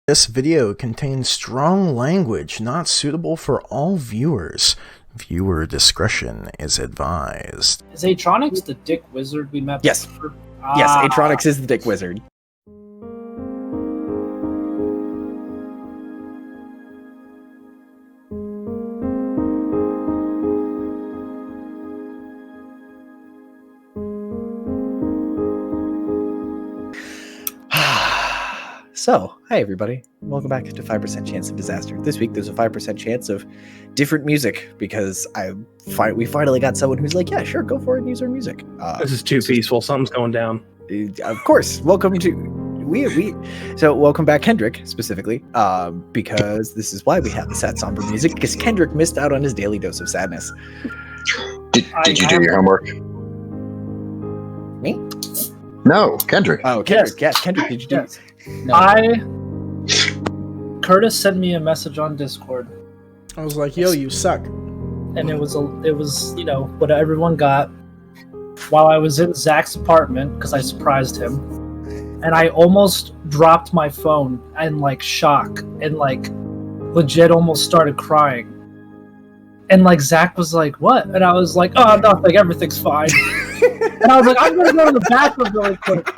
This video contains strong language not suitable for all viewers. Viewer discretion is advised. Is Atronics the dick wizard we met Yes. before? Yes, Atronics is the dick wizard. So, hi everybody. Welcome back to 5% Chance of Disaster. This week there's a 5% chance of different music because we finally got someone who's like, yeah, sure, go for it and use our music. This is too peaceful. Something's going down. Of course. Welcome to welcome back, Kendrick, specifically, because this is why we have the sad somber music, because Kendrick missed out on his daily dose of sadness. Did you do your homework? Me? No, Kendrick. Oh, Kendrick. Yes, Kendrick, did you do it? No. Curtis sent me a message on Discord. I was like, yo, you suck. And it was what everyone got while I was in Zach's apartment because I surprised him. And I almost dropped my phone in shock and legit almost started crying. And Zach was like, what? And I was like, oh, nothing, everything's fine. And I was like, I'm going to go to the bathroom really quick.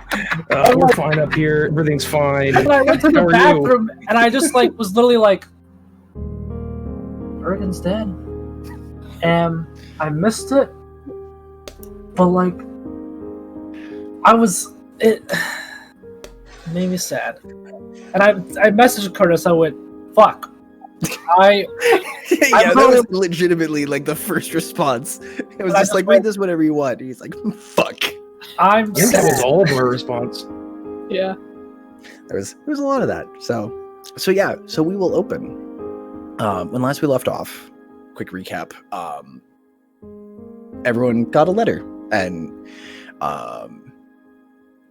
We're fine up here. Everything's fine. And I went to the bathroom and I just was literally like, Ergin's dead. And I missed it. But it made me sad. And I messaged Curtis, I went, fuck. Yeah, that was legitimately the first response. It was just read this whatever you want. And he's like, fuck. I think that was all of our response. Yeah. There was a lot of that. So we will open. When last we left off, quick recap. Everyone got a letter, and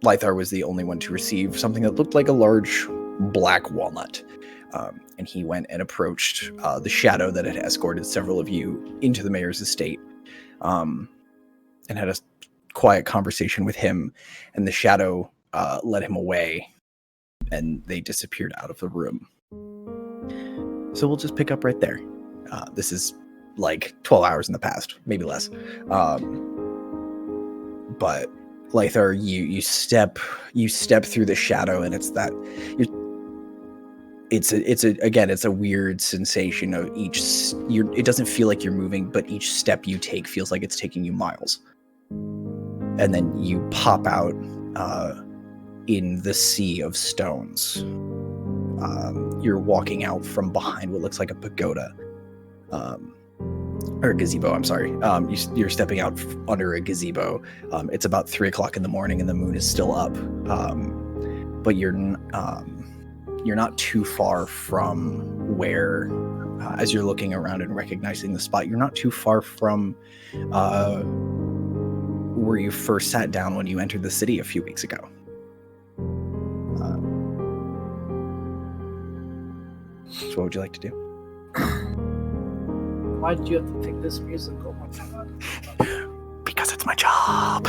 Lythar was the only one to receive something that looked like a large black walnut. And he went and approached the shadow that had escorted several of you into the mayor's estate, and had a quiet conversation with him, and the shadow led him away, and they disappeared out of the room. So we'll just pick up right there. This is 12 hours in the past, maybe less. But Lythar, you step through the shadow, and it's a weird sensation of it doesn't feel like you're moving, but each step you take feels like it's taking you miles. And then you pop out in the sea of stones. You're walking out from behind what looks like a pagoda. Or a gazebo, I'm sorry. You're stepping out under a gazebo. It's about 3:00 in the morning and the moon is still up. But you're not too far from where, as you're looking around and recognizing the spot, you're not too far from where you first sat down when you entered the city a few weeks ago. So what would you like to do? Why did you have to pick this music? Oh my god. Because it's my job.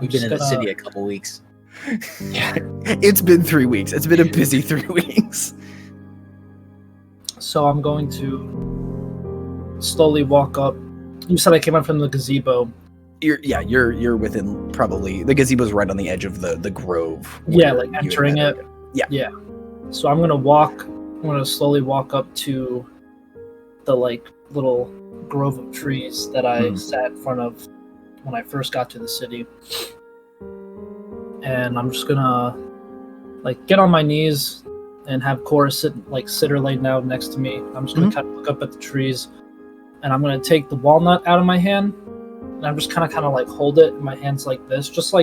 We've been in the city a couple weeks. Yeah, it's been 3 weeks. It's been a busy 3 weeks. So I'm going to slowly walk up. You said I came up from the gazebo. You're within probably the gazebo's right on the edge of the grove. Yeah, entering it. Yeah. So I'm gonna slowly walk up to the little grove of trees that I sat in front of when I first got to the city. And I'm just gonna get on my knees and have Cora sit her laying down next to me. I'm just gonna kind of look up at the trees, and I'm gonna take the walnut out of my hand, and I'm just kind of hold it in my hands like this, just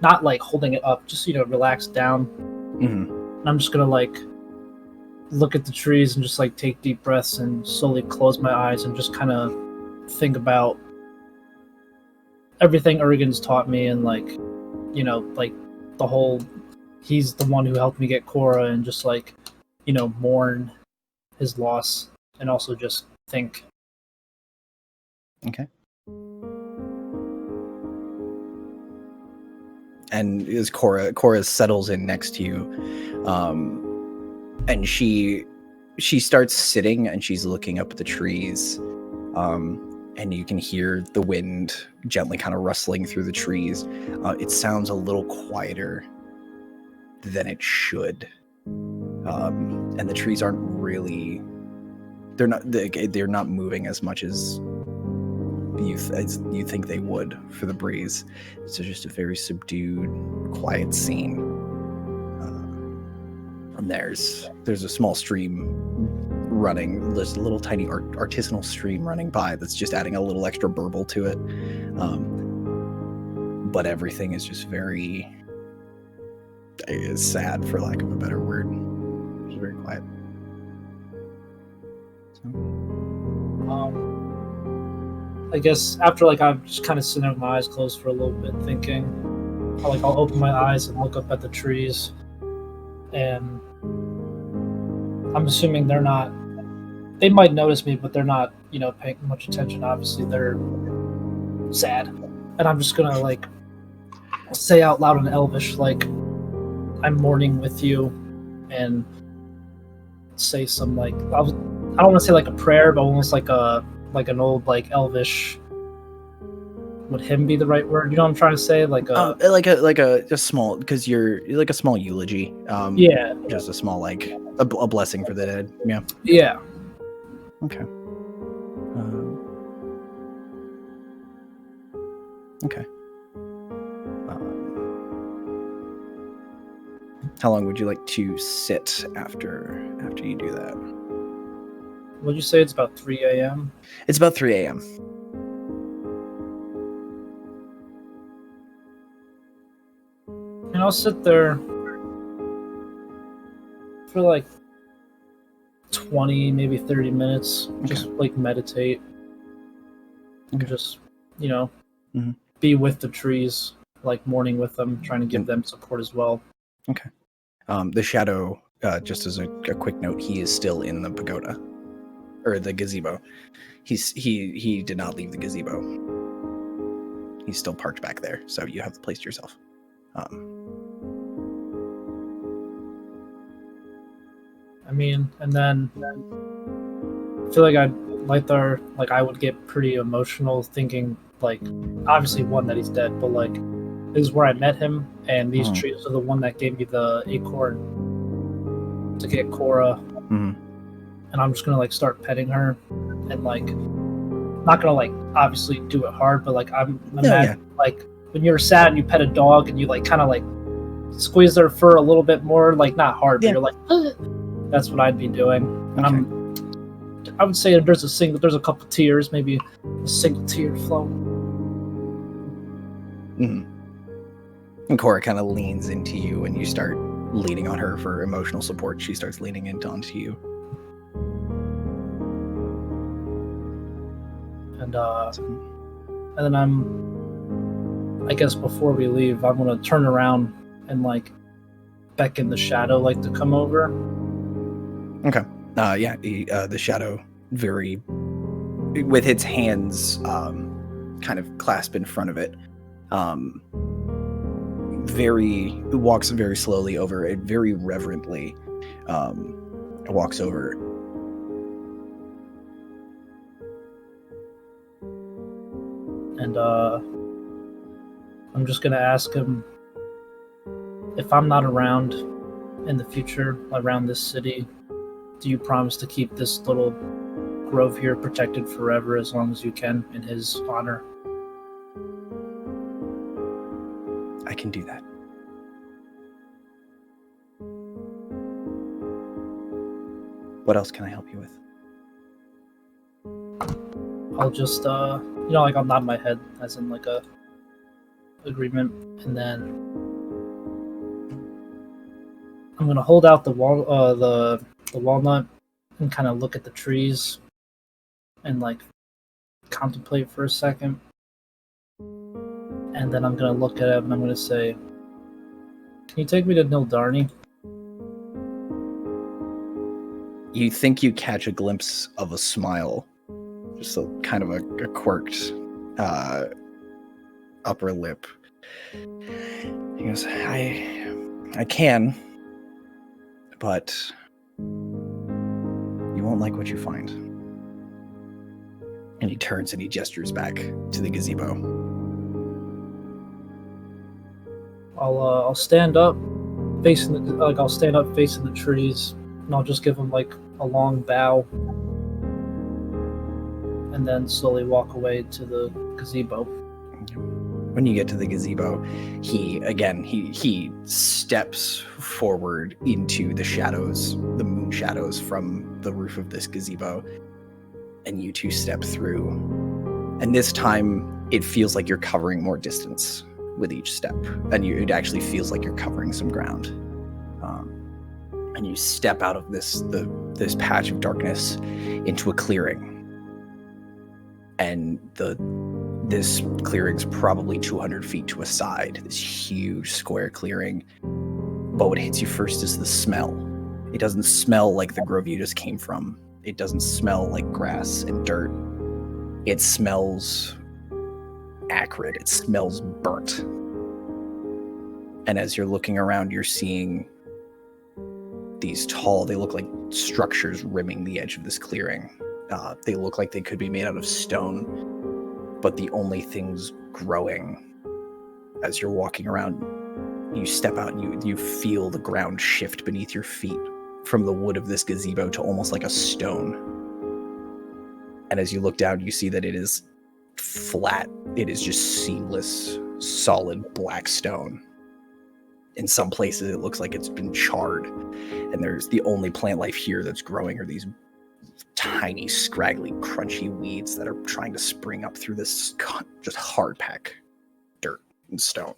not holding it up, just relax down. Mm-hmm. And I'm just gonna look at the trees and just take deep breaths and slowly close my eyes and just kind of think about everything Ergin's taught me, and the whole, he's the one who helped me get Cora, and just mourn his loss, and also just think. Okay. and as Cora settles in next to you, and she starts sitting and she's looking up at the trees, and you can hear the wind gently kind of rustling through the trees. It sounds a little quieter than it should, and the trees aren't really. They're not moving as much as you think they would for the breeze. It's just a very subdued, quiet scene. And there's a small stream running. There's a little tiny artisanal stream running by that's just adding a little extra burble to it. But everything is just very sad, for lack of a better word. It's very quiet. I guess after I'm just kind of sitting there with my eyes closed for a little bit, thinking, I'll open my eyes and look up at the trees, and I'm assuming they're not. They might notice me, but they're not, paying much attention. Obviously, they're sad, and I'm just gonna say out loud in Elvish, I'm mourning with you, and say some I don't want to say a prayer, but almost like an old Elvish. Would hymn be the right word? You know what I'm trying to say? A small, because you're like a small eulogy. Yeah. Just a small a blessing for the dead. Yeah. Yeah. Okay. Okay. How long would you like to sit after you do that? Would you say it's about 3 a.m.? It's about 3 a.m. And I'll sit there for 20, maybe 30 minutes. Okay. Just meditate. And just, Mhm. be with the trees, mourning with them, trying to give them support as well. Okay. The shadow, just as a quick note, he is still in the pagoda. Or the gazebo. He did not leave the gazebo. He's still parked back there, so you have the place to yourself. And then I feel Lythar, I would get pretty emotional thinking, obviously one, that he's dead, but this is where I met him, and these trees are the one that gave me the acorn to get Cora. Mm-hmm. And I'm just gonna start petting her, and not gonna obviously do it hard, but I'm imagine when you're sad and you pet a dog and you kind of squeeze their fur a little bit more, not hard, but you're Ugh. That's what I'd be doing. And I would say there's a couple tears, maybe a single tear flowing. Mm-hmm. And Cora kind of leans into you, and you start leaning on her for emotional support. She starts leaning onto you. And then I guess before we leave, I'm gonna turn around and beckon the shadow to come over. Okay. The shadow, very with its hands kind of clasped in front of it, walks very slowly over it, very reverently walks over. And I'm just gonna ask him, if I'm not around in the future around this city, do you promise to keep this little grove here protected forever as long as you can in his honor? I can do that. What else can I help you with? I'll just I'll nod my head as in a agreement, and then I'm gonna hold out the walnut and kind of look at the trees and contemplate for a second, and then I'm gonna look at him and I'm gonna say, "Can you take me to Nildarni?" You think you catch a glimpse of a smile, just a kind of a quirked upper lip. He goes, I can, but you won't like what you find. And he turns and he gestures back to the gazebo. I'll stand up, facing the trees, and I'll just give him like a long bow, and then slowly walk away to the gazebo. When you get to the gazebo, he steps forward into the shadows, the moon shadows from the roof of this gazebo, and you two step through. And this time, it feels like you're covering more distance with each step, and it actually feels like you're covering some ground. And you step out of this patch of darkness into a clearing, and this clearing's probably 200 feet to a side, this huge square clearing. But what hits you first is the smell. It doesn't smell like the grove you just came from. It doesn't smell like grass and dirt. It smells acrid. It smells burnt. And as you're looking around, you're seeing these tall, they look like structures rimming the edge of this clearing. They look like they could be made out of stone, but the only things growing as you're walking around, you step out and you feel the ground shift beneath your feet from the wood of this gazebo to almost like a stone. And as you look down, you see that it is flat. It is just seamless, solid black stone. In some places, it looks like it's been charred. And there's the only plant life here that's growing are these tiny, scraggly, crunchy weeds that are trying to spring up through this just hard pack dirt and stone.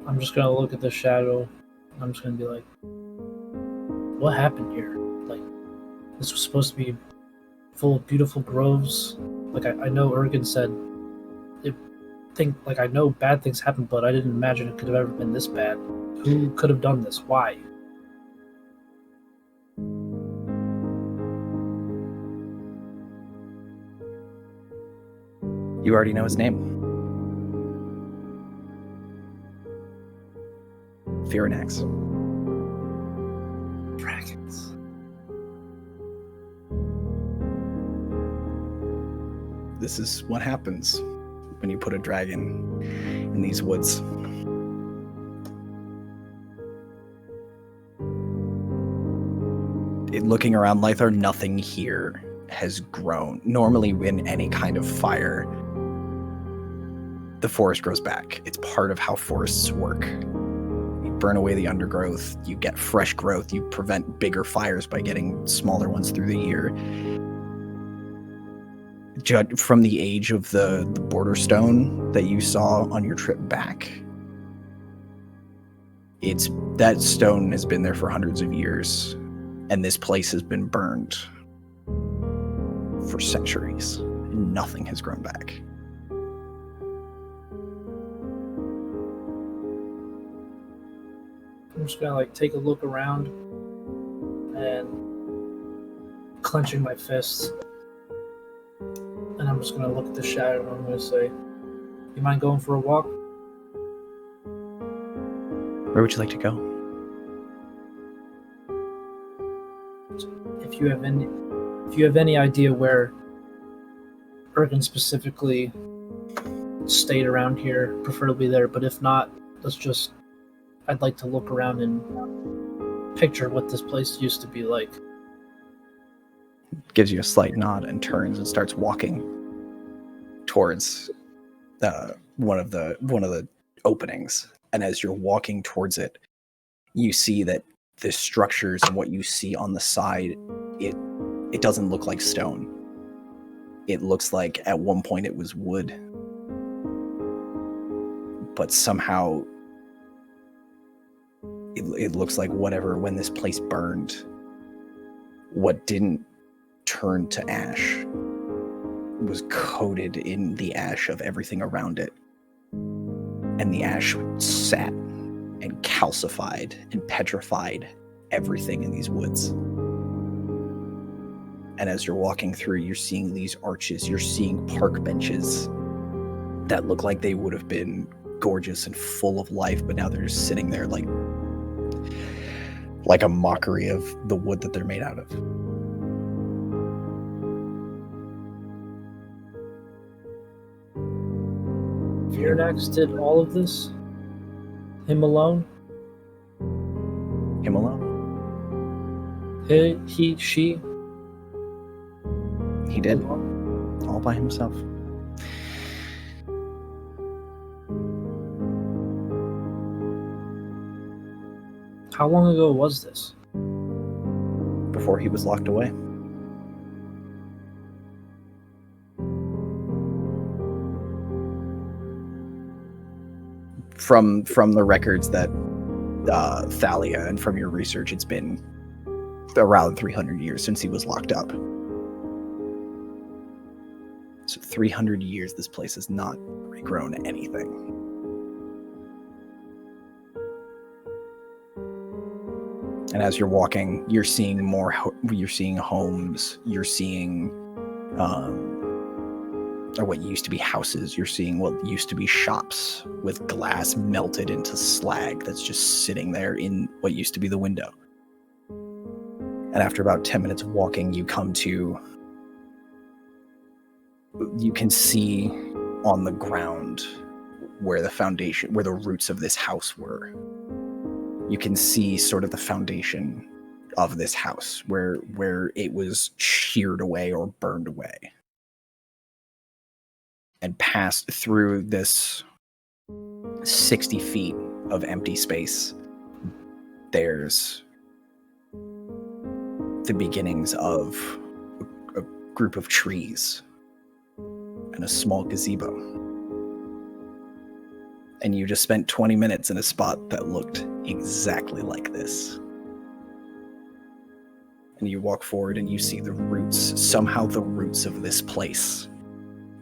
I'm just gonna look at the shadow. I'm just gonna be like, what happened here? Like, this was supposed to be full of beautiful groves. Like, I know Ergin said I know bad things happen, but I didn't imagine it could have ever been this bad. Who could have done this? Why? You already know his name. Firanax. Dragons. This is what happens when you put a dragon in these woods. Looking around Lythar, nothing here has grown. Normally in any kind of fire, the forest grows back. It's part of how forests work. You burn away the undergrowth, you get fresh growth, you prevent bigger fires by getting smaller ones through the year. From the age of the border stone that you saw on your trip back, that stone has been there for hundreds of years, and this place has been burned for centuries, and nothing has grown back. I'm just gonna take a look around and clenching my fists. And I'm just gonna look at the shadow and I'm gonna say, you mind going for a walk? Where would you like to go? If you have any idea where Ergin specifically stayed around here, preferably there, but if not, I'd like to look around and picture what this place used to be like. Gives you a slight nod and turns and starts walking towards one of the openings. And as you're walking towards it, you see that the structures and what you see on the side, it doesn't look like stone. It looks like at one point it was wood, but somehow it looks like when this place burned, what didn't turn to ash was coated in the ash of everything around it. And the ash sat and calcified and petrified everything in these woods. And as you're walking through, you're seeing these arches, you're seeing park benches that look like they would have been gorgeous and full of life, but now they're just sitting there like a mockery of the wood that they're made out of. Fearnax did all of this? Him alone? Him alone? He, she? He did. All by himself. How long ago was this? Before he was locked away. From the records that Thalia, and from your research, it's been around 300 years since he was locked up. So 300 years, this place has not regrown anything. And as you're walking, you're seeing you're seeing homes, you're seeing, or what used to be houses, you're seeing what used to be shops with glass melted into slag that's just sitting there in what used to be the window. And after about 10 minutes of walking, you can see on the ground where the roots of this house were. You can see sort of the foundation of this house where it was sheared away or burned away. And passed through this 60 feet of empty space, there's the beginnings of a group of trees and a small gazebo. And you just spent 20 minutes in a spot that looked exactly like this. And you walk forward and you see the roots. Somehow the roots of this place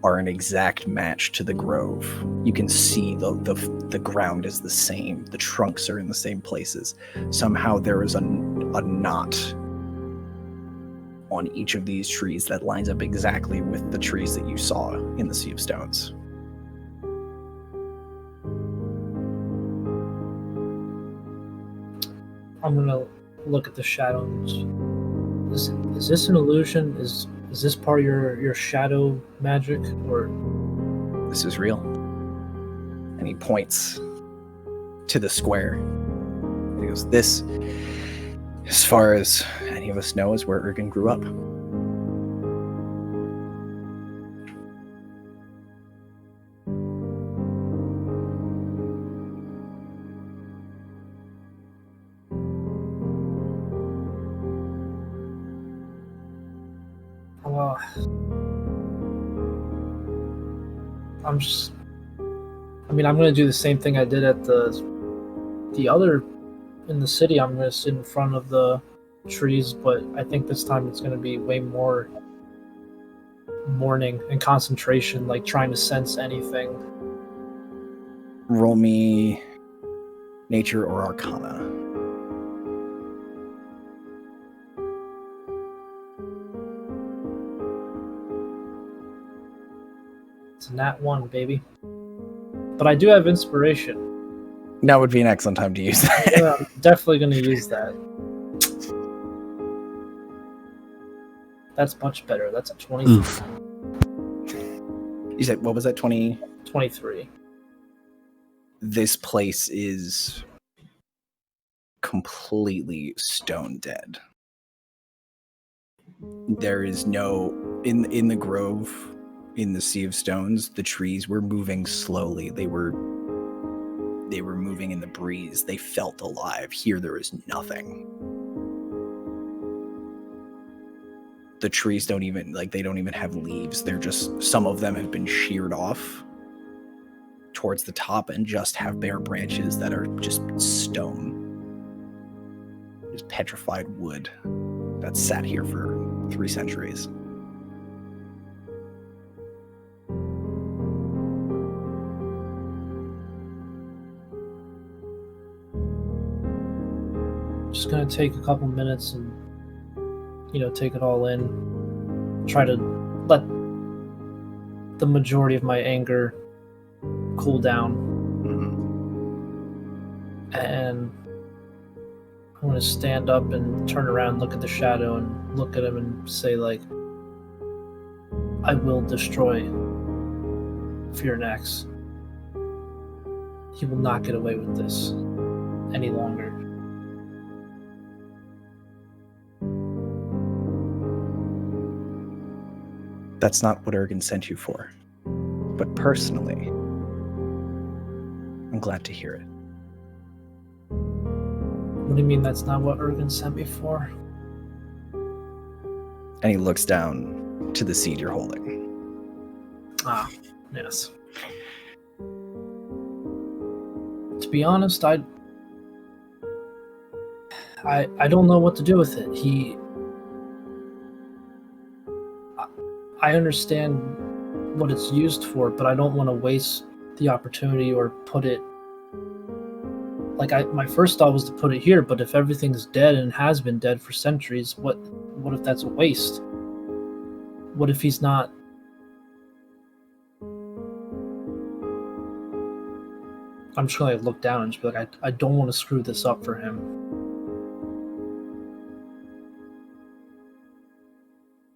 are an exact match to the grove. You can see the ground is the same. The trunks are in the same places. Somehow there is a knot on each of these trees that lines up exactly with the trees that you saw in the Sea of Stones. I'm gonna look at the shadows. Is this an illusion? Is this part of your shadow magic, or This is real. And he points to the square. And he goes, this, as far as any of us know, is where Ergin grew up. I'm gonna do the same thing I did at the other in the city. I'm gonna sit in front of the trees, but I think this time it's gonna be way more mourning and concentration, like trying to sense anything. Roll me nature or arcana. It's a nat 1, baby. But I do have inspiration. Now would be an excellent time to use that. Yeah, I'm definitely going to use that. That's much better. That's a 23. Oof. You said, what was that, 20? 23. This place is completely stone dead. There is no... In the grove, in the Sea of Stones, the trees were moving slowly. They were moving in the breeze. They felt alive. Here there is nothing. The trees don't even have leaves. They're just, some of them have been sheared off towards the top and just have bare branches that are just stone. Just petrified wood that sat here for 3 centuries. Just gonna take a couple minutes and take it all in. try to let the majority of my anger cool down. And I'm going to stand up and turn around, look at the shadow, and look at him and say, like, I will destroy Fearnax. He will not get away with this any longer. That's not what Ergin sent you for. But personally, I'm glad to hear it. What do you mean that's not what Ergin sent me for? And he looks down to the seed you're holding. Ah, yes. To be honest, I don't know what to do with it. I understand what it's used for, but I don't want to waste the opportunity or put it. Like, my first thought was to put it here, but if everything's dead and has been dead for centuries, what if that's a waste? What if he's not? I'm just gonna look down and just be like, I don't want to screw this up for him.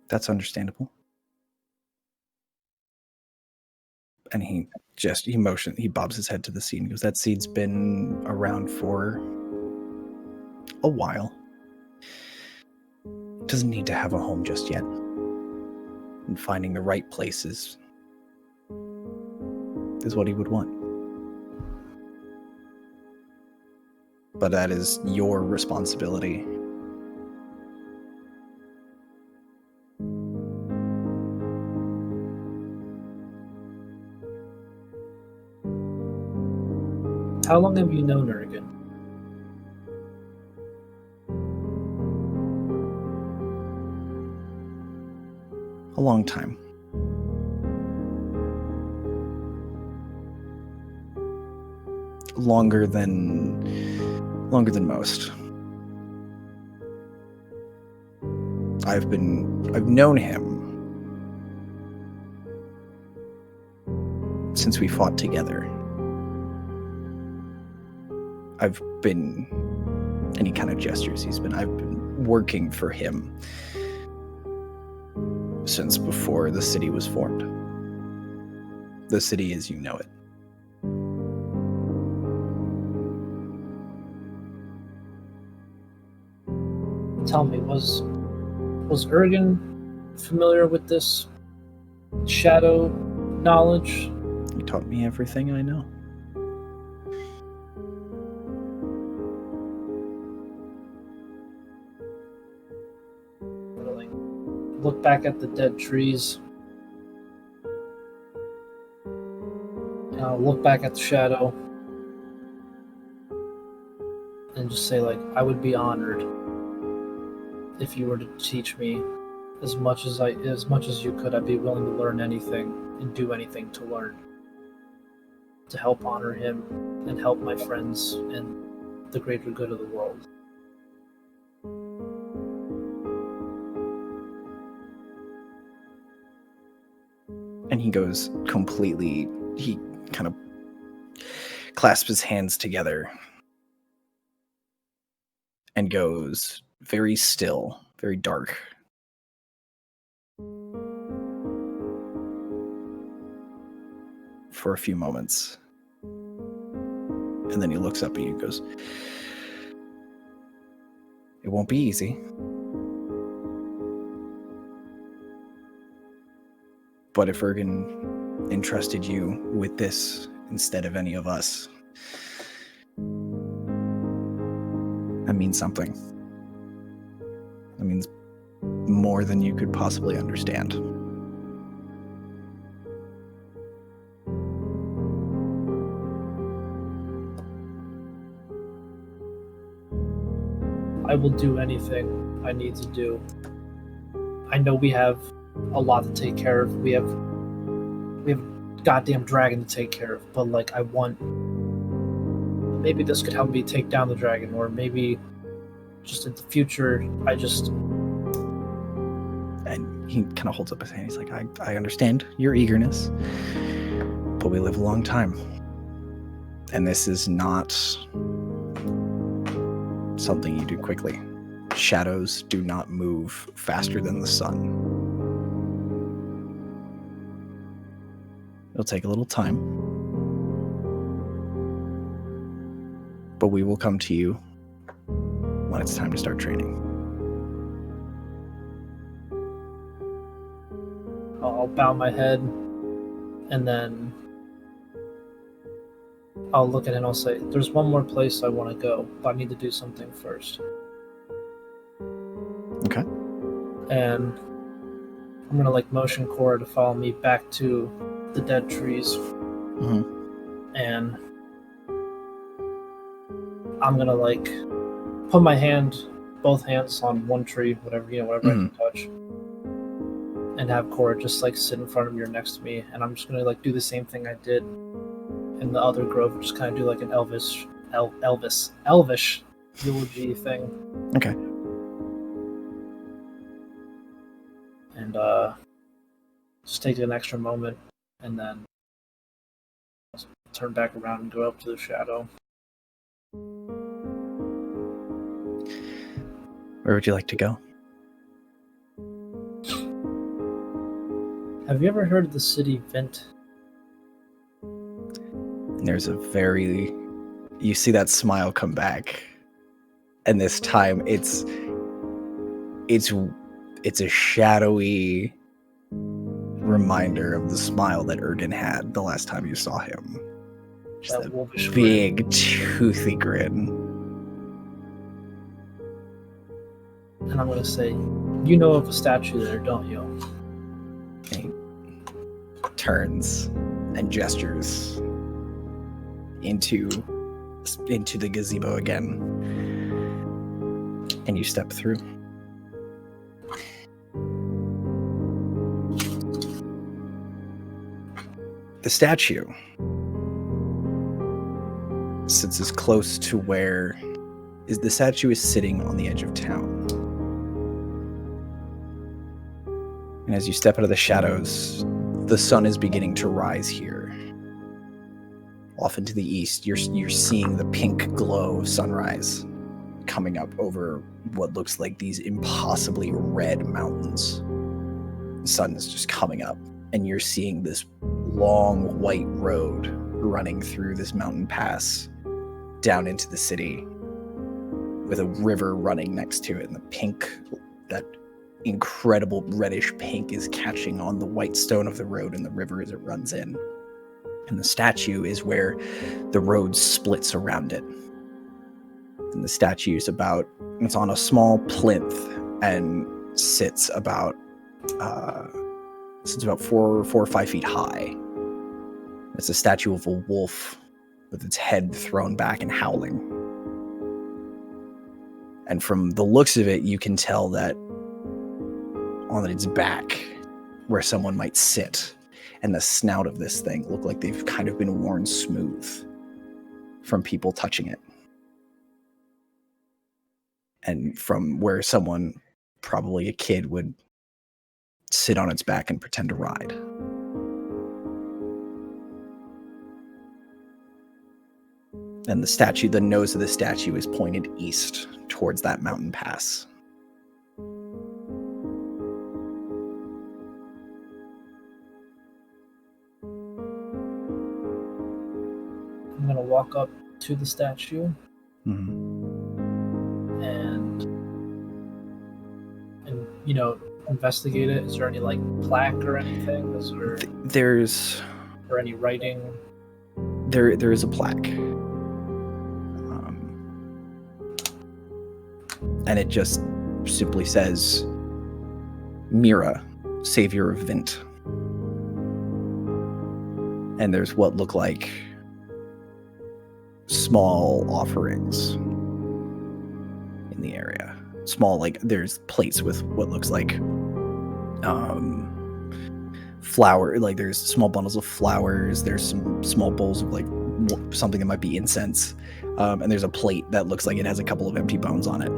That's understandable. And he bobs his head to the seed and goes, that seed's been around for a while. It doesn't need to have a home just yet. And finding the right places is what he would want. But that is your responsibility. How long have you known Ergin? A long time. Longer than most. I've known him since we fought together. And he kind of gestures, I've been working for him since before the city was formed. The city as you know it. Tell me, was Ergin familiar with this shadow knowledge? He taught me everything I know. Look back at the dead trees. Look back at the shadow. And just say, like, I would be honored if you were to teach me as much as you could. I'd be willing to learn anything and do anything to learn. To help honor him and help my friends and the greater good of the world. And he kind of clasps his hands together and goes very still, very dark. For a few moments. And then he looks up at you and goes, it won't be easy. But if Ergin entrusted you with this instead of any of us, that means something. That means more than you could possibly understand. I will do anything I need to do. I know we have a lot to take care of. We have a goddamn dragon to take care of, but like, I want, maybe this could help me take down the dragon, or maybe just in the future, And he kind of holds up his hand. He's like, I understand your eagerness, but we live a long time. And this is not something you do quickly. Shadows do not move faster than the sun. It'll take a little time, but we will come to you when it's time to start training. I'll bow my head, and then I'll look at it and I'll say, there's one more place I want to go, but I need to do something first. Okay. And I'm going to like motion Cora to follow me back to the dead trees. Mm-hmm. And I'm going to like put my both hands on one tree, whatever I can touch. And have Cora just like sit in front of me or next to me, and I'm just gonna like do the same thing I did in the other grove, just kind of do like an Elvish eulogy thing. Okay. And just take an extra moment, and then turn back around and go up to the shadow. Where would you like to go? Have you ever heard of the city Vint? And there's you see that smile come back, and this time it's a shadowy reminder of the smile that Ergin had the last time you saw him. Just That wolfish big, toothy grin. And I'm gonna say, you know of a statue there, don't you? And he turns and gestures into the gazebo again, and you step through. The statue sits as close to where the statue is sitting on the edge of town. And as you step out of the shadows, the sun is beginning to rise here. Off into the east, you're seeing the pink glow of sunrise coming up over what looks like these impossibly red mountains. The sun is just coming up, and you're seeing this long white road running through this mountain pass down into the city with a river running next to it, and the pink, that incredible reddish pink, is catching on the white stone of the road and the river as it runs in. And the statue is where the road splits around it. And the statue is it's on a small plinth and sits about 4 or 5 feet high. It's a statue of a wolf with its head thrown back and howling. And from the looks of it, you can tell that on its back, where someone might sit, and the snout of this thing look like they've kind of been worn smooth from people touching it. And from where someone, probably a kid, would sit on its back and pretend to ride. And the nose of the statue is pointed east towards that mountain pass. I'm gonna walk up to the statue Mm-hmm. and investigate it. Is there any like plaque or anything? There's or any writing? There is a plaque, and it just simply says, "Mira, Savior of Vint." And there's what look like small offerings in the area. There's plates with what looks like flower, like there's small bundles of flowers, there's some small bowls of like something that might be incense, and there's a plate that looks like it has a couple of empty bones on it.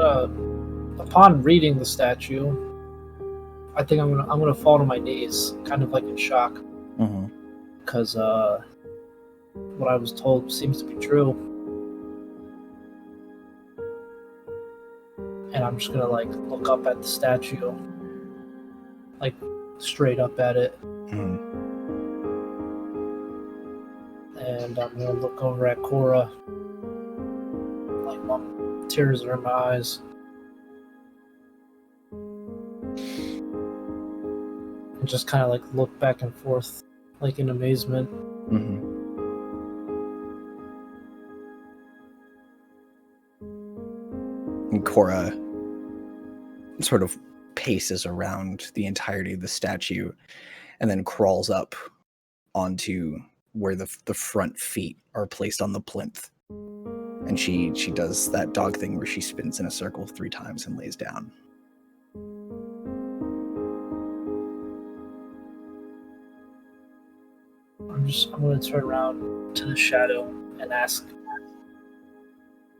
upon reading the statue, I think I'm gonna fall to my knees, kind of like in shock, because what I was told seems to be true, and I'm just gonna like look up at the statue, like straight up at it, and I'm gonna look over at Cora, like tears are in my eyes. And just kind of like look back and forth, like in amazement. And Cora sort of paces around the entirety of the statue and then crawls up onto where the front feet are placed on the plinth. And she does that dog thing where she spins in a circle 3 times and lays down. I'm gonna turn around to the shadow and ask,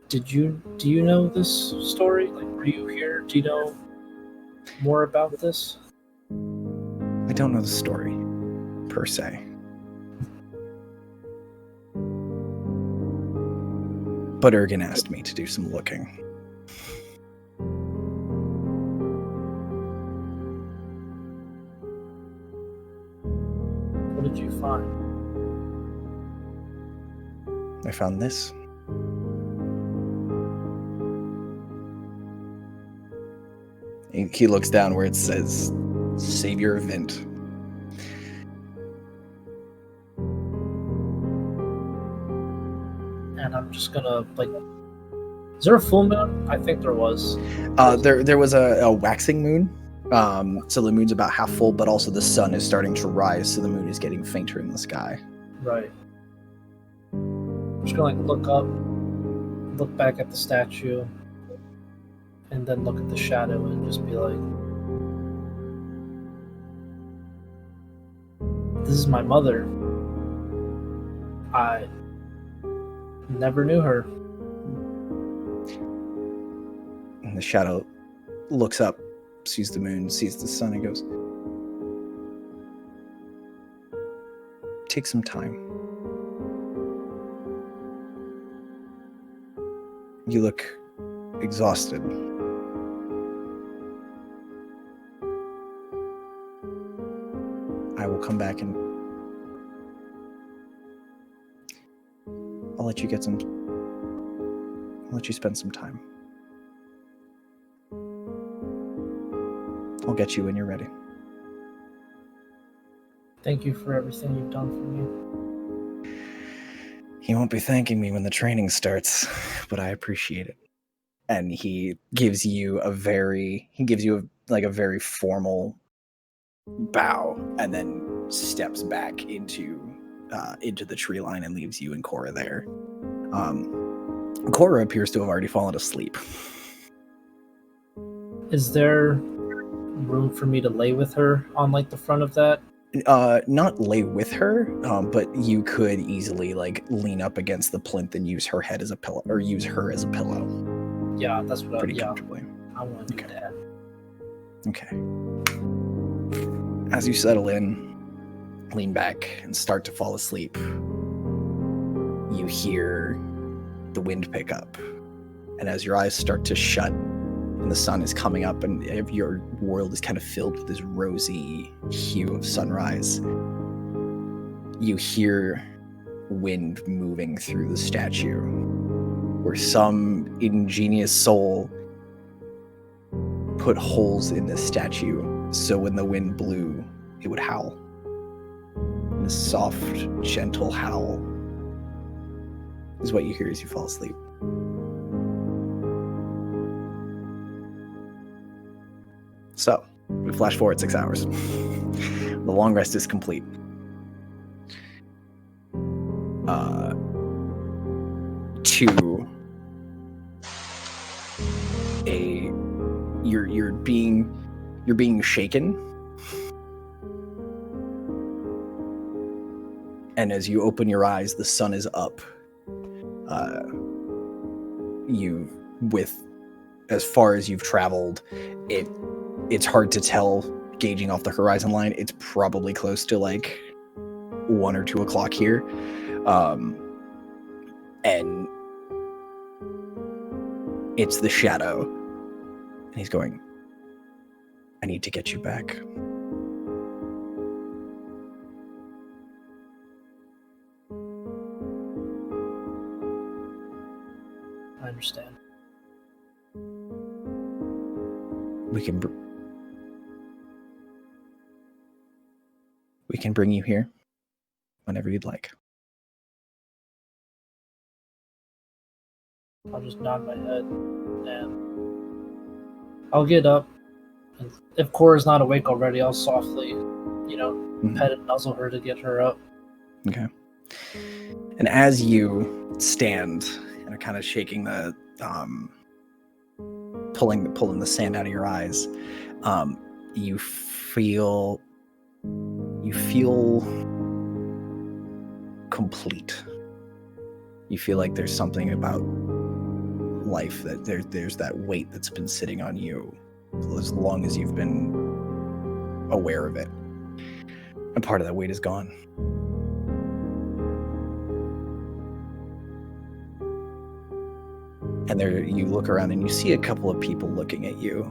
do you know this story? Like, were you here? Do you know more about this? I don't know the story, per se. But Ergin asked me to do some looking. What did you find? I found this. He looks down where it says Savior of Vint. And I'm just gonna like, is there a full moon? I think there was. There was a waxing moon. So the moon's about half full, but also the sun is starting to rise, so the moon is getting fainter in the sky. Right. I'm just gonna like look up, look back at the statue, and then look at the shadow and just be like, this is my mother. I never knew her. And the shadow looks up, sees the moon, sees the sun, and goes, take some time. You look exhausted. I will come back and I'll let you spend some time. I'll get you when you're ready. Thank you for everything you've done for me. He won't be thanking me when the training starts, but I appreciate it. And he gives you a very formal bow, and then steps back into the tree line and leaves you and Cora there. Cora appears to have already fallen asleep. Is there room for me to lay with her on like the front of that? Not lay with her, but you could easily like lean up against the plinth and use her head as a pillow, or use her as a pillow. Yeah, that's what Pretty comfortably. I want to do that. Okay. As you settle in, lean back, and start to fall asleep, you hear the wind pick up. And as your eyes start to shut and the sun is coming up and your world is kind of filled with this rosy hue of sunrise, you hear wind moving through the statue, where some ingenious soul put holes in this statue so when the wind blew, it would howl. And this soft, gentle howl is what you hear as you fall asleep. So, we flash forward 6 hours. The long rest is complete. You're being shaken. And as you open your eyes, the sun is up. You, with as far as you've traveled, it's hard to tell gauging off the horizon line. It's probably close to like 1 or 2 o'clock here. And it's the Shadow. And he's going, I need to get you back. I understand. We can bring you here whenever you'd like. I'll just nod my head and I'll get up. And if Cora's not awake already, I'll softly, pet and nuzzle her to get her up. Okay. And as you stand and are kind of shaking the, pulling the sand out of your eyes, you feel complete. You feel like there's something about life that there's that weight that's been sitting on you as long as you've been aware of it. And part of that weight is gone. And there, you look around and you see a couple of people looking at you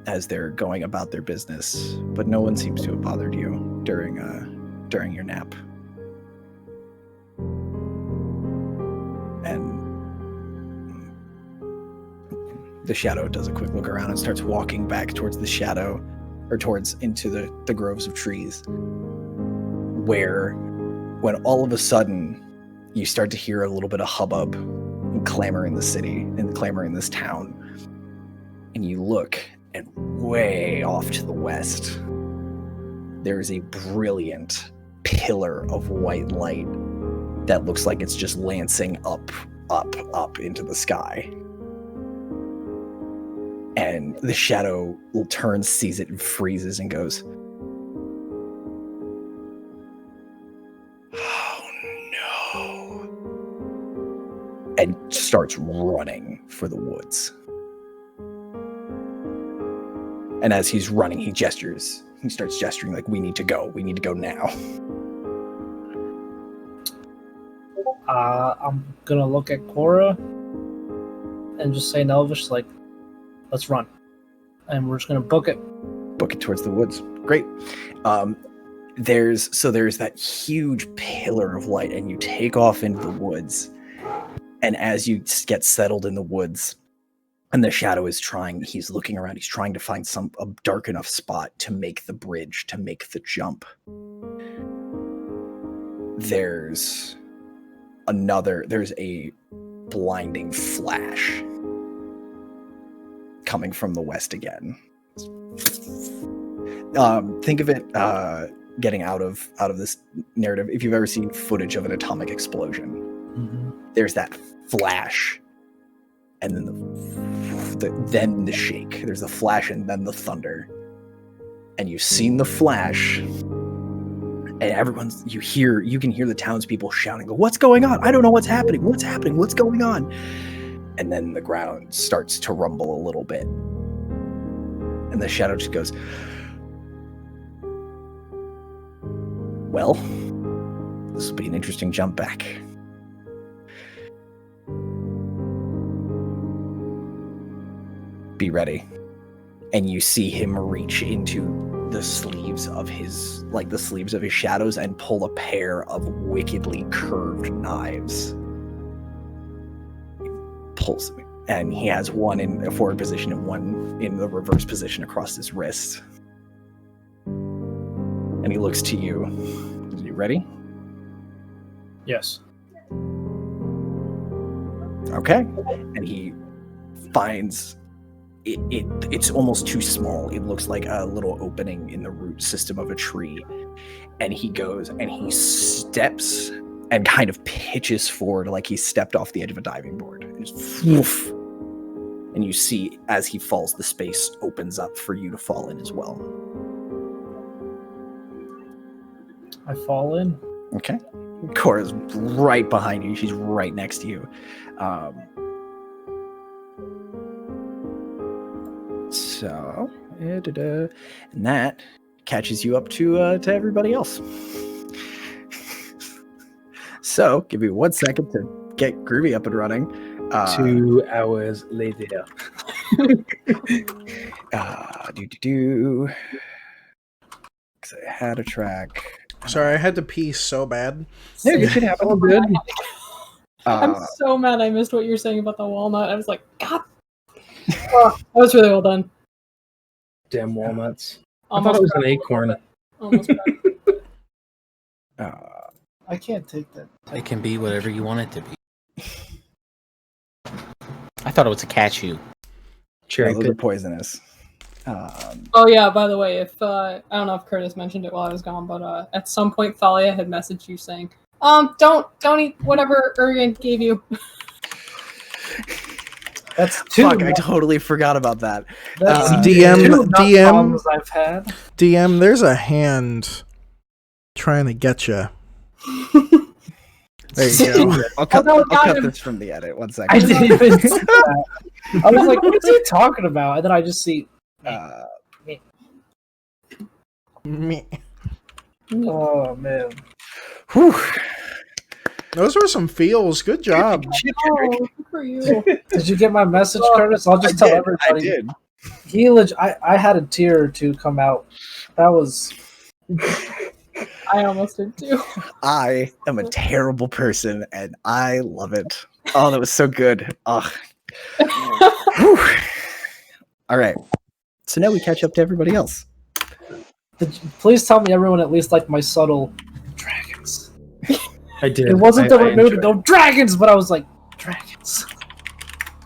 as they're going about their business, but no one seems to have bothered you during your nap. And the Shadow does a quick look around and starts walking back towards the shadow, or towards into the groves of trees, where when all of a sudden you start to hear a little bit of hubbub and clamor in the city and clamor in this town, and you look, and way off to the west there is a brilliant pillar of white light that looks like it's just lancing up into the sky. And the Shadow turns, sees it, and freezes and goes, "Oh no," and starts running for the woods. And as he's running, he gestures. He starts gesturing like, we need to go now. I'm gonna look at Cora and just say in Elvish, like, let's run. And we're just gonna book it towards the woods. Great. There's that huge pillar of light, and you take off into the woods. And as you get settled in the woods, and the Shadow he's looking around, he's trying to find a dark enough spot to make the bridge, to make the jump. There's a blinding flash coming from the west again. Think of it getting out of this narrative. If you've ever seen footage of an atomic explosion, there's that flash, and then then the shake. There's the flash and then the thunder. And you've seen the flash, and you can hear the townspeople shouting, go, "What's going on? I don't know what's happening. What's happening? What's going on?" And then the ground starts to rumble a little bit. And the Shadow just goes, "Well, this will be an interesting jump back." Be ready. And you see him reach into the sleeves of his shadows and pull a pair of wickedly curved knives. He pulls them, and he has one in a forward position and one in the reverse position across his wrist. And he looks to you. Are you ready? Yes. Okay. And he finds it's almost too small. It looks like a little opening in the root system of a tree. And he goes and he steps and kind of pitches forward like he stepped off the edge of a diving board. And just woof. And you see, as he falls, the space opens up for you to fall in as well. I fall in. Okay. Cora's right behind you. She's right next to you. So, and that catches you up to everybody else. So, give me 1 second to get Groovy up and running. 2 hours later. Because I had a track. Sorry, I had to pee so bad. Yeah, good shit happened. All good. I'm so mad I missed what you were saying about the walnut. I was like, God. Oh, that was really well done. Damn walnuts. Almost I thought it was cried. an acorn. Almost cried. I can't take that. It can be whatever you want it to be. I thought it was a cashew. Cherry those are pit. poisonous. Oh yeah, by the way, if I don't know if Curtis mentioned it while I was gone, but at some point Thalia had messaged you saying, don't eat whatever Ergin gave you. That's two. Fuck, I totally forgot about that. That's DM, two nut DM. bombs I've had. DM, there's a hand trying to get you. There you go. I'll cut, no, I'll got cut him. this from the edit. 1 second. I didn't even see that. I was like, what is he talking about? And then I just see, Me. oh man. Whew. Those were some feels. Good job. Oh, good for you. Did you get my message, Curtis? I'll just tell everybody. I did. I had a tear or two come out. That was. I almost did too. I am a terrible person, and I love it. Oh, that was so good. Ugh. Whew. All right. So now we catch up to everybody else. Please tell me everyone at least liked my subtle dragons. I did. It wasn't I the right mood to enjoyed go dragons, but I was like dragons.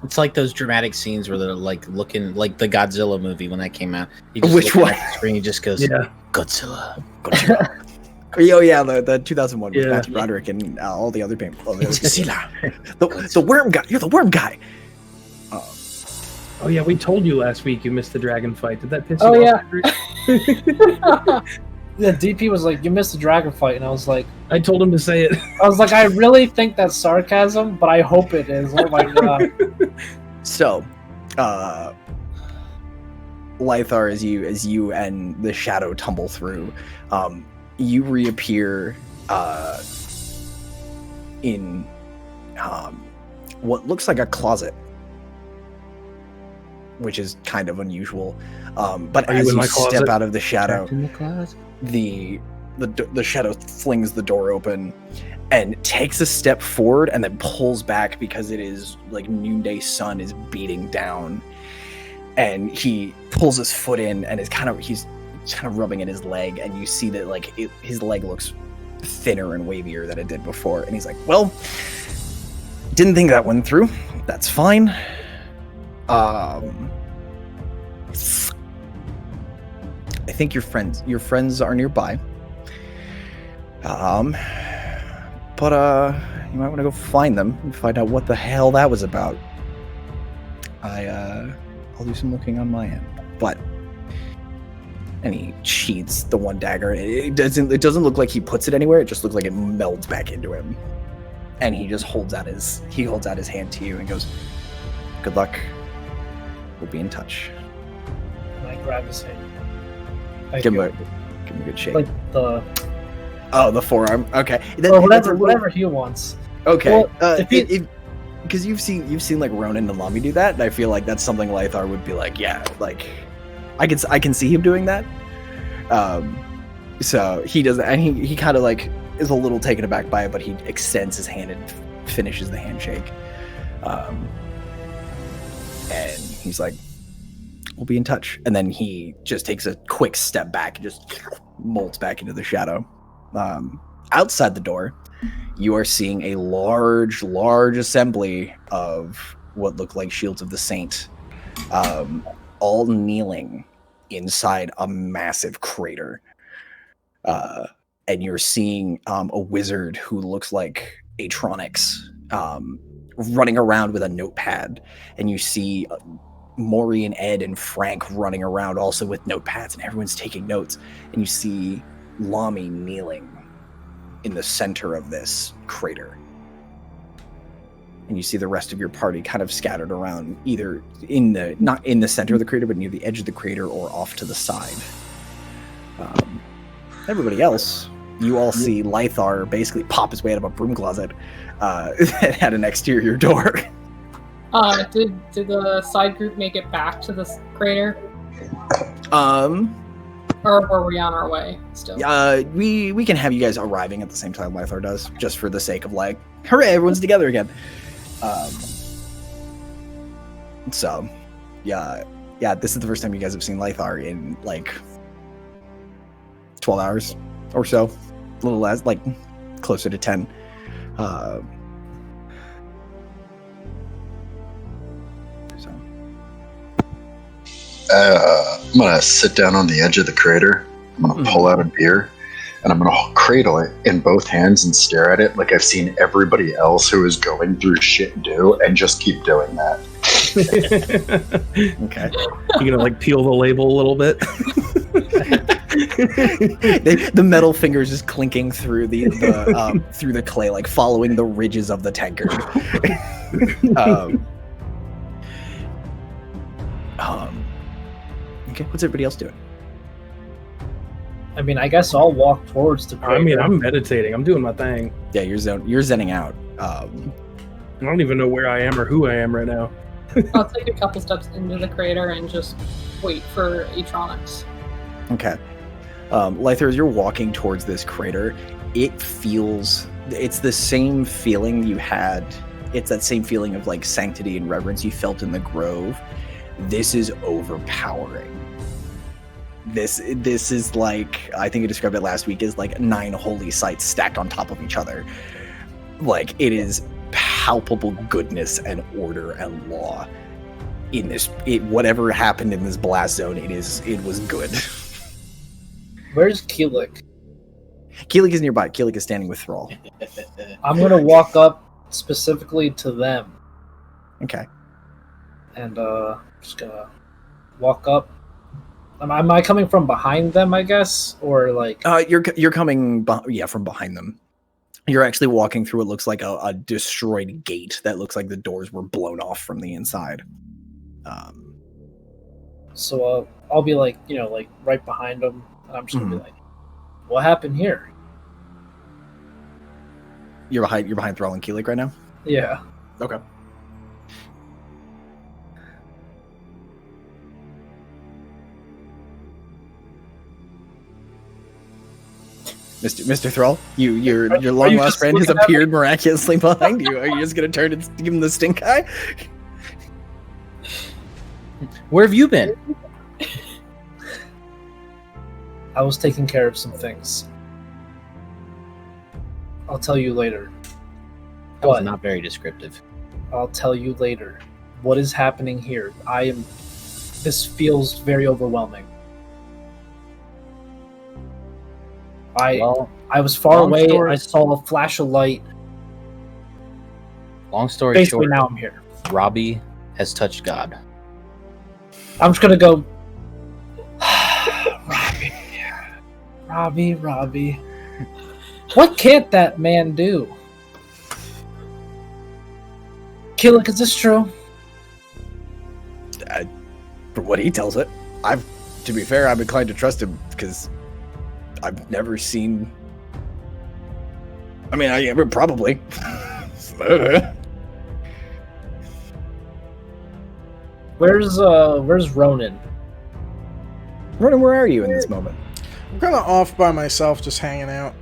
It's like those dramatic scenes where they're like looking like the Godzilla movie when that came out. He just Which looking one? at the screen, he just goes, Yeah. Godzilla. Oh yeah, the 2001 with Yeah. Matthew Broderick and all the other people. Godzilla. The worm guy. You're the worm guy. Oh yeah, we told you last week you missed the dragon fight. Did that piss Oh, you yeah. off? Yeah, DP was like, "You missed the dragon fight," and I was like, I told him to say it. "I really think that's sarcasm, but I hope it is." Oh my god! So, Lythar, as you and the shadow tumble through, you reappear in what looks like a closet, which is kind of unusual. But Are you as in you my step closet? out of the shadow, Trapped in the closet. the shadow flings the door open and takes a step forward and then pulls back because it is like noonday sun is beating down, and he pulls his foot in and he's kind of rubbing at his leg, and you see that like his leg looks thinner and wavier than it did before, and he's like, well, didn't think that went through. That's fine. I think your friends are nearby. But you might want to go find them and find out what the hell that was about. I'll do some looking on my end. But and he sheathes the one dagger. It doesn't look like he puts it anywhere. It just looks like it melds back into him. And he just holds out his hand to you and goes, "Good luck. We'll be in touch." And I grab his hand. Thank Give him you. a good shake. Like the The forearm. Okay. or whatever he wants. Okay. Well, Because you've seen like Ronan and Lamy do that, and I feel like that's something Lythar would be like, yeah, like I can see him doing that. So he does that, and he kind of like is a little taken aback by it, but he extends his hand and finishes the handshake. And he's like, "We'll be in touch." And then he just takes a quick step back and just molts back into the shadow. Outside the door, you are seeing a large assembly of what look like shields of the saint, all kneeling inside a massive crater. And you're seeing a wizard who looks like Atronix running around with a notepad, and you see Maury and Ed and Frank running around also with notepads, and everyone's taking notes, and you see Lamy kneeling in the center of this crater. and you see the rest of your party kind of scattered around, either not in the center of the crater, but near the edge of the crater or off to the side. Everybody else, you all see Lythar basically pop his way out of a broom closet that had an exterior door. Did the side group make it back to this crater? Or were we on our way still? We can have you guys arriving at the same time Lythar does, just for the sake of like, hooray, everyone's together again. So, yeah, this is the first time you guys have seen Lythar in like 12 hours or so, a little less, like closer to 10. I'm gonna sit down on the edge of the crater. I'm gonna pull out a beer, and I'm gonna cradle it in both hands and stare at it like I've seen everybody else who is going through shit do, and just keep doing that. Okay. You're gonna like peel the label a little bit. The metal fingers just clinking through through the clay, like following the ridges of the tankard. Okay, what's everybody else doing? I mean, I guess I'll walk towards the crater. I mean, I'm meditating. I'm doing my thing. Yeah, you're zenning out. I don't even know where I am or who I am right now. I'll take a couple steps into the crater and just wait for Atronics. Okay. Lythar, as you're walking towards this crater, it's the same feeling you had. It's that same feeling of like sanctity and reverence you felt in the grove. This is overpowering. This is like, I think I described it last week as like 9 holy sites stacked on top of each other. Like, it is palpable goodness and order and law in this. Whatever happened in this blast zone, it was good. Where's Keelik? Keelik is nearby. Keelik is standing with Thrall. I'm gonna walk up specifically to them. Okay. And just gonna walk up. Am I coming from behind them, I guess? Or like... You're coming from behind them. You're actually walking through what looks like a destroyed gate that looks like the doors were blown off from the inside. So I'll be like, like right behind them, and I'm just gonna be like, what happened here? You're behind Thrall and Keelik right now? Yeah. Okay. Mr. Thrall, your long lost friend has appeared miraculously behind you. Are you just gonna turn and give him the stink eye? Where have you been? I was taking care of some things. I'll tell you later. That was not very descriptive. I'll tell you later. What is happening here? This feels very overwhelming. I was far away. I saw a flash of light. Long story Basically, short, now I'm here. Robbie has touched God. I'm just gonna go. Robbie. What can't that man do? Keelik, is this true? From what he tells it, to be fair, I'm inclined to trust him because I've never seen. I mean, probably. Where's Ronan? Ronan, where are you in this moment? I'm kind of off by myself, just hanging out.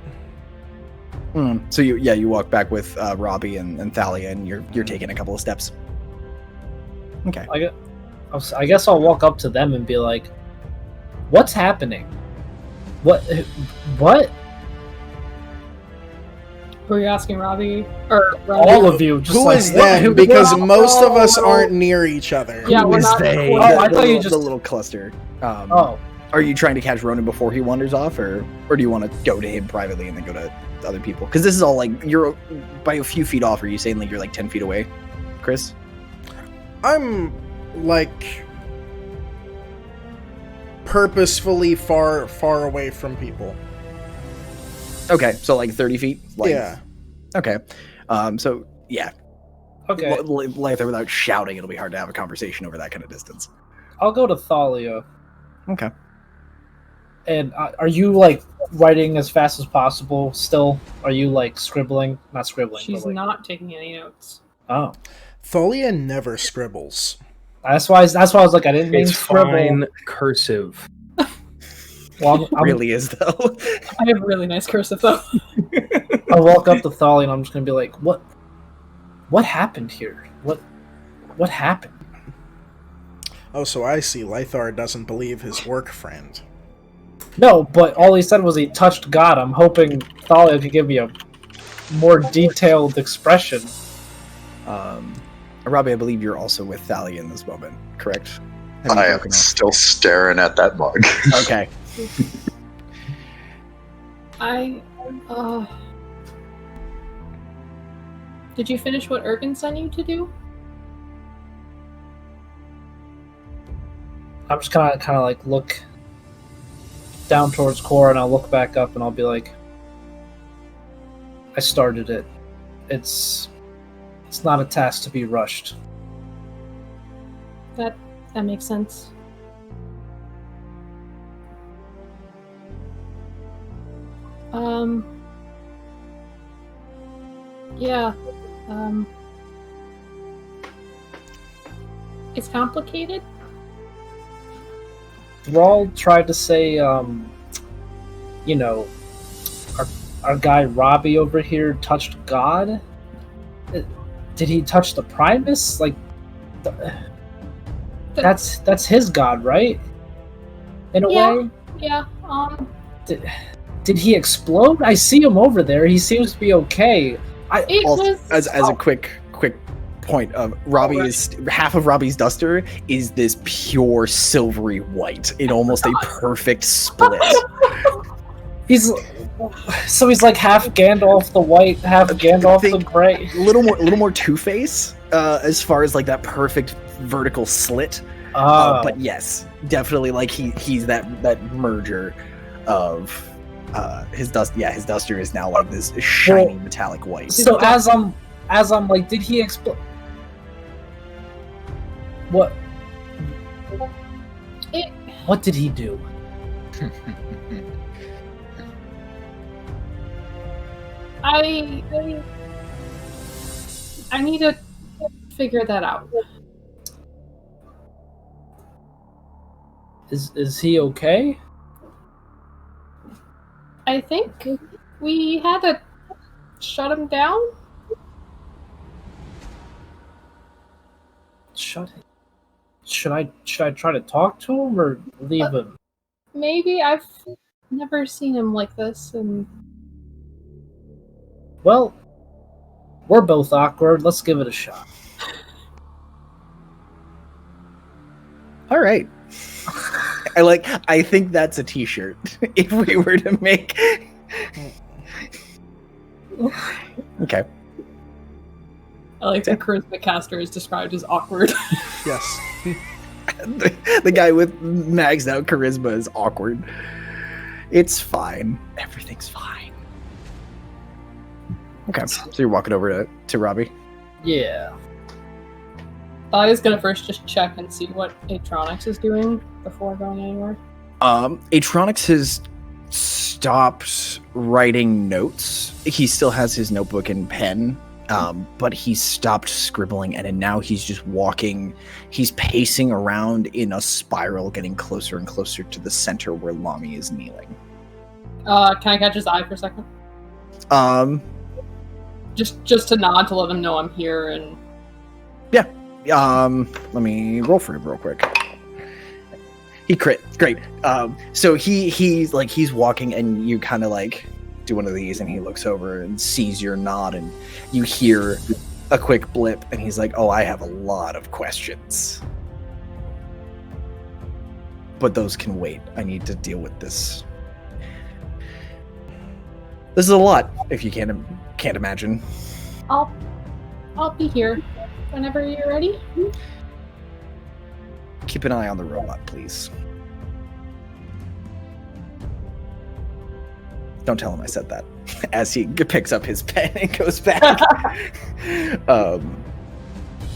So you walk back with Robbie and Thalia, and you're taking a couple of steps. Okay. I guess I'll walk up to them and be like, "What's happening? What? Were you asking Robbie? Or Robbie? All of you. Just Who is them? Because most of us aren't near each other. Yeah, Who is they? I thought you just the little cluster. Are you trying to catch Ronan before he wanders off, or do you want to go to him privately and then go to other people? Because this is all like you're by a few feet off. Are you saying like you're like 10 feet away, Chris? I'm like purposefully far away from people. Okay, so like 30 feet. Like, yeah. Okay. So yeah, Okay. Lythar, without shouting, it'll be hard to have a conversation over that kind of distance. I'll go to Thalia. Okay. And are you like writing as fast as possible still? Are you like scribbling? Not scribbling. She's but, like... not taking any notes. Oh. Thalia never scribbles. That's why I was like, I didn't mean It's scribble. fine cursive. Well, It really is, though. I have really nice cursive, though. I'll walk up to Thalia and I'm just gonna be like, what happened here? What happened? Oh, so I see. Lythar doesn't believe his work friend. No, but all he said was he touched God. I'm hoping Thalia could give me a more detailed expression. Robbie, I believe you're also with Thalia in this moment, correct? I am still staring at that mug. Okay. Did you finish what Ergin sent you to do? I'm just kind of like look down towards Cora, and I'll look back up, and I'll be like, I started it. It's not a task to be rushed. That makes sense. Yeah. It's complicated. Thrall tried to say, you know, our guy Robbie over here touched God. Did he touch the Primus? Like, that's his God, right? In a way. Yeah. Did he explode? I see him over there. He seems to be okay. As a quick point of Robbie is half of Robbie's duster is this pure silvery white in almost a perfect split. He's like half Gandalf the white, half Gandalf the gray. A little more Two-Face as far as like that perfect vertical slit. But yes, definitely like he's that merger of his dust. Yeah, his duster is now like this shiny metallic white. So as I'm like, did he explode? What did he do? I need to figure that out. Is he okay? I think we had to shut him down. Shut him. Should I try to talk to him or leave him? Maybe. I've never seen him like this, and well, we're both awkward. Let's give it a shot. All right. I think that's a t-shirt if we were to make. Okay. I like that charisma caster is described as awkward. Yes. The guy with maxed out charisma is awkward. It's fine. Everything's fine. Okay, so you're walking over to Robbie? Yeah. Thalia's gonna first just check and see what Atronics is doing before going anywhere. Atronics has stopped writing notes. He still has his notebook and pen, but he's stopped scribbling, and now he's just walking. He's pacing around in a spiral, getting closer and closer to the center where Lami is kneeling. Can I catch his eye for a second? Just to nod to let him know I'm here, and yeah. Let me roll for him real quick. He crit. Great. So he's walking, and you kind of like do one of these, and he looks over and sees your nod, and you hear a quick blip, and he's like, "Oh, I have a lot of questions, but those can wait. I need to deal with this. This is a lot, if you can't imagine." I'll be here whenever you're ready. Keep an eye on the robot, please. Don't tell him I said that. As he picks up his pen and goes back.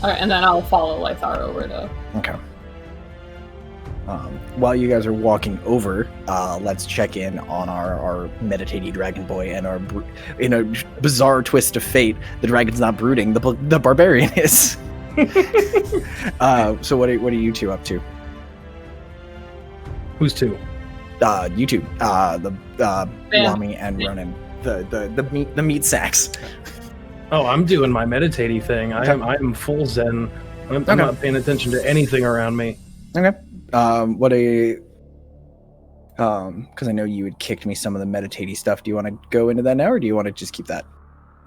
Alright, and then I'll follow Lythar over to... Okay. While you guys are walking over, let's check in on our meditating dragon boy and our in a bizarre twist of fate, the dragon's not brooding, the barbarian is. So what are you two up to? Who's two? You two, Lami and Ronan, the meat sacks. Oh, I'm doing my meditating thing. I am full zen. I'm not paying attention to anything around me. Okay. Because I know you had kicked me some of the meditating stuff. Do you want to go into that now, or do you want to just keep that?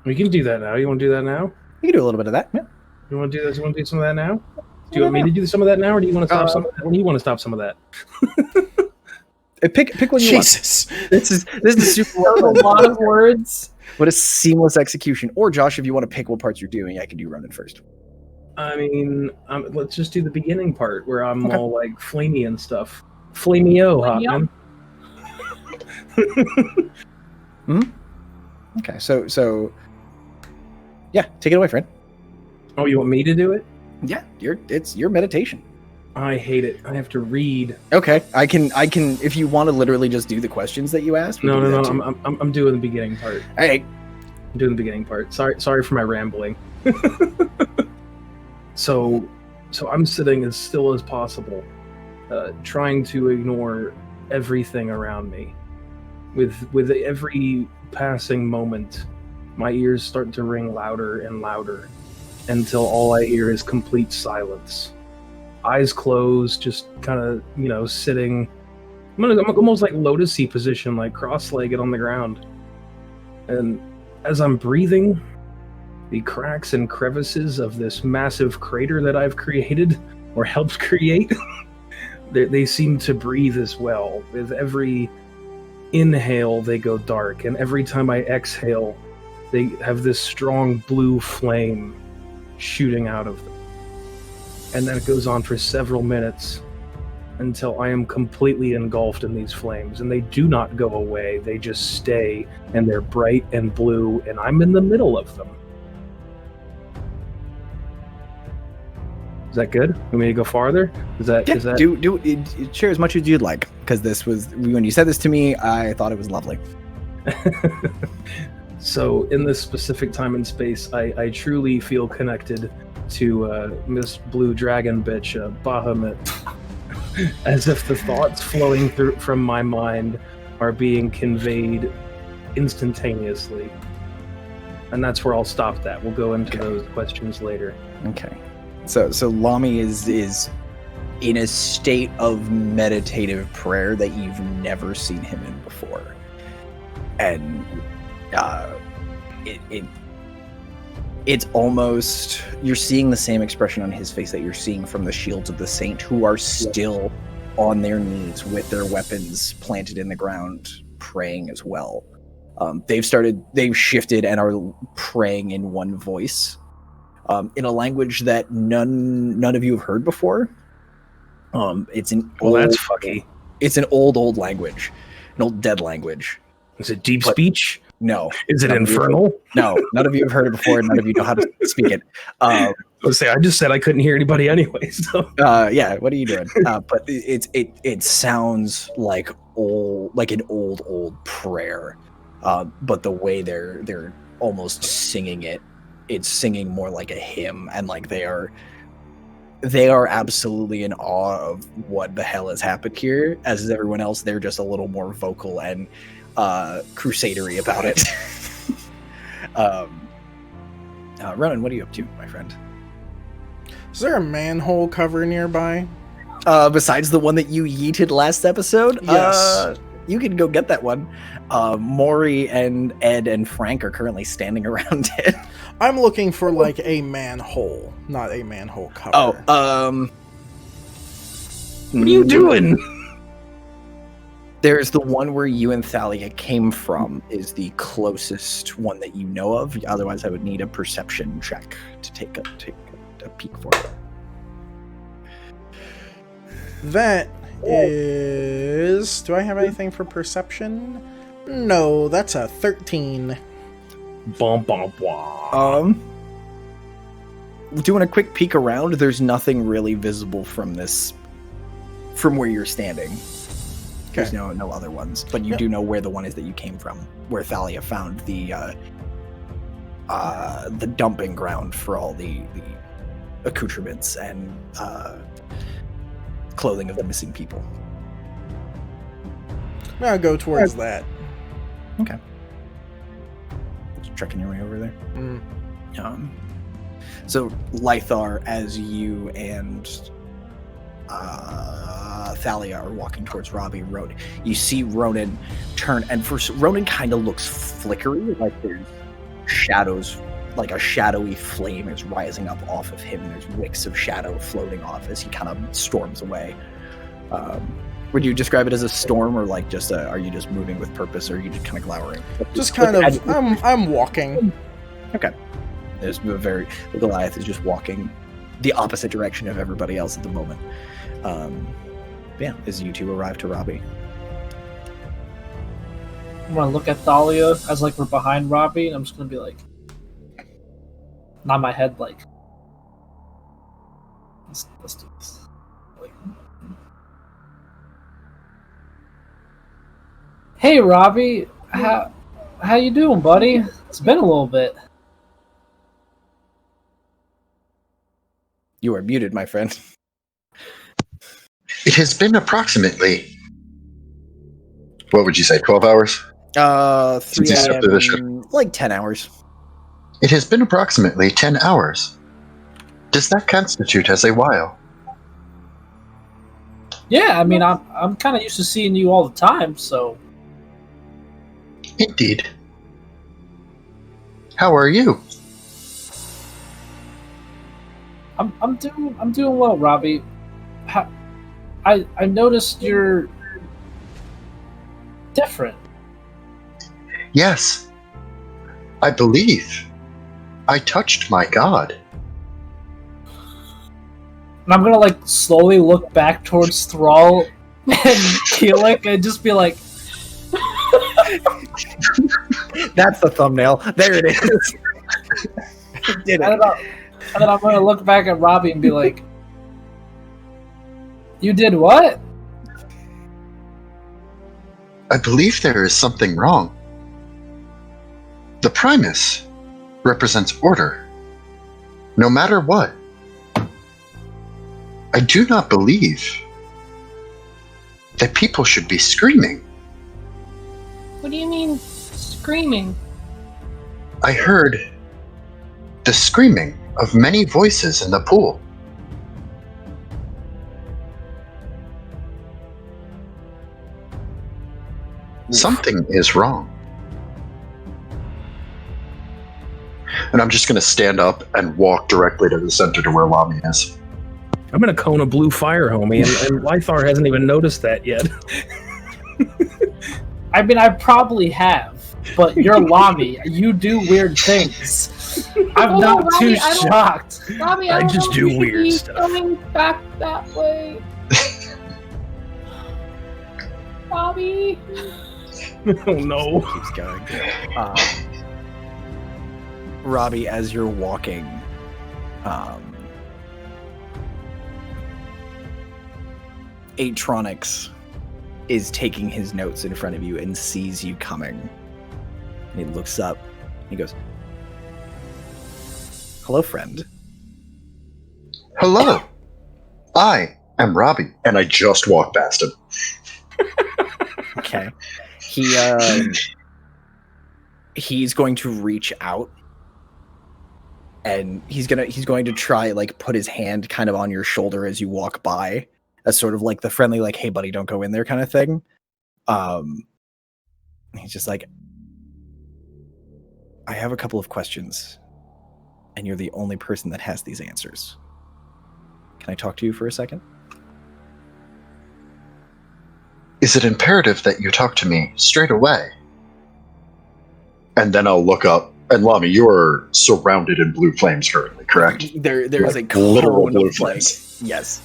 We can do that now. You want to do that now? You can do a little bit of that. Yeah. You want to do this? You want to do some of that now? Do you want me to do some of that now, or do you want to stop some of that? When do you want to stop some of that? Pick what you want. Jesus. This is super. That was a lot of words. What a seamless execution. Or Josh, if you want to pick what parts you're doing, I can do Ronan first. I mean, let's just do the beginning part where I'm all like flamey and stuff. Flamey-o, Hotman. Okay, so yeah, take it away, friend. Oh, you want me to do it? Yeah, it's your meditation. I hate it. I have to read. Okay, I can. If you want to literally just do the questions that you asked. No. I'm doing the beginning part. All right. I'm doing the beginning part. Sorry for my rambling. So I'm sitting as still as possible, trying to ignore everything around me. With every passing moment, my ears start to ring louder and louder until all I hear is complete silence. Eyes closed, just kind of, sitting. I'm almost like lotus-y position, like cross-legged on the ground. And as I'm breathing, the cracks and crevices of this massive crater that I've created, or helped create, they seem to breathe as well. With every inhale, they go dark, and every time I exhale, they have this strong blue flame shooting out of them. And then it goes on for several minutes until I am completely engulfed in these flames, and they do not go away. They just stay, and they're bright and blue, and I'm in the middle of them. Is that good? Want me to go farther? Is that do share as much as you'd like, because this was, when you said this to me, I thought it was lovely. So in this specific time and space, I truly feel connected to Miss Blue Dragon bitch, Bahamut, as if the thoughts flowing through from my mind are being conveyed instantaneously. And that's where I'll stop that. We'll go into those questions later. Okay. So Lami is in a state of meditative prayer that you've never seen him in before. And it's almost, you're seeing the same expression on his face that you're seeing from the shields of the saint, who are still on their knees with their weapons planted in the ground, praying as well. They've shifted and are praying in one voice, in a language that none of you have heard before. It's an that's fucky. It's an old language, an old dead language. Is it deep speech? No. Is it infernal? No, none of you have heard it before, and none of you know how to speak it. I just said I couldn't hear anybody anyway. So yeah, what are you doing? But it sounds like an old prayer. But the way they're almost singing it, it's singing more like a hymn, and like they are absolutely in awe of what the hell has happened here. As is everyone else, they're just a little more vocal and crusadery about it. Ronan, what are you up to, my friend? Is there a manhole cover nearby? Besides the one that you yeeted last episode? Yes. You can go get that one. Maury and Ed and Frank are currently standing around it. I'm looking for like a manhole, not a manhole cover. What are you doing? There's the one where you and Thalia came from is the closest one that you know of. Otherwise, I would need a perception check to take a peek for it. That is... Do I have anything for perception? No, that's a 13. Bom, bom, bom. doing a quick peek around, there's nothing really visible from where you're standing. There's no other ones, but you do know where the one is that you came from, where Thalia found the dumping ground for all the accoutrements and clothing of the missing people. I'll go towards that. Okay. Just trekking your way over there. So Lythar, as you and Thalia are walking towards Robbie, you see Ronan turn, and first Ronan kind of looks flickery, like there's shadows, like a shadowy flame is rising up off of him. There's wicks of shadow floating off as he kind of storms away. Would you describe it as a storm, or like just are you just moving with purpose, or are you just kind of glowering? Just kind of, I'm walking. Okay. The Goliath is just walking the opposite direction of everybody else at the moment. As you two arrive to Robbie. I'm gonna look at Thalia as like we're behind Robbie, and I'm just gonna be like, nod my head like, let's do this. Like, hey Robbie, how you doing, buddy? It's been a little bit. You are muted, my friend. It has been approximately, what would you say, 12 hours? 3 a.m., like 10 hours. It has been approximately 10 hours. Does that constitute as a while? Yeah, I mean, I'm kind of used to seeing you all the time, so. Indeed. How are you? I'm doing well, Robbie. I noticed you're different. Yes. I believe I touched my god. And I'm gonna like slowly look back towards Thrall and Keelik and just be like, that's the thumbnail. There it is. Did it. And then I'm gonna look back at Robbie and be like, you did what? I believe there is something wrong. The Primus represents order, no matter what. I do not believe that people should be screaming. What do you mean, screaming? I heard the screaming of many voices in the pool. Something is wrong. And I'm just going to stand up and walk directly to the center to where Lami is. I'm in a cone of blue fire, homie, and Lythar hasn't even noticed that yet. I mean, I probably have, but you're Lami. You do weird things. I'm not Robbie, too shocked. Robbie, I just do weird stuff. Coming back that way. Robbie. Oh no. Keeps going. Robbie, as you're walking, Atronics is taking his notes in front of you and sees you coming. And he looks up. He goes, "Hello, friend." Hello. I am Robbie. And I just walked past him. Okay. He's going to reach out, and he's going to try like put his hand kind of on your shoulder as you walk by, as sort of like the friendly like, "Hey buddy, don't go in there" kind of thing. He's just like, "I have a couple of questions, and you're the only person that has these answers. Can I talk to you for a second?" Is it imperative that you talk to me straight away? And then I'll look up. And Lami, you are surrounded in blue flames currently, correct? There's like a literal cone blue of flames. Yes.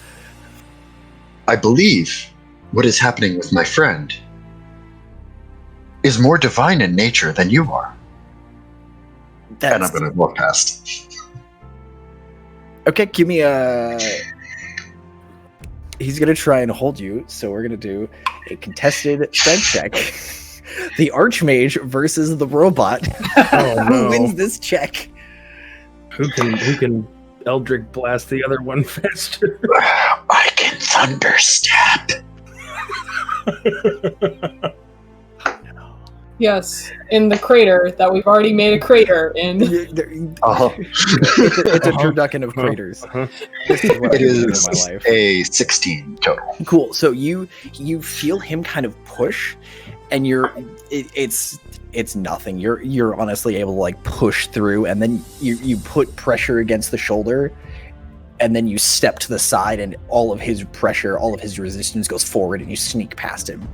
I believe what is happening with my friend is more divine in nature than you are. And I'm going to walk past. Okay, give me a... He's going to try and hold you, so we're going to do a contested strength check. The Archmage versus the robot. Oh, Who no. wins this check? Who can Eldritch blast the other one faster? I can thunderstep. Yes, in the crater that we've already made a crater in. It's a turducken of craters. This is what It I do in is my life. a 16 total. Cool. So you feel him kind of push, and it's nothing. You're honestly able to like push through, and then you put pressure against the shoulder, and then you step to the side, and all of his pressure, all of his resistance goes forward, and you sneak past him.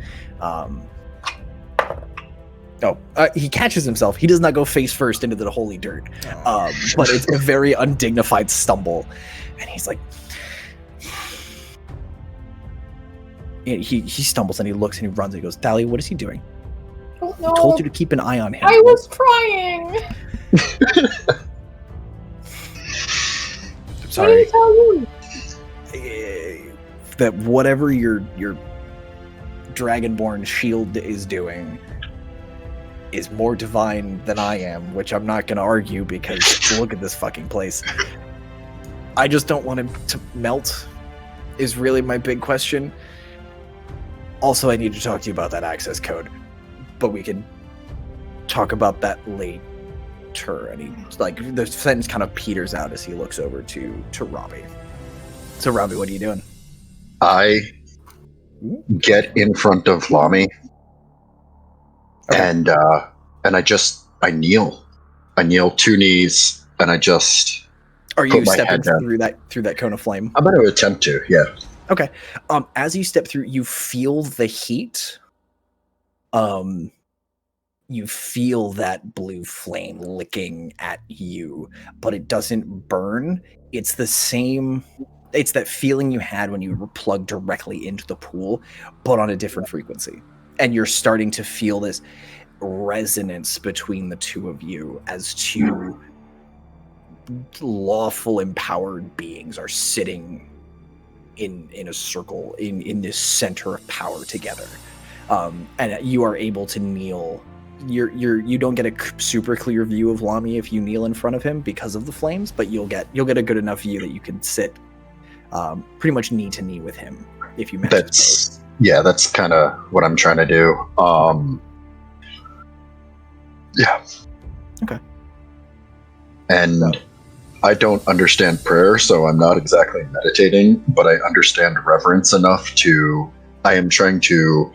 He catches himself. He does not go face first into the holy dirt, but it's a very undignified stumble, and he's like, he stumbles and he looks and he runs and he goes, Thalia, what is he doing? Oh, no. I told you to keep an eye on him. I was trying. I'm sorry. What did he tell you? That whatever your Dragonborn shield is doing is more divine than I am, which I'm not going to argue because look at this fucking place. I just don't want him to melt is really my big question. Also, I need to talk to you about that access code, but we can talk about that later. And he, like, the sentence kind of peters out as he looks over to Robbie. So, Robbie, what are you doing? I get in front of Lami, Okay. and I kneel. I kneel 2 knees, and I just Are you put my stepping head down. through that cone of flame? I'm going to attempt to, yeah. Okay. As you step through, you feel the heat. You feel that blue flame licking at you, but it doesn't burn. It's the same. It's that feeling you had when you were plugged directly into the pool, but on a different frequency. And you're starting to feel this resonance between the two of you as two lawful empowered beings are sitting in a circle in this center of power together, and you are able to kneel. You don't get a super clear view of Lami if you kneel in front of him because of the flames, but you'll get a good enough view that you can sit pretty much knee to knee with him if you match his pose. That's kind of what I'm trying to do. Yeah. Okay. And I don't understand prayer, so I'm not exactly meditating, but I understand reverence enough I am trying to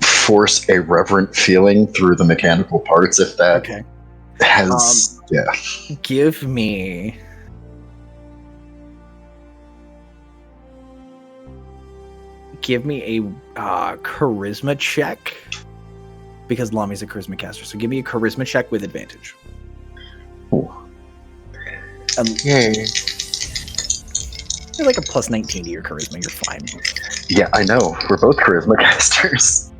force a reverent feeling through the mechanical parts, if that has, Give me a charisma check, because Lami's a charisma caster, so give me a charisma check with advantage. You're like a plus 19 to your charisma, you're fine. Yeah, I know. We're both charisma casters.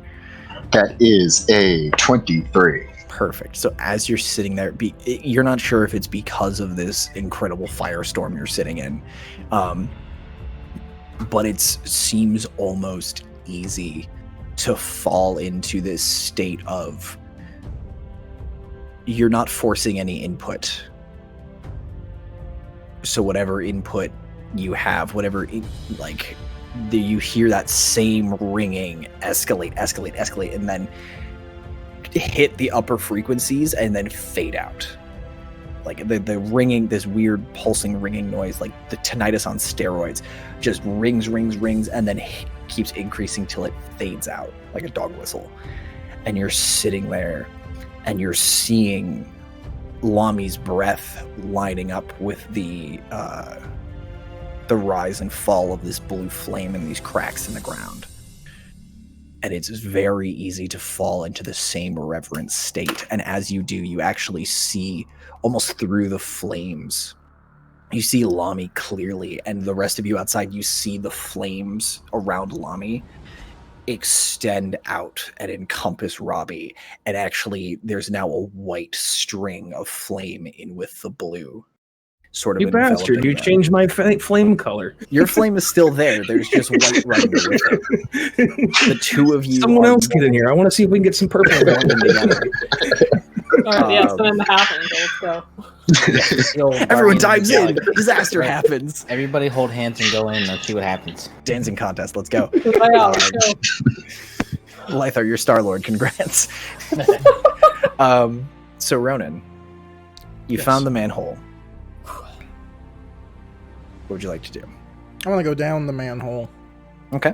That is a 23. Perfect. So as you're sitting there, you're not sure if it's because of this incredible firestorm you're sitting in, but it seems almost easy to fall into this state of you're not forcing any input. So whatever input you have, you hear that same ringing escalate, and then hit the upper frequencies and then fade out. Like the ringing, this weird pulsing ringing noise, like the tinnitus on steroids, just rings, and then keeps increasing till it fades out like a dog whistle. And you're sitting there and you're seeing Lami's breath lining up with the rise and fall of this blue flame and these cracks in the ground. And it's very easy to fall into the same reverent state. And as you do, you actually see almost through the flames. You see Lami clearly, and the rest of you outside, you see the flames around Lami extend out and encompass Robbie. And actually, there's now a white string of flame in with the blue. sort of You bastard! enveloping You them. changed my flame color. Your flame is still there. There's just white running with it. The two of you. Someone are else get in here. I want to see if we can get some purple. blending together. All right, yeah, spend the half angle. Let's go. Everyone dives in. Disaster happens. Everybody hold hands and go in. Let's see what happens. Dancing contest. Let's go. Let's go. Lythar, you're Star-Lord. Congrats. So Ronan, you Yes. found the manhole. What would you like to do? I want to go down the manhole. Okay.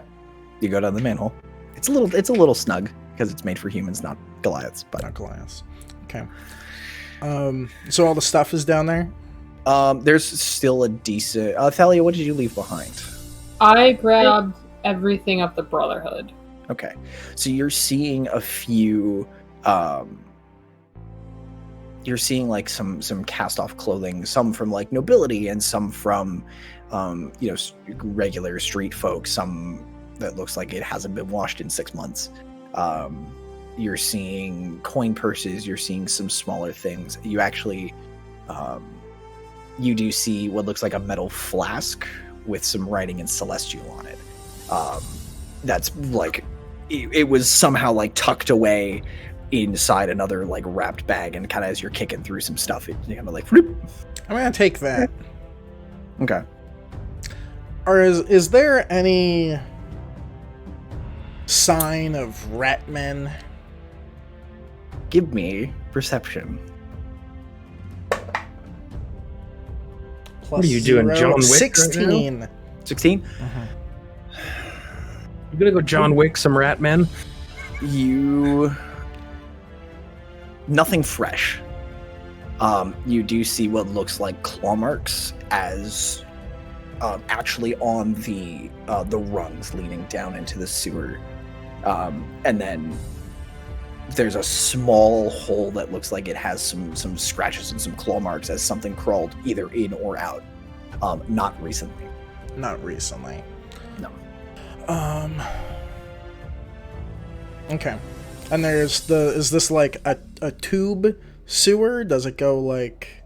You go down the manhole. It's a little snug because it's made for humans, not Goliaths. But Not glass. Okay. So all the stuff is down there? there's still a decent. Thalia, what did you leave behind? I grabbed everything of the Brotherhood. Okay, so you're seeing a few. You're seeing like some cast off clothing, some from like nobility and some from, regular street folk. Some that looks like it hasn't been washed in 6 months. You're seeing coin purses. You're seeing some smaller things. You actually, you do see what looks like a metal flask with some writing in Celestial on it. That's like, it was somehow like tucked away inside another like wrapped bag, and kind of as you're kicking through some stuff, it kind of like. Whoop. I'm gonna take that. Okay. Or is there any sign of ratmen? Give me perception. Plus are you doing, 0, John Wick right 16. 16. You gonna go John Wick some rat men? You. Nothing fresh. You do see what looks like claw marks as actually on the rungs leading down into the sewer, and then there's a small hole that looks like it has some scratches and some claw marks as something crawled either in or out. Not recently. Not recently. No. Okay. And is this like a tube sewer? Does it go like...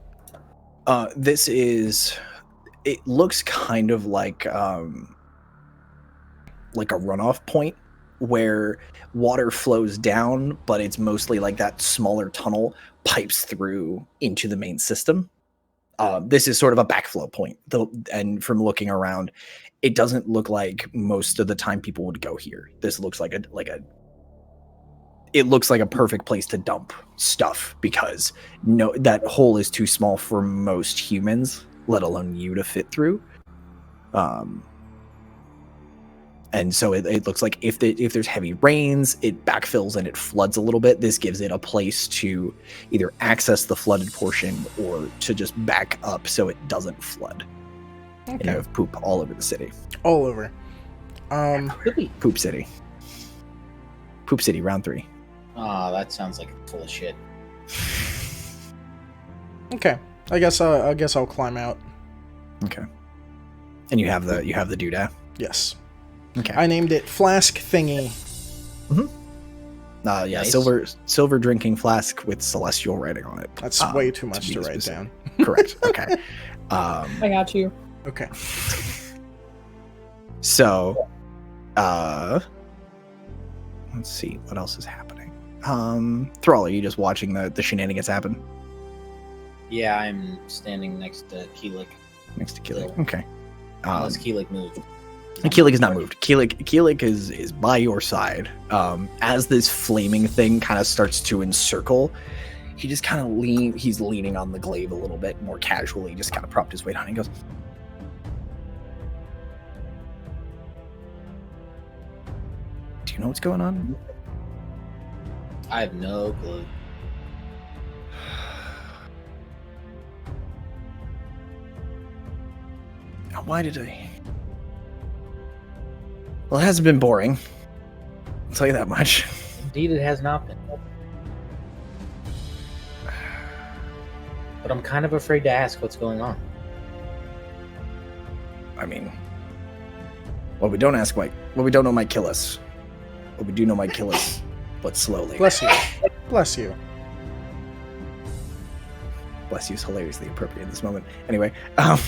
This is, it looks kind of like a runoff point where water flows down, but it's mostly like that smaller tunnel pipes through into the main system. This is sort of a backflow point, though, and from looking around, it doesn't look like most of the time people would go here. This looks like it looks like a perfect place to dump stuff, because that hole is too small for most humans, let alone you, to fit through. And so it looks like if there's heavy rains, it backfills and it floods a little bit. This gives it a place to either access the flooded portion or to just back up so it doesn't flood. Okay. And you have poop all over the city. All over. Poop City. Poop City, round 3. Oh, that sounds like full of shit. Okay. I guess I'll climb out. Okay. And you have the doodah. Yes. Okay. I named it Flask Thingy. Yeah, Nice. silver drinking flask with celestial writing on it. That's way too much be to write specific. down. Correct. Okay. I got you. Okay. So, let's see what else is happening. Thrall, are you just watching the shenanigans happen Yeah, I'm standing next to Keelik. next to Keelik? Yeah. Okay. Unless Keelik moved. Keelik is not moved. Keelik is by your side. As this flaming thing kind of starts to encircle, he just kind of he's leaning on the glaive a little bit more casually, just kind of propped his weight on it. He goes, "Do you know what's going on?" I have no clue. Why did I? Well, it hasn't been boring. I'll tell you that much. Indeed, it has not been. But I'm kind of afraid to ask what's going on. I mean, what we don't know might kill us. What we do know might kill us, but slowly. Bless you. Bless you. bless you is hilariously appropriate in this moment. Anyway, but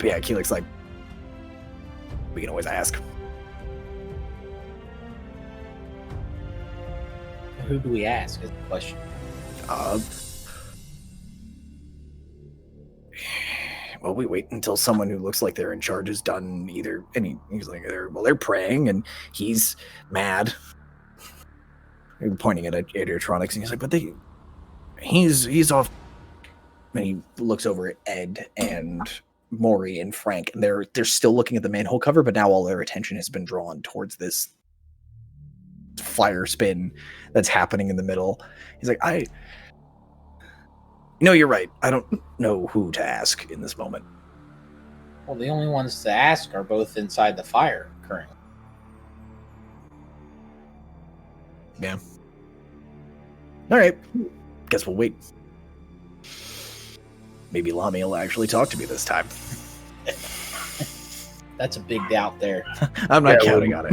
yeah, Keelik's like, we can always ask. Who do we ask is the question. Well, we wait until someone who looks like they're in charge is done either. And he's like, they're praying, and he's mad. They're pointing at Electronics, and he's like, but he's off. And he looks over at Ed and Maury and Frank, and they're still looking at the manhole cover, but now all their attention has been drawn towards this fire spin that's happening in the middle. He's like, no, you're right. I don't know who to ask in this moment. Well, the only ones to ask are both inside the fire currently. Yeah. All right. Guess we'll wait. Maybe Lami will actually talk to me this time. That's a big doubt there. I'm not counting on it.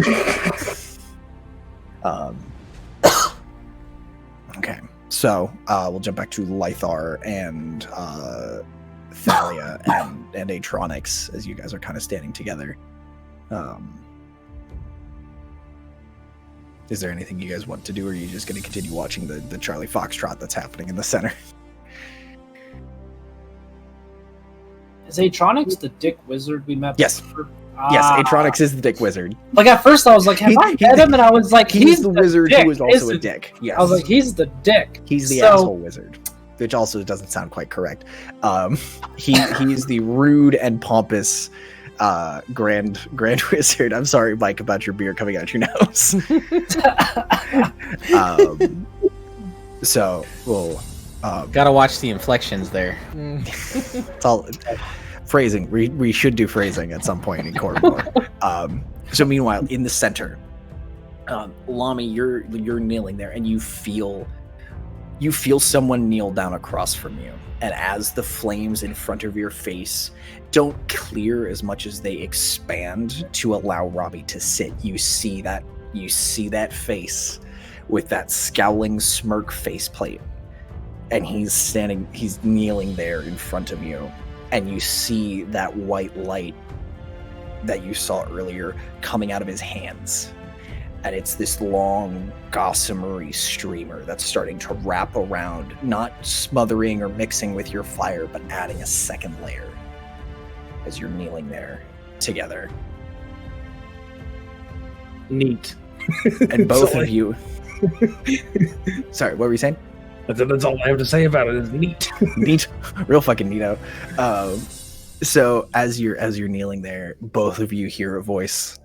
Okay. So we'll jump back to Lythar and Thalia and Atronics as you guys are kind of standing together. Is there anything you guys want to do, or are you just going to continue watching the Charlie Foxtrot that's happening in the center? Is Atronics the dick wizard we met? Yes. Before? Yes, Atronics is the dick wizard. Like at first I was like, have I met him? And I was like, he's the wizard who is also a dick. Yes. I was like, he's the dick. He's the asshole wizard, which also doesn't sound quite correct. He's the rude and pompous grand wizard. I'm sorry, Mike, about your beer coming out your nose. So we'll gotta watch the inflections there. it's all phrasing. We should do phrasing at some point in Core more. So meanwhile, in the center, Lami, you're kneeling there, and you feel someone kneel down across from you. And as the flames in front of your face don't clear as much as they expand to allow Robbie to sit, you see that face with that scowling smirk faceplate. And he's kneeling there in front of you. And you see that white light that you saw earlier coming out of his hands. And it's this long, gossamery streamer that's starting to wrap around, not smothering or mixing with your fire, but adding a second layer as you're kneeling there together. Neat. And both of you... Sorry, what were you saying? That's all I have to say about it is neat. Neat. Real fucking neato. So as you're kneeling there, both of you hear a voice.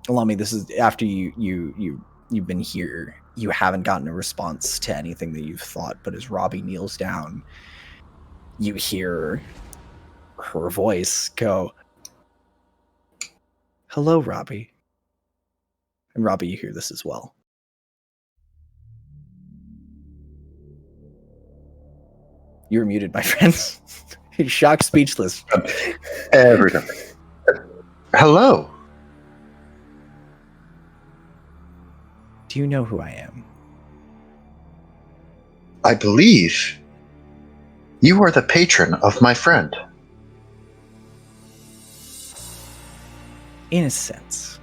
Lami, this is after you've been here. You haven't gotten a response to anything that you've thought, but as Robbie kneels down, you hear her voice go, "Hello, Robbie." And Robbie, you hear this as well. You're muted, my friends. He's shocked, speechless. Every time. Hello. Do you know who I am? I believe you are the patron of my friend. In a sense.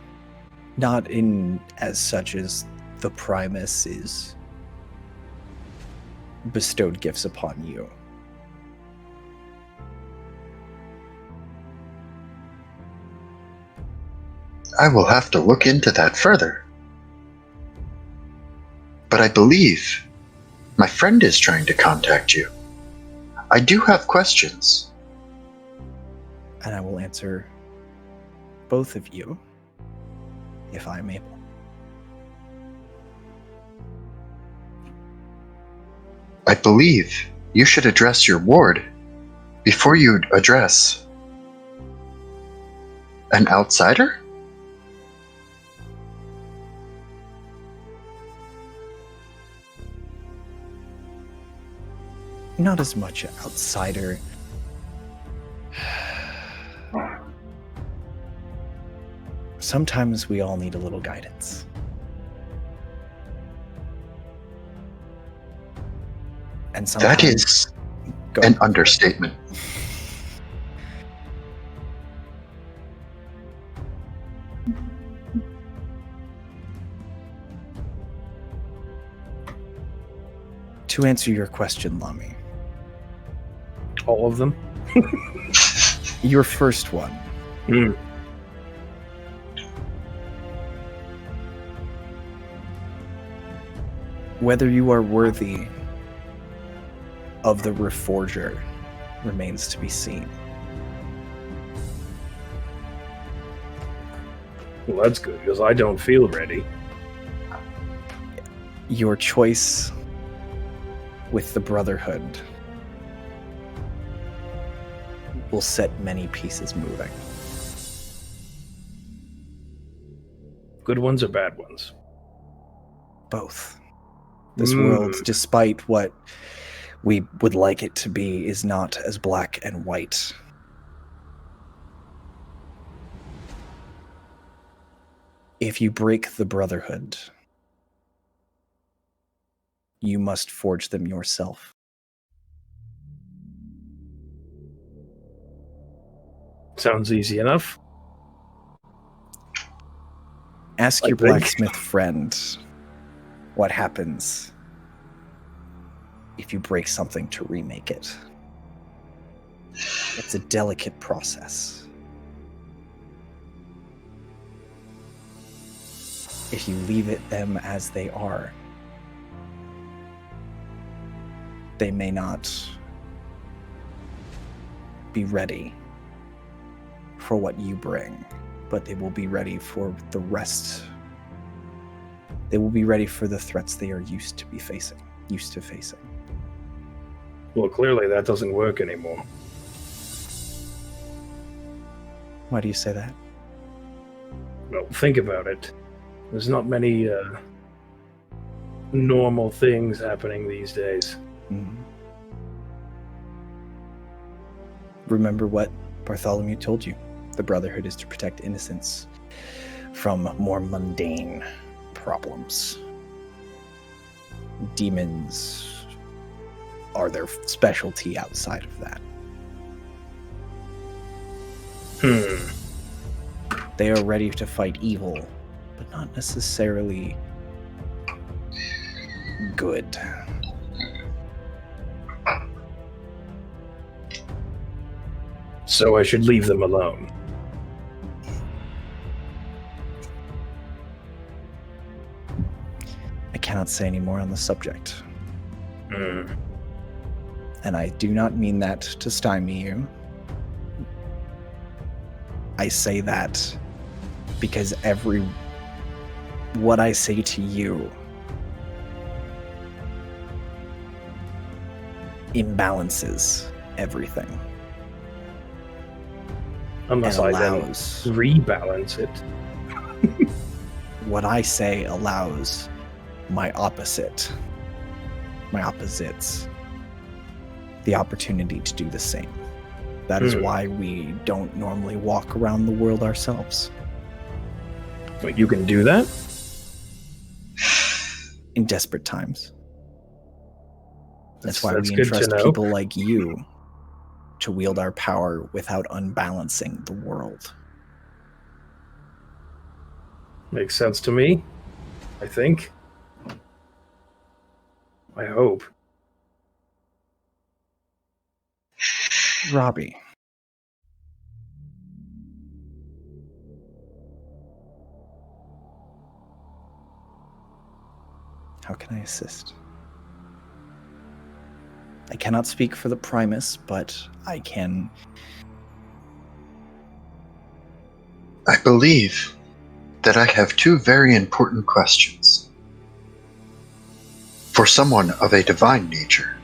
Not in as such as the Primus is bestowed gifts upon you. I will have to look into that further. But I believe my friend is trying to contact you. I do have questions. And I will answer both of you if I'm able. I believe you should address your ward before you address an outsider? Not as much outsider. Sometimes we all need a little guidance. And sometimes, That is Go an ahead. understatement. To answer your question, Lami, All of them? your first one. Hmm. Whether you are worthy of the Reforger remains to be seen. Well, that's good, because I don't feel ready. Your choice with the Brotherhood will set many pieces moving. Good ones or bad ones? Both. This world, despite what we would like it to be, is not as black and white. If you break the Brotherhood, you must forge them yourself. Sounds easy enough. Ask I your think. blacksmith friend what happens if you break something to remake it. It's a delicate process. If you leave them as they are, they may not be ready for what you bring, but they will be ready for the rest. They will be ready for the threats they are used to facing. Well, clearly that doesn't work anymore. Why do you say that? Well, think about it. There's not many normal things happening these days. Mm-hmm. Remember what Bartholomew told you. The Brotherhood is to protect innocents from more mundane problems. Demons are their specialty outside of that. They are ready to fight evil, but not necessarily good. So I should leave them alone. I cannot say any more on the subject. Hmm. And I do not mean that to stymie you. I say that because what I say to you imbalances everything. Unless and I then allows rebalance it. what I say allows my opposites the opportunity to do the same. That is why we don't normally walk around the world ourselves. Well, you can do that? In desperate times. That's why That's we good to entrust know. people like you to wield our power without unbalancing the world. Makes sense to me, I think. I hope. Robbie. How can I assist? I cannot speak for the Primus, but I can... I believe that I have two very important questions. For someone of a divine nature.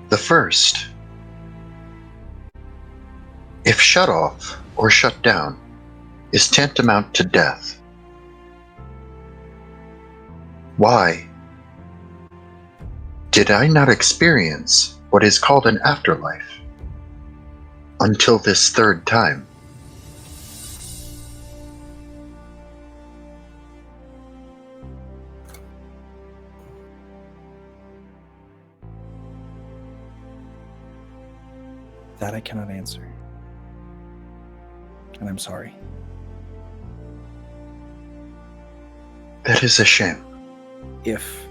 The first, if shut off or shut down is tantamount to death, why did I not experience what is called an afterlife until this third time? That I cannot answer. And I'm sorry. That is a shame. If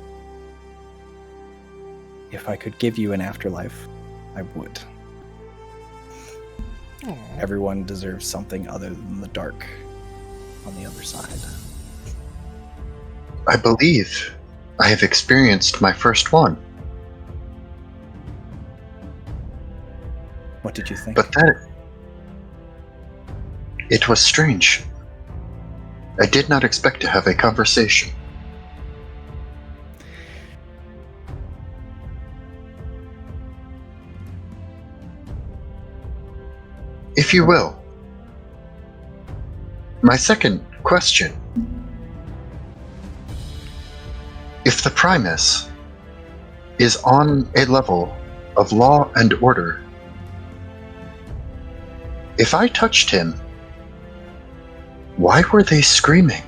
I could give you an afterlife, I would. Aww. Everyone deserves something other than the dark on the other side. I believe I have experienced my first one. What did you think? But it was strange. I did not expect to have a conversation. If you will. My second question. If the Primus is on a level of law and order, if I touched him, why were they screaming?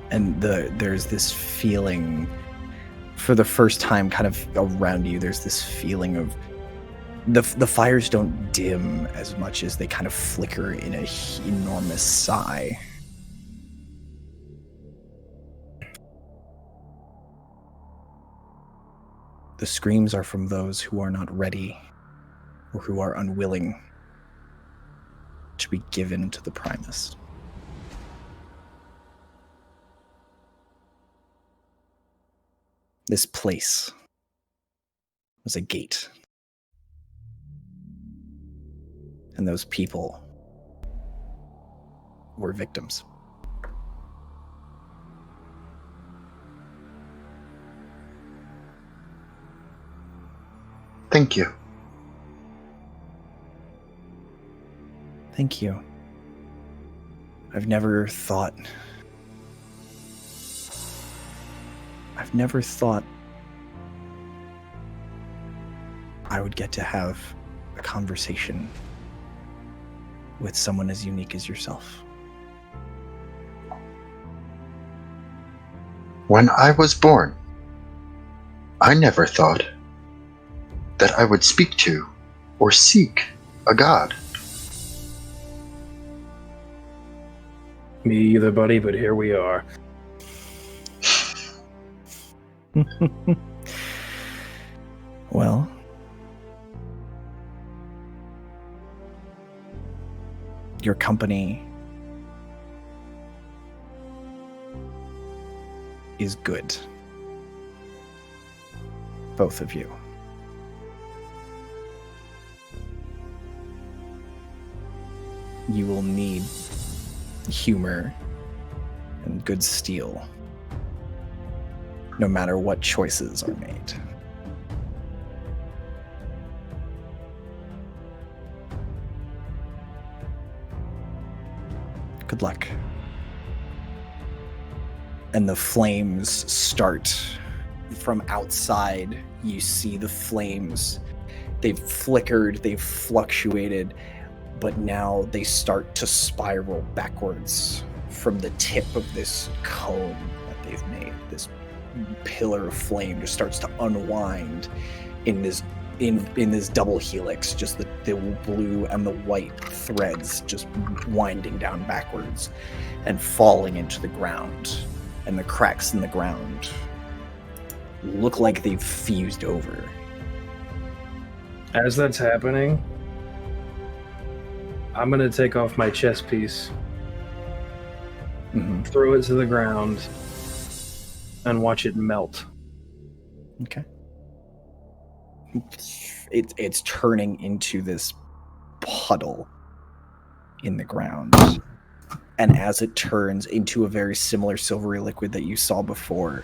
And there's this feeling, for the first time kind of around you, there's this feeling of the fires don't dim as much as they kind of flicker in an enormous sigh. The screams are from those who are not ready or who are unwilling to be given to the Primus. This place was a gate. And those people were victims. Thank you. Thank you. I've never thought I would get to have a conversation with someone as unique as yourself. When I was born, I never thought that I would speak to or seek a god. Me either, buddy, but here we are. Well, your company is good. Both of you. You will need humor and good steel, no matter what choices are made. Good luck. And the flames start from outside. You see the flames. They've flickered, they've fluctuated, but now they start to spiral backwards from the tip of this cone that they've made. This pillar of flame just starts to unwind in this double helix, just the blue and the white threads just winding down backwards and falling into the ground. And the cracks in the ground look like they've fused over. As that's happening, I'm going to take off my chest piece, throw it to the ground, and watch it melt. Okay. It's turning into this puddle in the ground. And as it turns into a very similar silvery liquid that you saw before,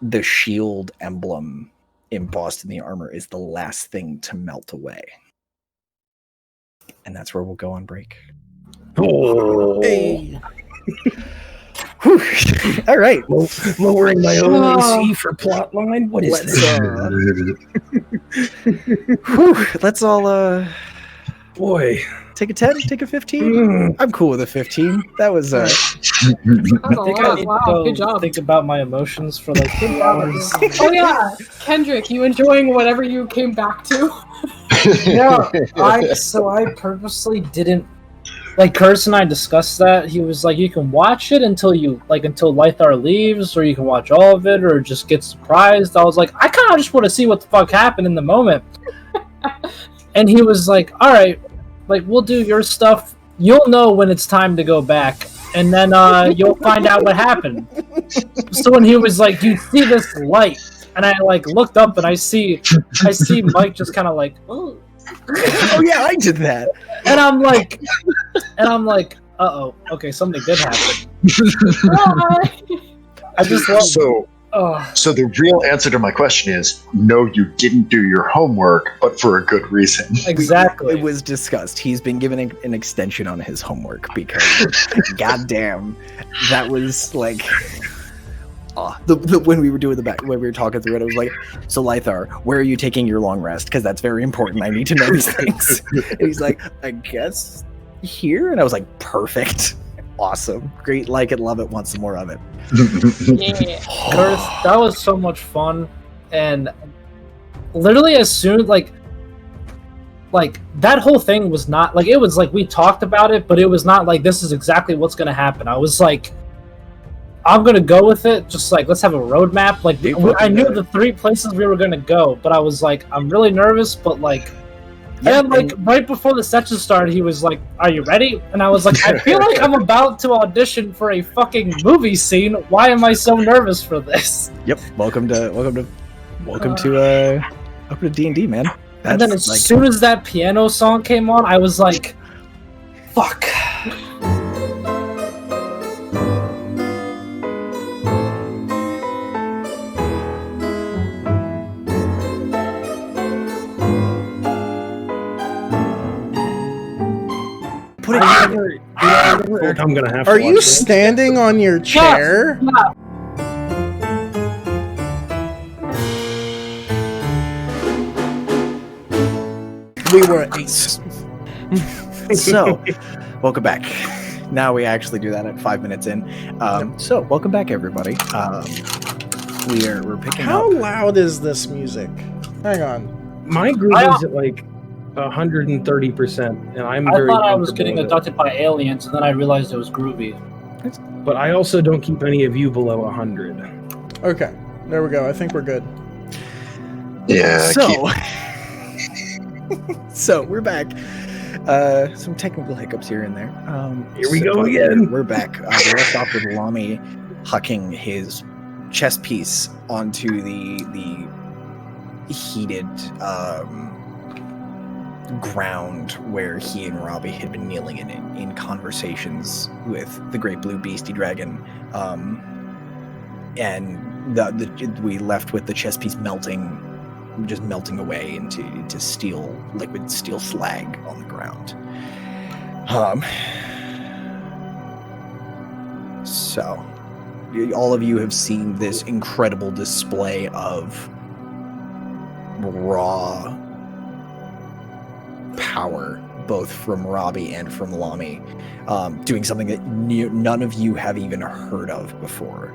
the shield emblem embossed in the armor is the last thing to melt away. And that's where we'll go on break. Oh. Hey. All right. Lowering my own AC for plotline? What is Let's all Boy. Take a 10, take a 15. I'm cool with a 15. That was I That's a think I lot. need to Wow, go good job. think about my emotions for like 2 hours. Oh yeah, Kendrick, you enjoying whatever you came back to? Yeah, I purposely didn't like Curtis and I discussed that. He was like, you can watch it until Lythar leaves, or you can watch all of it, or just get surprised. I was like, I kind of just want to see what the fuck happened in the moment. And he was like, all right, like we'll do your stuff. You'll know when it's time to go back, and then you'll find out what happened. So when he was like, you see this light, and I like looked up and I see Mike just kind of like, oh. Oh yeah, I did that. And I'm like, uh-oh, okay, something did happen. I just love. So the real answer to my question is no, you didn't do your homework, but for a good reason. Exactly. It was discussed. He's been given an extension on his homework because, goddamn, that was like. When we were doing when we were talking through it, I was like, "So Lythar, where are you taking your long rest? Because that's very important. I need to know these things." And he's like, "I guess here," and I was like, "Perfect, awesome, great, like it, love it, want some more of it." Yeah. Curtis, that was so much fun, and literally as soon like that whole thing was not like it was like we talked about it, but it was not like this is exactly what's gonna happen. I was like, I'm gonna go with it. Just like let's have a roadmap. Like I knew the 3 places we were gonna go, but I was like, I'm really nervous. But like, yeah, and like right before the session started, he was like, "Are you ready?" And I was like, "I feel like I'm about to audition for a fucking movie scene. Why am I so nervous for this?" Yep. Welcome to D&D, man. And then as soon as that piano song came on, I was like, "Fuck." I'm gonna have to Are you watch this. standing on your chair? Yeah. We were ace. So, welcome back. Now we actually do that at 5 minutes in. So, welcome back, everybody. We're picking up. How loud is this music? Hang on. My groove is at like 130%, and I thought I was comfortable getting with it. abducted by aliens, and then I realized it was groovy. But I also don't keep any of you below 100. Okay, there we go. I think we're good. Yeah. So we're back. Some technical hiccups here and there. Here we go again. We're back. We left off with Lamy hucking his chess piece onto the heated ground where he and Robbie had been kneeling in conversations with the great blue beastie dragon, and we left with the chess piece melting away into liquid steel slag on the ground. So all of you have seen this incredible display of raw power, both from Robbie and from Lamy, doing something that none of you have even heard of before.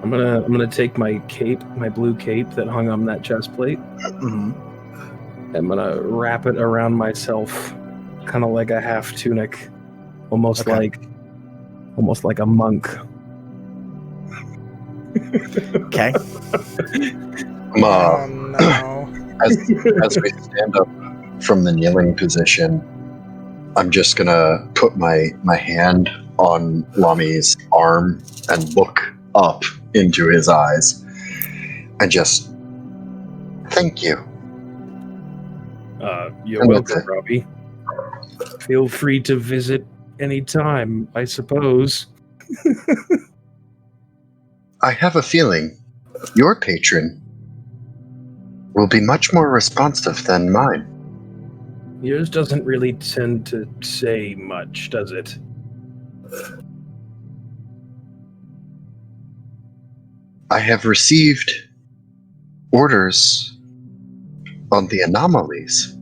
I'm gonna take my cape, my blue cape that hung on that chest plate. Mm-hmm. I'm gonna wrap it around myself, kind of like a half tunic, almost like a monk. Okay. Oh no. As we stand up from the kneeling position, I'm just gonna put my hand on Lamy's arm and look up into his eyes and just thank you. You're welcome, Robbie. Feel free to visit anytime, I suppose. I have a feeling your patron will be much more responsive than mine. Yours doesn't really tend to say much, does it? I have received orders on the anomalies.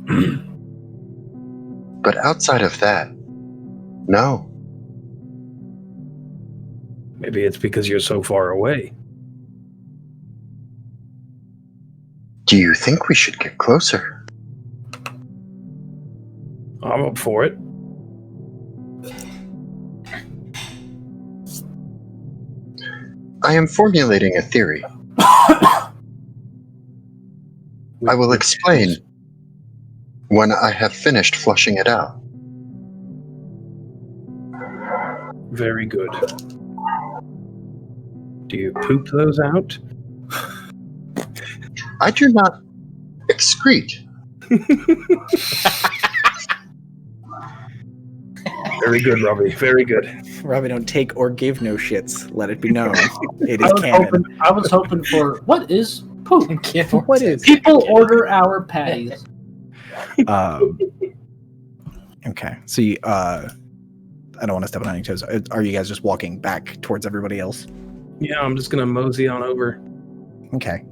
But outside of that, no. Maybe it's because you're so far away. Do you think we should get closer? I'm up for it. I am formulating a theory. I will explain when I have finished flushing it out. Very good. Do you poop those out? I do not excrete. Very good, Robbie. Very good. Robbie, don't take or give no shits. Let it be known. It is canon. I was hoping for what is poop? What is People order our patties. Okay, so you, I don't want to step on any toes. Are you guys just walking back towards everybody else? Yeah, I'm just gonna mosey on over. Okay.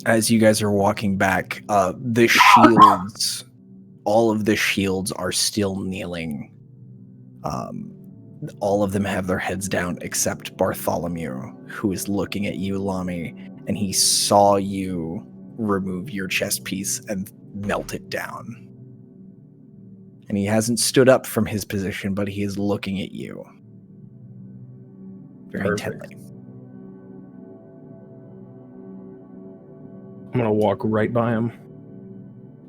As you guys are walking back, the shields, all of the shields are still kneeling. All of them have their heads down except Bartholomew, who is looking at you, Lami, and he saw you remove your chest piece and melt it down. And he hasn't stood up from his position, but he is looking at you very intently. I'm gonna walk right by him,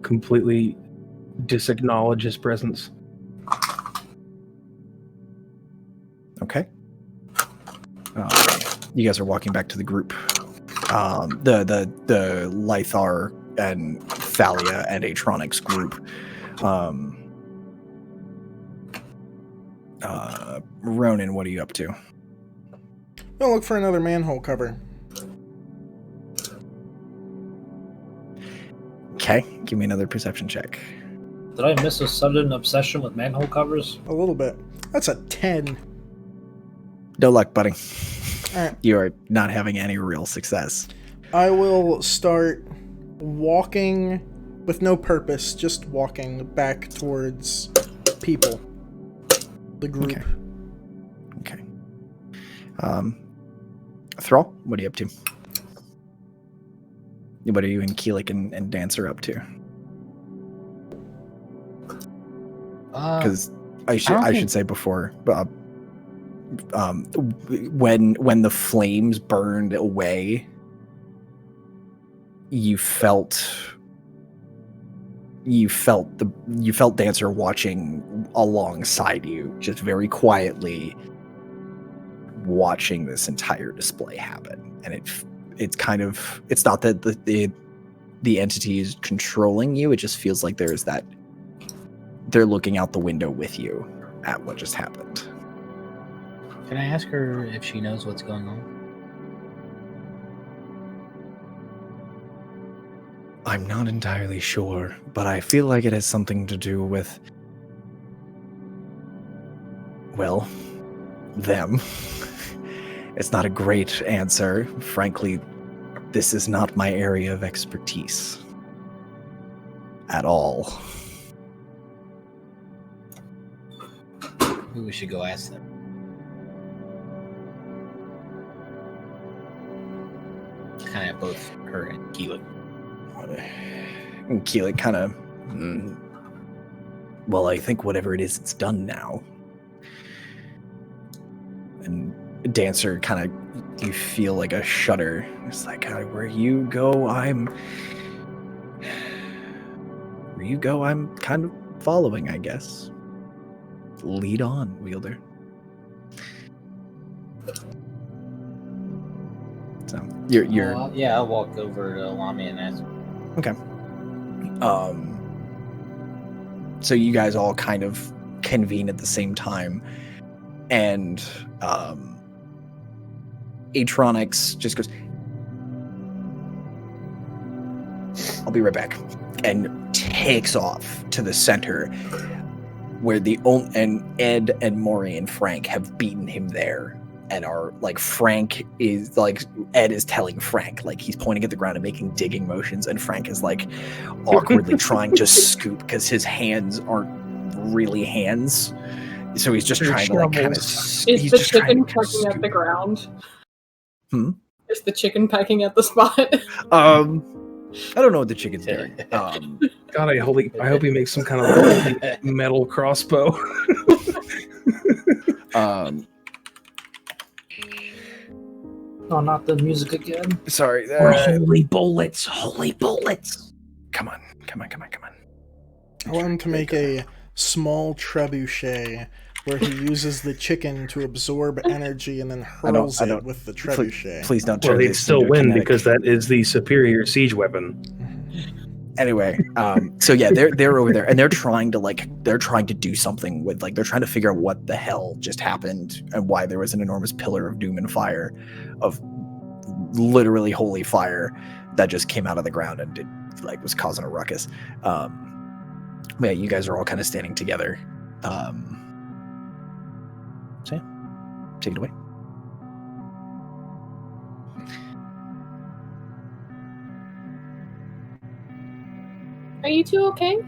completely disacknowledge his presence. Okay. You guys are walking back to the group. The Lythar and Thalia and Atronics group. Ronan, what are you up to? I'll look for another manhole cover. Okay, give me another perception check. Did I miss a sudden obsession with manhole covers? A little bit. That's a 10. No luck, buddy. All right. You are not having any real success. I will start walking with no purpose, just walking back towards people. The group. Okay. Thrall, what are you up to? What are you and Keelik and Dancer up to? Because I should say before, when the flames burned away, you felt Dancer watching alongside you, just very quietly watching this entire display happen. And it's not that the entity is controlling you, it just feels like there's that they're looking out the window with you at what just happened. Can I ask her if she knows what's going on? I'm not entirely sure, but I feel like it has something to do with, well, them. It's not a great answer. Frankly, this is not my area of expertise at all. Maybe we should go ask them. Kind of both her and Keelik. And Keelik kind of, well, I think whatever it is, it's done now. And Dancer kind of, you feel like a shudder. It's like, where you go, I'm kind of following, I guess. Lead on, Wielder. So you're I'll walk over to Lami and ask. Okay. So you guys all kind of convene at the same time, and Atronics just goes, I'll be right back, and takes off to the center where and Ed and Maury and Frank have beaten him there and are like Frank is like Ed is telling Frank, like he's pointing at the ground and making digging motions, and Frank is like awkwardly trying to scoop because his hands aren't really hands, so he's just trying to like kind of. Is the chicken pecking at the ground? Is the chicken pecking at the spot? I don't know what the chicken's doing. God, I hope he makes some kind of metal crossbow. Oh, not the music again. Sorry. Holy bullets! Holy bullets! Come on. I want him to make a small trebuchet where he uses the chicken to absorb energy and then hurls it with the trebuchet. Please don't turn Well, they'd this still into a win kinetic. because that is the superior siege weapon. Anyway, so yeah, they're over there and they're trying to do something with they're trying to figure out what the hell just happened and why there was an enormous pillar of doom and fire, of literally holy fire that just came out of the ground and was causing a ruckus. Yeah, you guys are all kind of standing together. So yeah, take it away. Are you two okay?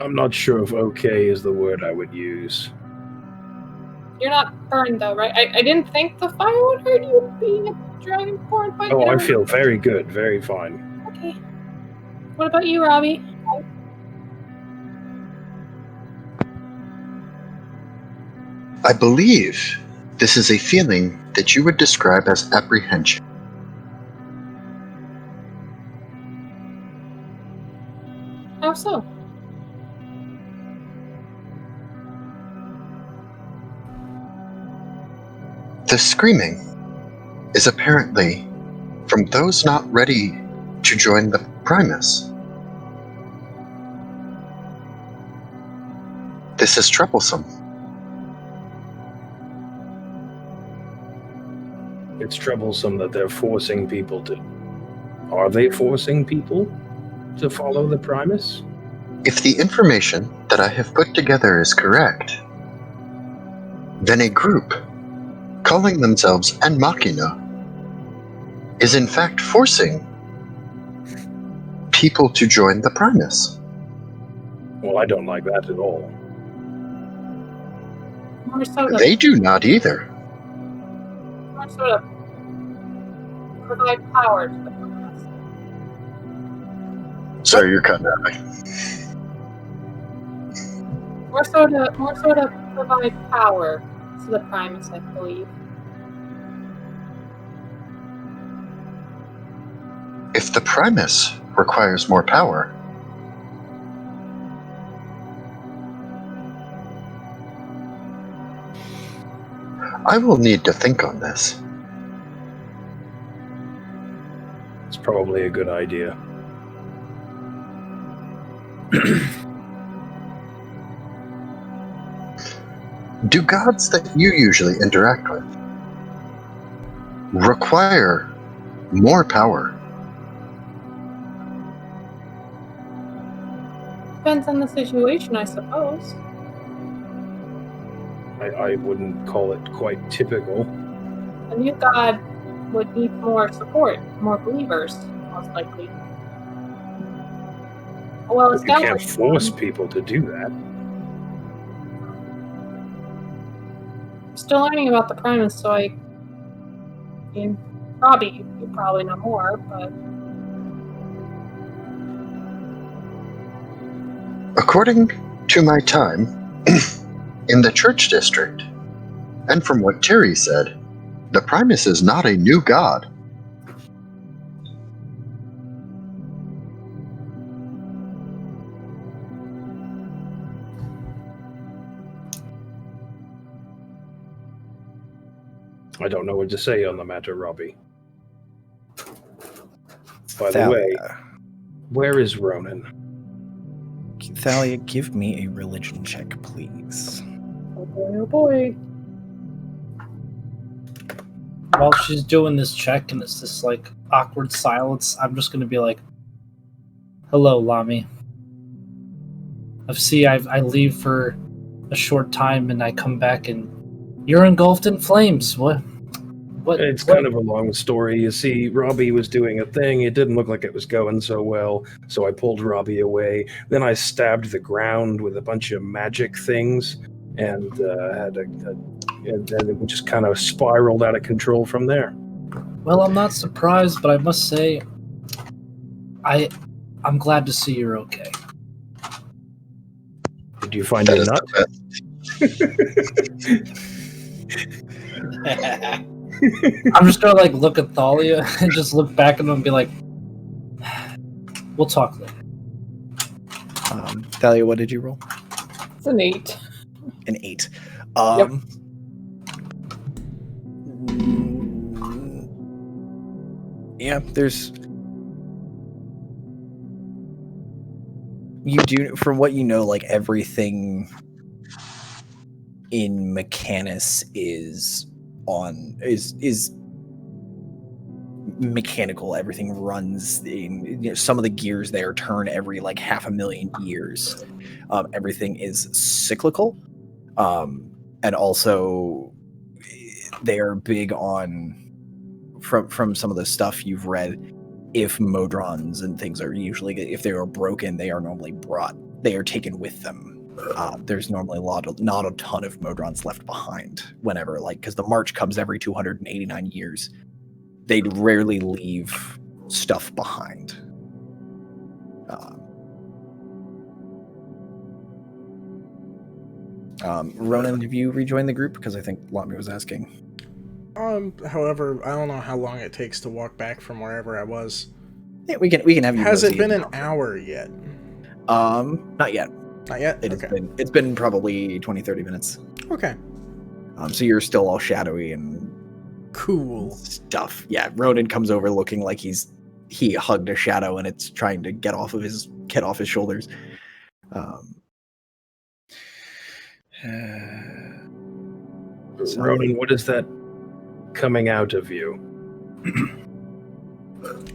I'm not sure if okay is the word I would use. You're not burned though, right? I didn't think the fire would hurt you being a dragonborn, but Oh, I feel very good, very fine. Okay. What about you, Robbie? I believe this is a feeling that you would describe as apprehension. How so? The screaming is apparently from those not ready to join the Primus. This is troublesome. It's troublesome that they're forcing people to... Are they forcing people to follow the Primus? If the information that I have put together is correct, then a group calling themselves En Machina is in fact forcing people to join the Primus. Well, I don't like that at all. More so to, They do not either. more so to provide power to the Primus. Sorry, you're cutting out. More so to provide power to the Primus, I believe. If the Primus requires more power, I will need to think on this. It's probably a good idea. Do gods that you usually interact with require more power? Depends on the situation, I suppose. I wouldn't call it quite typical. A new god would need more support, more believers, most likely. Well, You can't established force one. people to do that. Still learning about the Primus, so I mean, Robbie, you probably know more, but According to my time in the church district, and from what Terry said, the Primus is not a new god. I don't know what to say on the matter, Robbie. By the Thalia. way, where is Ronan? Thalia, give me a religion check, please. oh boy, oh boy. While she's doing this check and it's this like awkward silence, I'm just gonna be like, "Hello, Lami. I leave for a short time and I come back and You're engulfed in flames. What? It's kind of a long story. You see, Robbie was doing a thing. It didn't look like it was going so well, so I pulled Robbie away. Then I stabbed the ground with a bunch of magic things, and and it just kind of spiraled out of control from there. Well, I'm not surprised, but I must say, I'm glad to see you're okay. Did you find your nut? I'm just gonna like look at Thalia and just look back at him and be like, "We'll talk later." Thalia, what did you roll? It's an 8. An 8. Yep. Yeah, there's. You do, from what you know, like everything in Mechanus is mechanical. Everything runs in, some of the gears there turn every like 500,000 years. Everything is cyclical, and also they are big on from some of the stuff you've read. If modrons and things are usually, if they are broken, they are normally they are taken with them. There's normally not a ton of modrons left behind whenever, like, because the march comes every 289 years. They rarely leave stuff behind. Ronan, have you rejoined the group? Because I think Latmi was asking. However, I don't know how long it takes to walk back from wherever I was. Yeah, we can have you. Has it been an hour yet? Not yet. Not yet? It's been probably 20-30 minutes. Okay. So you're still all shadowy and cool stuff. Yeah, Ronan comes over looking like he hugged a shadow and it's trying to get off his shoulders. So, Ronan, what is that coming out of you?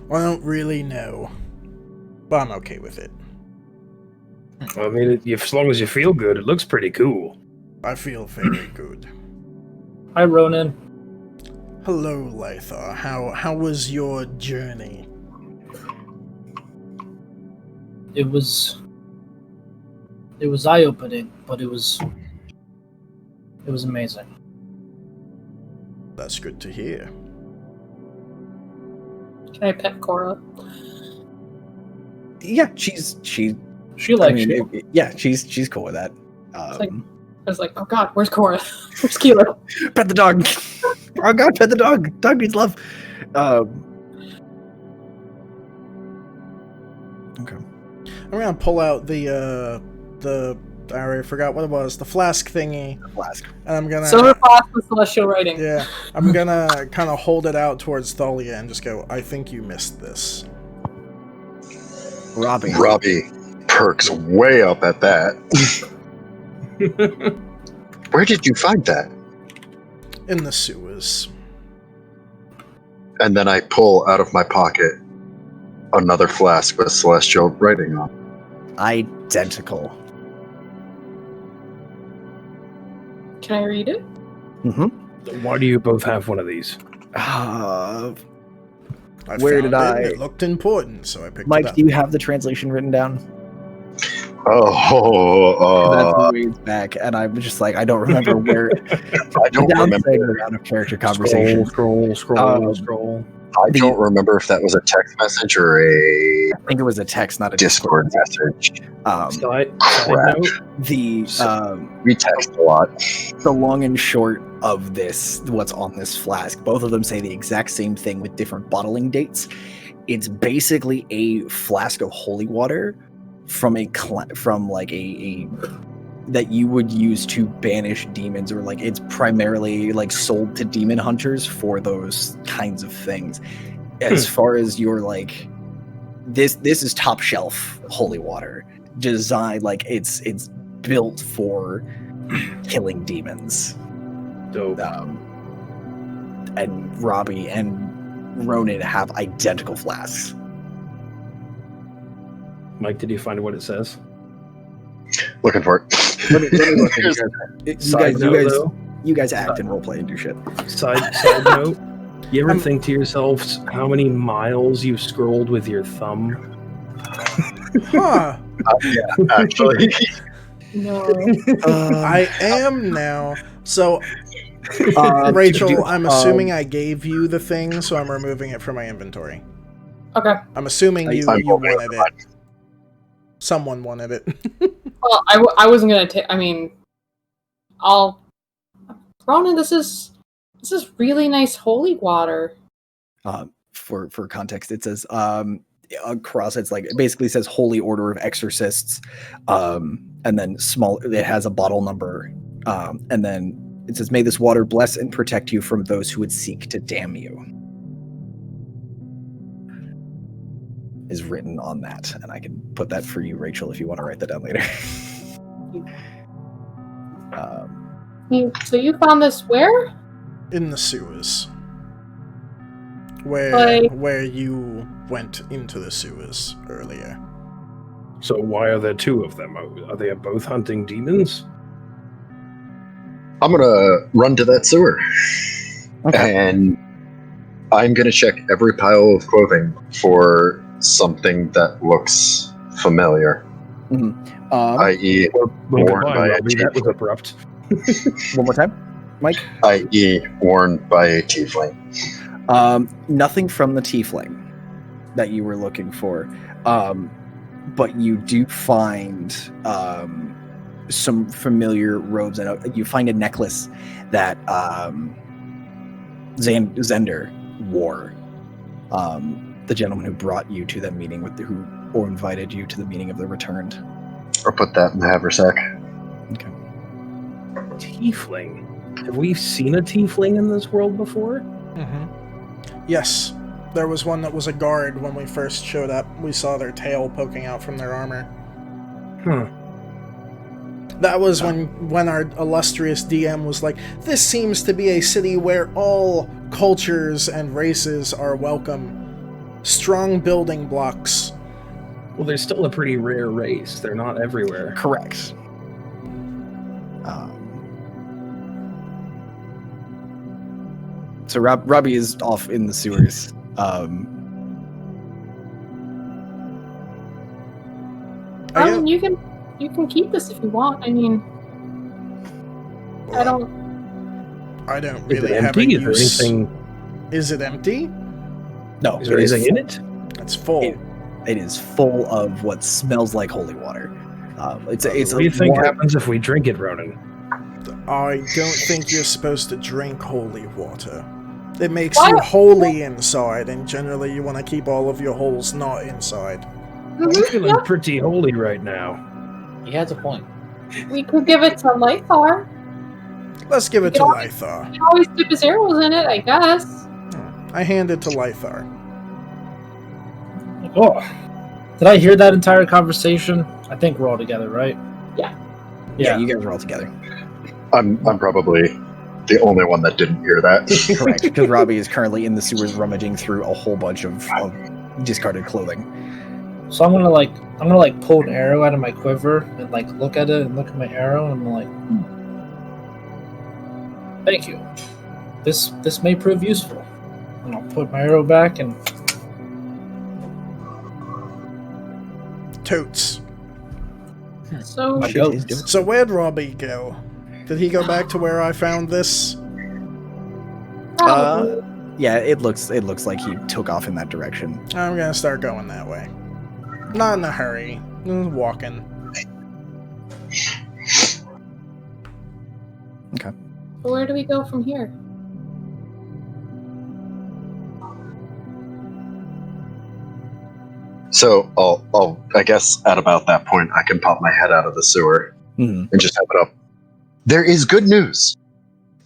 I don't really know, but I'm okay with it. I mean, as long as you feel good, it looks pretty cool. I feel very good. Hi, Ronan. Hello, Lythar. How was your journey? It was eye-opening, but it was amazing. That's good to hear. Can I pet Cora? Yeah, she likes you. Yeah, she's cool with that. I was like, oh god, where's Cora? Where's Keeler? Pet the dog. Oh god, pet the dog. Dog needs love. Okay. I'm gonna pull out the I already forgot what it was, the flask thingy. Flask. And I'm gonna Silver flask with celestial writing. Yeah. I'm gonna kind of hold it out towards Thalia and just go, I think you missed this. Robbie perks way up at that. Where did you find that? In the sewers. And then I pull out of my pocket another flask with celestial writing on it. Identical. Can I read it? Mm-hmm. Why do you both have one of these? Where did I? It looked important, so I picked Mike, it up. do you have the translation written down? Oh, That's ways back, and I'm just like, I don't remember where. I don't remember. Out of character conversation. Scroll. I don't remember if that was a text message or a I think it was a text, not a Discord message. Side Crap. note, We text a lot. The long and short of this, what's on this flask, both of them say the exact same thing with different bottling dates. It's basically a flask of holy water from a that you would use to banish demons, or like it's primarily like sold to demon hunters for those kinds of things. As far as your like, this is top shelf holy water, designed like it's built for killing demons. dope. And Robbie and Ronan have identical flasks. Mike, did you find what it says? Looking for it. Let me look. You guys, You guys act and roleplay and do shit. Side note, you ever think to yourselves how many miles you scrolled with your thumb? Huh. Yeah, actually. No. I am now. So, Um, Rachel, I'm assuming I gave you the thing, so I'm removing it from my inventory. Okay. I'm assuming you I'm wanted it. Someone wanted it. Well, I wasn't gonna take. I mean, Ronan, this is really nice holy water. For context, it says across it basically says Holy Order of Exorcists, and then small. It has a bottle number, and then it says, "May this water bless and protect you from those who would seek to damn you." Is written on that, and I can put that for you, Rachel, if you want to write that down later. So you found this where? In the sewers. Where you went into the sewers earlier. So why are there two of them? Are they both hunting demons? I'm gonna run to that sewer. Okay. And I'm gonna check every pile of clothing for something that looks familiar. I.e. Well, worn goodbye, by a Robbie. That was tiefling. abrupt. One more time, Mike. I.e. worn by a tiefling. Nothing from the tiefling that you were looking for, but you do find some familiar robes, and you find a necklace that Zender wore. The gentleman who brought you to that meeting or invited you to the meeting of the Returned. Or put that in the haversack. Okay. Tiefling. Have we seen a tiefling in this world before? Mm-hmm. Yes. There was one that was a guard when we first showed up. We saw their tail poking out from their armor. Huh. That was when our illustrious DM was like, this seems to be a city where all cultures and races are welcome. Strong building blocks. Well, they're still a pretty rare race. They're not everywhere. Correct. So Robbie is off in the sewers. You can keep this if you want. I mean, I don't really Is it have a empty? Is there use. anything? Is it empty? No, Is there anything in it? It's full. It is full of what smells like holy water. It's What do you think happens if we drink it, Ronan? I don't think you're supposed to drink holy water. It makes you holy inside, and generally you want to keep all of your holes not inside. I'm feeling pretty holy right now. He has a point. We could give it to Lythar. Let's give it to Lythar. You can always dip his arrows in it, I guess. I hand it to Lythar. Oh, did I hear that entire conversation? I think we're all together, right? Yeah, you guys are all together. I'm probably the only one that didn't hear that. Correct, because Robbie is currently in the sewers rummaging through a whole bunch of discarded clothing. So I'm gonna pull an arrow out of my quiver and look at it and look at my arrow and thank you. This may prove useful. And I'll put my arrow back and Totes. So So where'd Robbie go? Did he go back to where I found this? Yeah, it looks like he took off in that direction. I'm gonna start going that way. Not in a hurry. Just walking. Okay. where do we go from here? So I guess at about that point I can pop my head out of the sewer and just have it up. There is good news.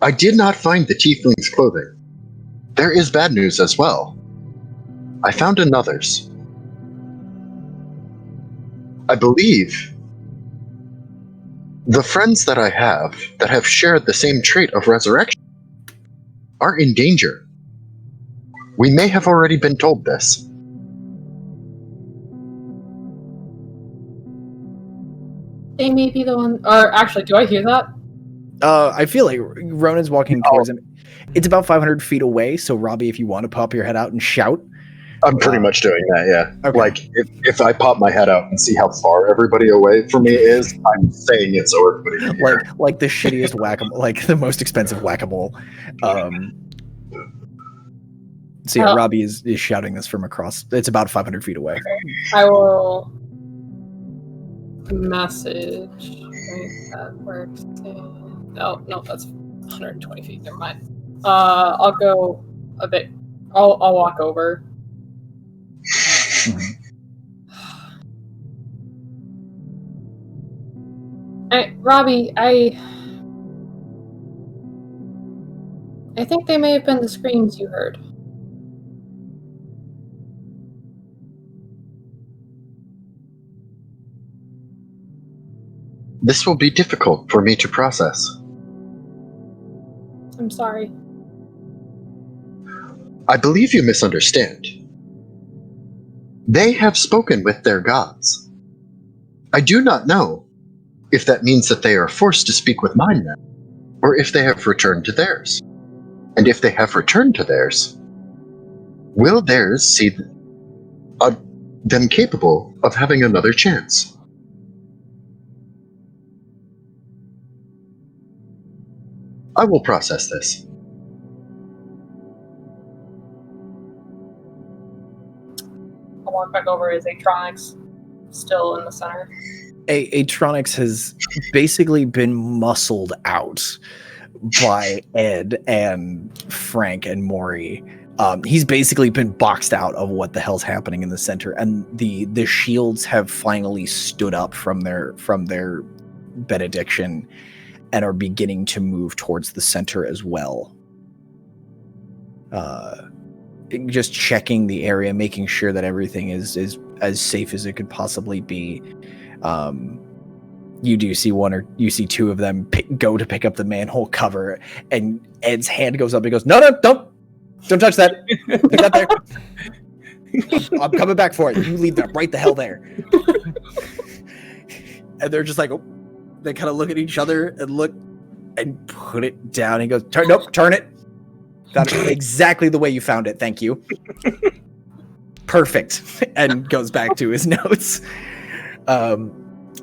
I did not find the tiefling's clothing. There is bad news as well. I found another's. I believe the friends that I have shared the same trait of resurrection are in danger. We may have already been told this. They may be the one. Or actually, do I hear that? I feel like Ronan's walking towards him. It's about 500 feet away, so Robbie, if you want to pop your head out and shout. I'm pretty much doing that, yeah. Okay. Like, if I pop my head out and see how far everybody away from me is, I'm saying it so everybody can hear. Like the shittiest whack-a-mole, like the most expensive whack-a-mole. So yeah, Robbie is shouting this from across. It's about 500 feet away. I will message. Right, that works. Oh, no, that's 120 feet. Never mind. I'll go a bit. I'll walk over. Robbie, I think they may have been the screams you heard. This will be difficult for me to process. I'm sorry. I believe you misunderstand. They have spoken with their gods. I do not know if that means that they are forced to speak with mine now, or if they have returned to theirs. And if they have returned to theirs, will theirs see them capable of having another chance? I will process this. I'll walk back over. Is Atronics still in the center? Atronics has basically been muscled out by Ed and Frank and Maury. He's basically been boxed out of what the hell's happening in the center, and the shields have finally stood up from their benediction and are beginning to move towards the center as well. Just checking the area, making sure that everything is as safe as it could possibly be. You do see two of them go to pick up the manhole cover, and Ed's hand goes up and goes, No, don't touch that. Leave that there. I'm coming back for it. You leave that right the hell there. And they're just like, oh, they kind of look at each other and look and put it down. He goes, turn it. Found it exactly the way you found it. Thank you. Perfect. And goes back to his notes.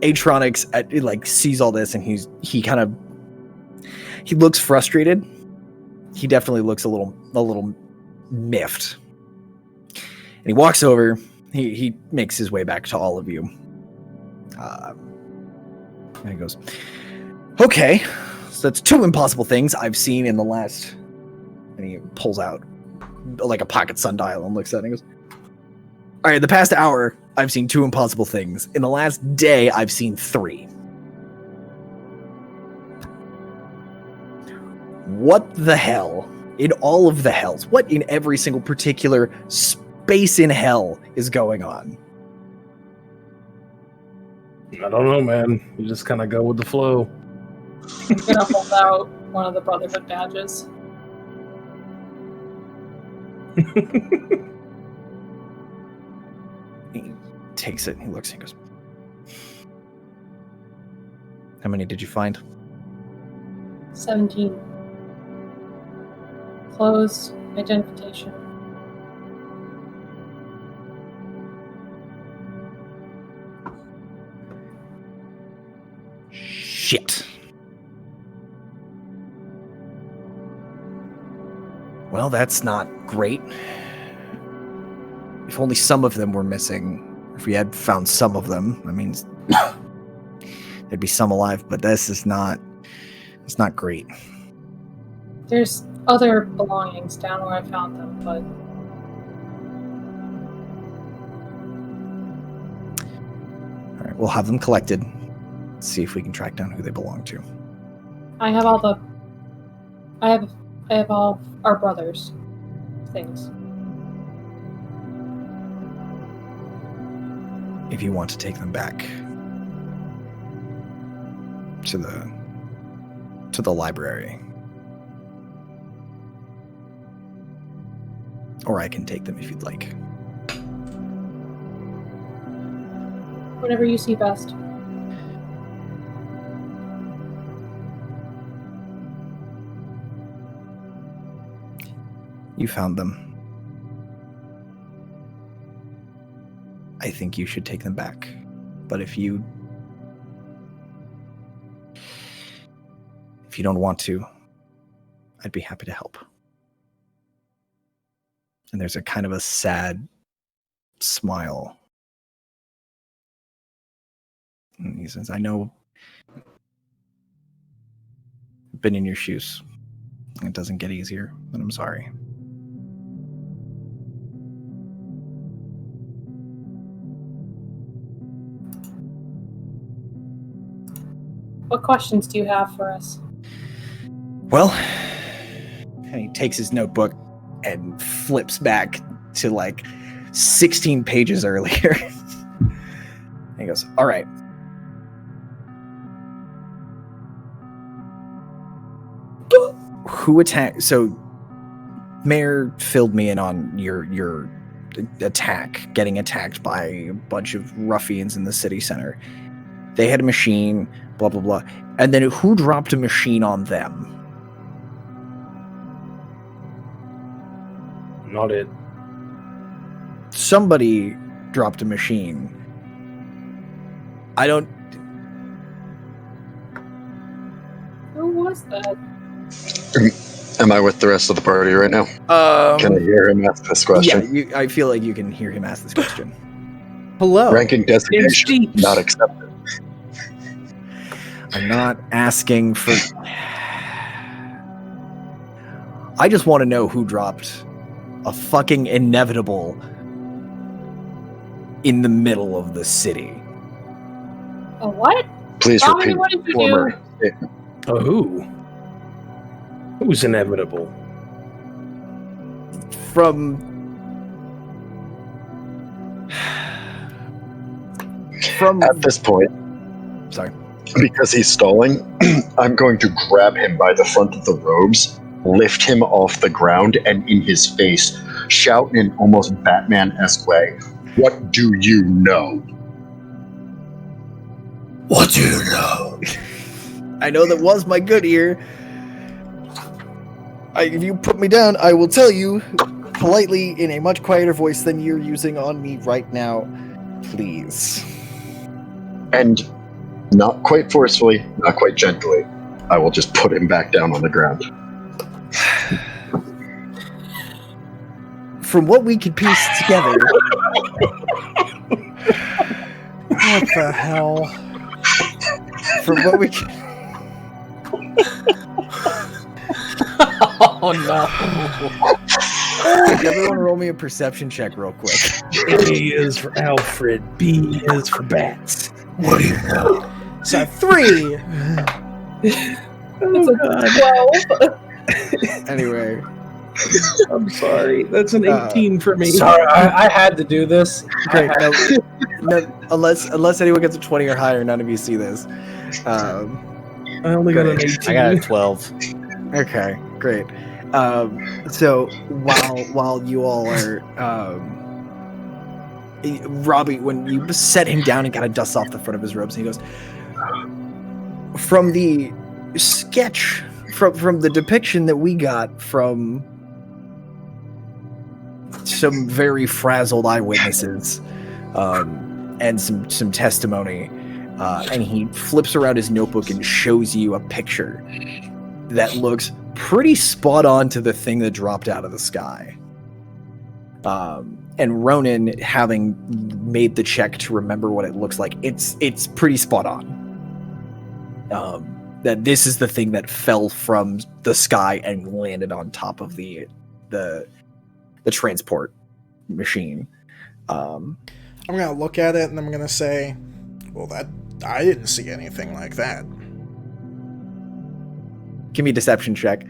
Atronics sees all this, and he looks frustrated. He definitely looks a little miffed. And he walks over. He makes his way back to all of you. And he goes, okay, so that's two impossible things I've seen in the last. And he pulls out like a pocket sundial and looks at it and goes, all right, the past hour, I've seen two impossible things. In the last day, I've seen three. What the hell, in all of the hells, what in every single particular space in hell is going on? I don't know, man. You just kind of go with the flow. I'm gonna hold out one of the Brotherhood badges. He takes it and he looks and he goes, how many did you find? 17. Clothes, identification. Shit. Well, that's not great. If only some of them were missing. If we had found some of them, that means there'd be some alive, but it's not great. There's other belongings down where I found them, but... All right, we'll have them collected. See if we can track down who they belong to. I have all our brothers' things. If you want to take them back to the library, or I can take them if you'd like. Whatever you see best. You found them. I think you should take them back. But if you don't want to, I'd be happy to help. And there's a kind of a sad smile. And he says, I know I've been in your shoes. It doesn't get easier, but I'm sorry. What questions do you have for us? Well, and he takes his notebook and flips back to like 16 pages earlier. And he goes, all right. Who attacked? So, Mayor filled me in on your attack, getting attacked by a bunch of ruffians in the city center. They had a machine, blah, blah, blah. And then who dropped a machine on them? Not it. Somebody dropped a machine. I don't... Who was that? Am I with the rest of the party right now? Can I hear him ask this question? Yeah, I feel like you can hear him ask this question. Hello. Ranking designation not accepted. I'm not asking for... I just want to know who dropped a fucking inevitable in the middle of the city. A what? Please Tommy, repeat what did you former do? statement. Oh, who? Who's inevitable? From At this point, sorry. because he's stalling, I'm going to grab him by the front of the robes, lift him off the ground, and in his face, shout in an almost Batman-esque way, "What do you know?" What do you know? I know that was my good ear. If you put me down, I will tell you politely in a much quieter voice than you're using on me right now. Please. And not quite forcefully, not quite gently, I will just put him back down on the ground. From what we could piece together... What the hell? From what we can... Oh no. Everyone roll me a perception check real quick. A is for Alfred. B is for bats. What do you know? So 3. It's a 12. Anyway. I'm sorry. That's an 18 for me. Sorry, I had to do this. Great. No, unless anyone gets a 20 or higher, none of you see this. I only got an 18. I got a 12. Okay, great. So while you all are, Robbie, when you set him down and kind of dusts off the front of his robes, and he goes, from the sketch, from the depiction that we got from some very frazzled eyewitnesses, and some testimony, and he flips around his notebook and shows you a picture that looks pretty spot on to the thing that dropped out of the sky. And Ronan, having made the check to remember what it looks like, it's pretty spot on. That this is the thing that fell from the sky and landed on top of the transport machine. I'm gonna look at it and I'm gonna say, well, that I didn't see anything like that. Give me a deception check.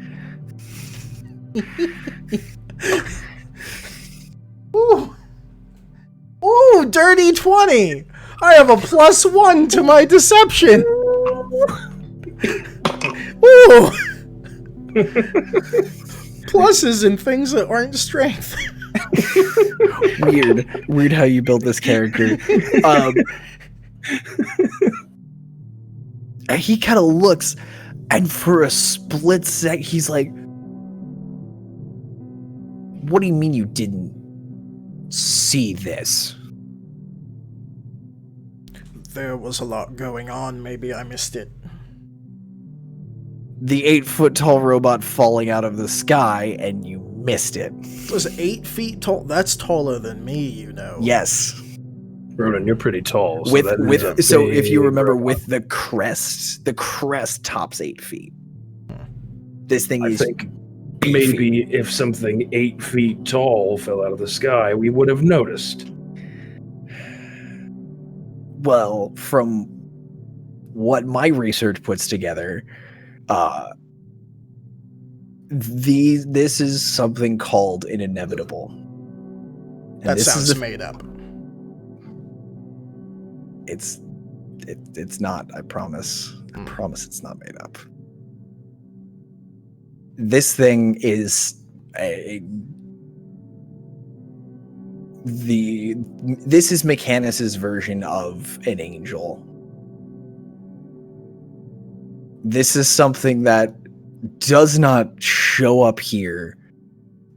Ooh, dirty 20! I have a +1 to my deception! Ooh! Pluses in things that aren't strength. Weird how you build this character. He kind of looks, and for a split sec, he's like, What do you mean you didn't see this? There was a lot going on. Maybe I missed it. The 8-foot-tall robot falling out of the sky, and you missed it. It was 8 feet tall. That's taller than me, you know. Yes. Ronan, you're pretty tall. So, If you remember, with the crest tops 8 feet. This thing is. I think maybe if something 8 feet tall fell out of the sky, we would have noticed. Well, from what my research puts together, this is something called an inevitable. And that sounds made up. It's not, I promise. I promise it's not made up. This thing is this is Mechanus's version of an angel. This is something that does not show up here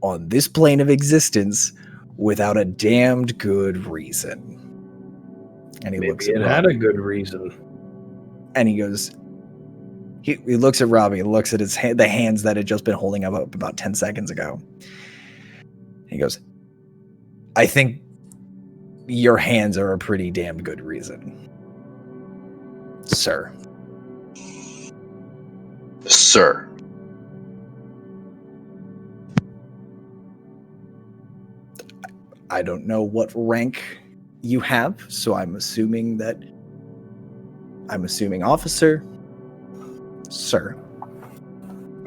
on this plane of existence without a damned good reason. And he looks at Robbie. It had a good reason. And he goes, he looks at Robbie and looks at the hands that had just been holding up about 10 seconds ago. He goes, I think your hands are a pretty damn good reason, sir. Sir. I don't know what rank you have, so I'm assuming officer, sir.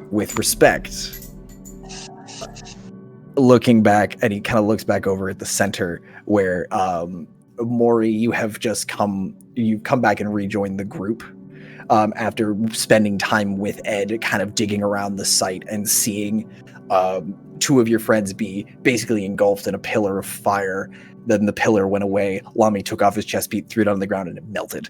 With respect. Looking back, and he kind of looks back over at the center where Maury, you've come back and rejoined the group after spending time with Ed, kind of digging around the site and seeing two of your friends be basically engulfed in a pillar of fire. Then the pillar went away. Lamy took off his chest piece, threw it on the ground, and it melted.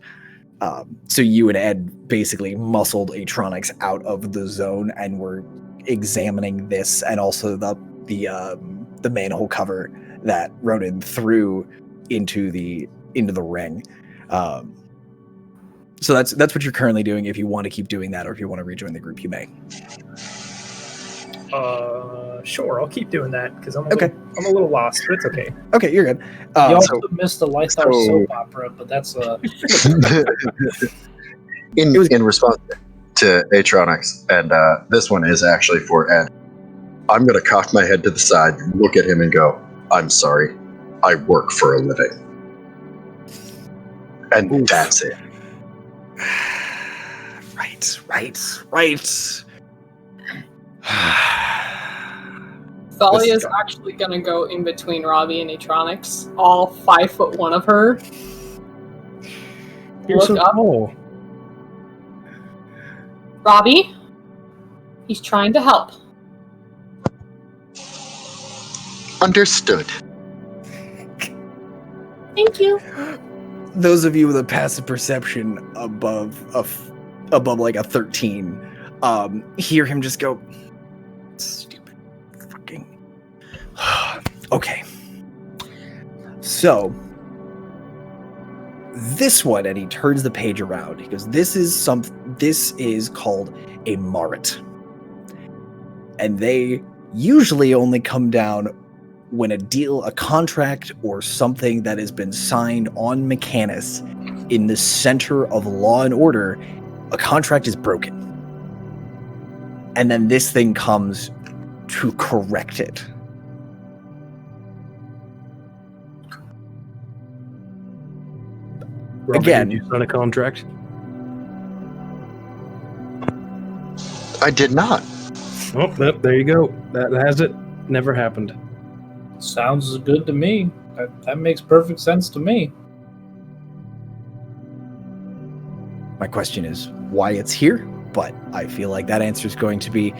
So you and Ed basically muscled Atronics out of the zone and were examining this, and also the manhole cover that Ronan threw into the ring. So that's what you're currently doing. If you want to keep doing that, or if you want to rejoin the group, you may. Sure, I'll keep doing that because I'm a little lost, but it's okay. Okay, you're good. You also missed the Lythar soap opera, but that's in response to Atronics, and this one is actually for Ed. I'm going to cock my head to the side, look at him, and go, I'm sorry. I work for a living. And Oof. That's it. Right. Thalia's actually going to go in between Robbie and Atronics, all 5'1" of her. You're Look so up. tall. Robbie, he's trying to help. Understood. Thank you. Those of you with a passive perception above like a 13, hear him just go, stupid fucking. Okay. So this one, and he turns the page around. He goes, this is called a Marit. And they usually only come down when a contract or something that has been signed on Mechanus in the center of law and order, a contract is broken. And then this thing comes to correct it. Robert, Again, did you sign a contract? I did not. Oh, there you go. That has it. Never happened. sounds good to me. That makes perfect sense to me. My question is why it's here, but I feel like that answer is going to be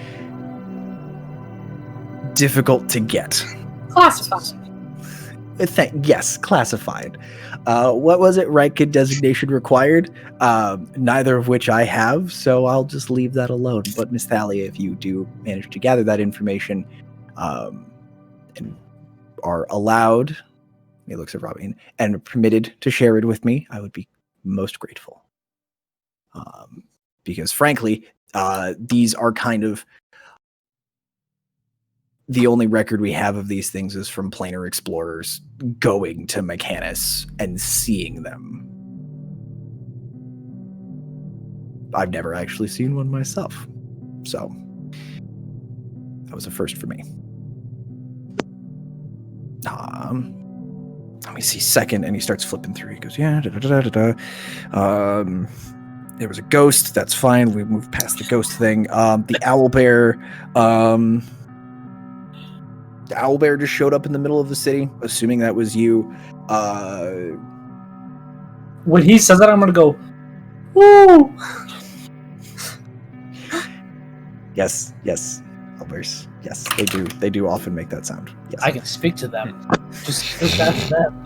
difficult to get. Classified. Yes, classified. What was it? Right kid designation required? Neither of which I have, so I'll just leave that alone. But Miss Thalia, if you do manage to gather that information, and are allowed, he looks at Robin, and permitted to share it with me, I would be most grateful. Because frankly, these are kind of the only record we have of these things is from planar explorers going to Mechanus and seeing them. I've never actually seen one myself. So that was a first for me. Let me see, second, and he starts flipping through. He goes, yeah, there was a ghost. That's fine. We moved past the ghost thing. The owlbear. The owlbear just showed up in the middle of the city, assuming that was you. When he says that, I'm gonna go, woo! Yes. Owlbears. Yes, they do often make that sound. Yes. I can speak to them. Just ask them.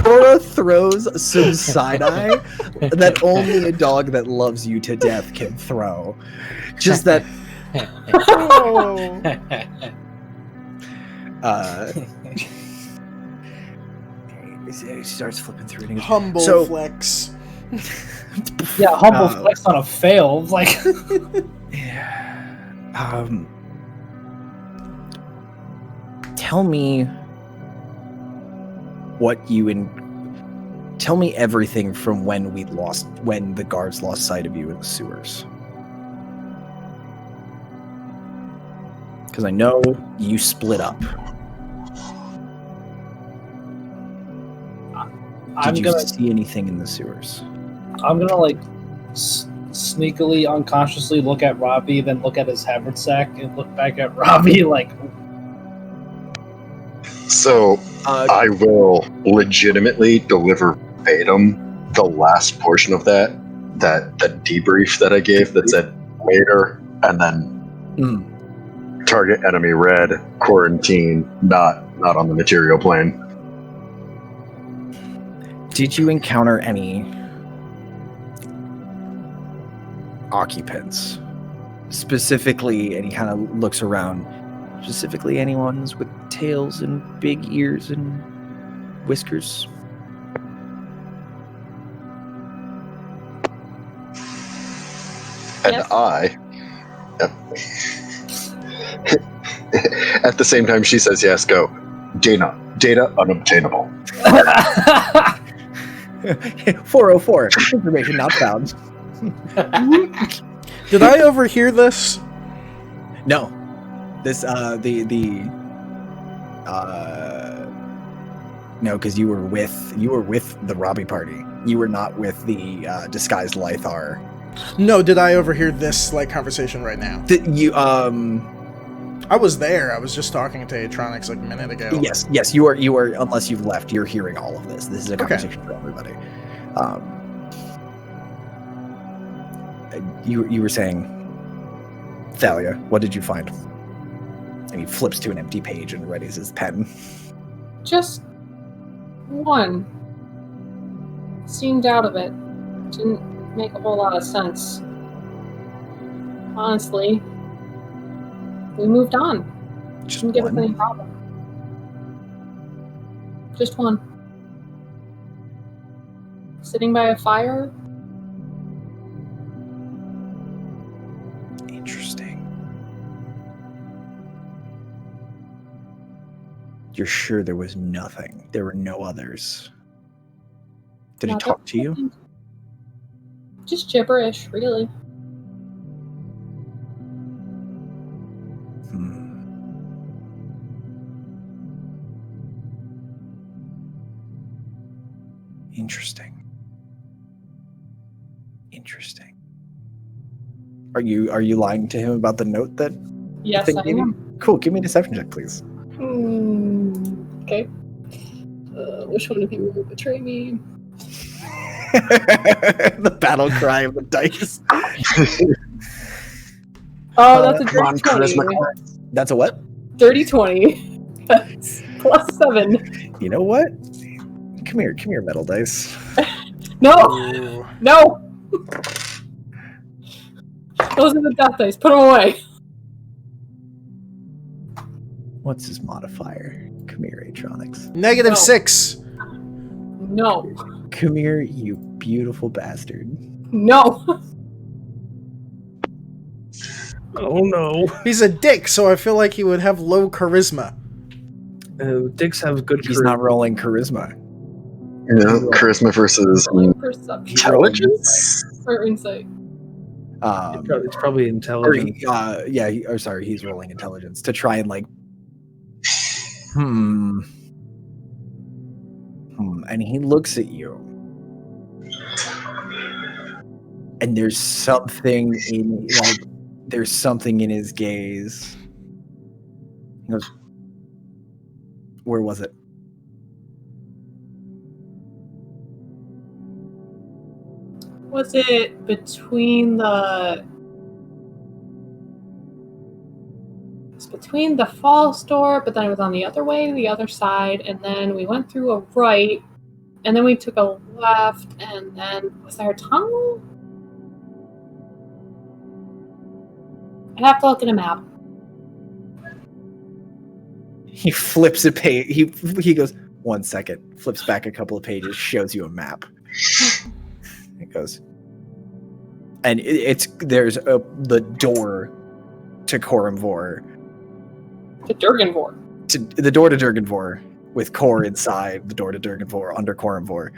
Cora throws some side eye that only a dog that loves you to death can throw. Just that. He starts flipping through. And Humble flex. Yeah, humble flex on a fail. Like, yeah. Tell me tell me everything from when the guards lost sight of you in the sewers. Because I know you split up. Did you see anything in the sewers? I'm gonna like sneakily, unconsciously look at Robbie, then look at his haversack, and look back at Robbie like. So I will legitimately deliver verbatim the last portion of that debrief that I gave that said later, and then target enemy red, quarantine, not on the material plane. Did you encounter any occupants? Specifically, and he kind of looks around, specifically anyone's with tails and big ears and whiskers? And I, at the same time she says yes, go, data unobtainable. 404, information not found. Did I overhear this? No. This, no, because you were with the Robbie party. You were not with the disguised Lythar. No, did I overhear this conversation right now? I was there. I was just talking to Atronics a minute ago. Yes, you are. Unless you've left, you're hearing all of this. This is a conversation for everybody. You were saying, Thalia, what did you find? And he flips to an empty page and readies his pen. Just one. Seemed out of it. Didn't make a whole lot of sense. Honestly, we moved on. Didn't give us any problem. Just one. Sitting by a fire. Interesting. You're sure there was nothing? There were no others? Did he talk to you? Just gibberish, really. Interesting. Are you lying to him about the note that? Yes, I am. Cool. Give me a deception check, please. Okay. Which one of you will betray me? The battle cry of the dice. Oh, that's a dirty 20. That's a what? Dirty 20. That's plus 7. You know what? Come here, metal dice. No! No! Those are the death dice. Put them away. What's his modifier? Come here, Atronics. -6. No. Come here, you beautiful bastard. No. Oh no. He's a dick, so I feel like he would have low charisma. Dicks have good He's charisma. not rolling charisma. Yeah, charisma versus Perception He's rolling intelligence. or insight. It's probably intelligent. He's rolling intelligence to try and like. And he looks at you, and there's something in his gaze. He goes, "Where was it?" Was it between the? It's between the false door, but then it was on the other way, the other side, and then we went through a right, and then we took a left, and then was there a tunnel? I'd have to look at a map. He flips a page. He goes, 1 second, flips back a couple of pages, shows you a map. It goes, and there's the door to Corimvor. To Durganvor. The door to Durganvor with Cor inside. The door to Durganvor under Corimvor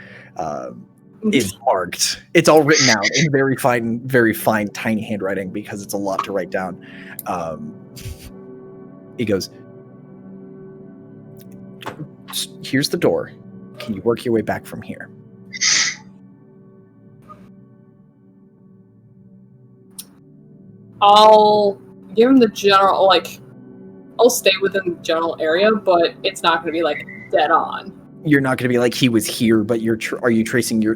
is marked. It's all written out in very fine, tiny handwriting because it's a lot to write down. He goes, "Here's the door. Can you work your way back from here?" I'll give him the general, I'll stay within the general area, but it's not going to be, dead on. You're not going to be like, he was here, but are you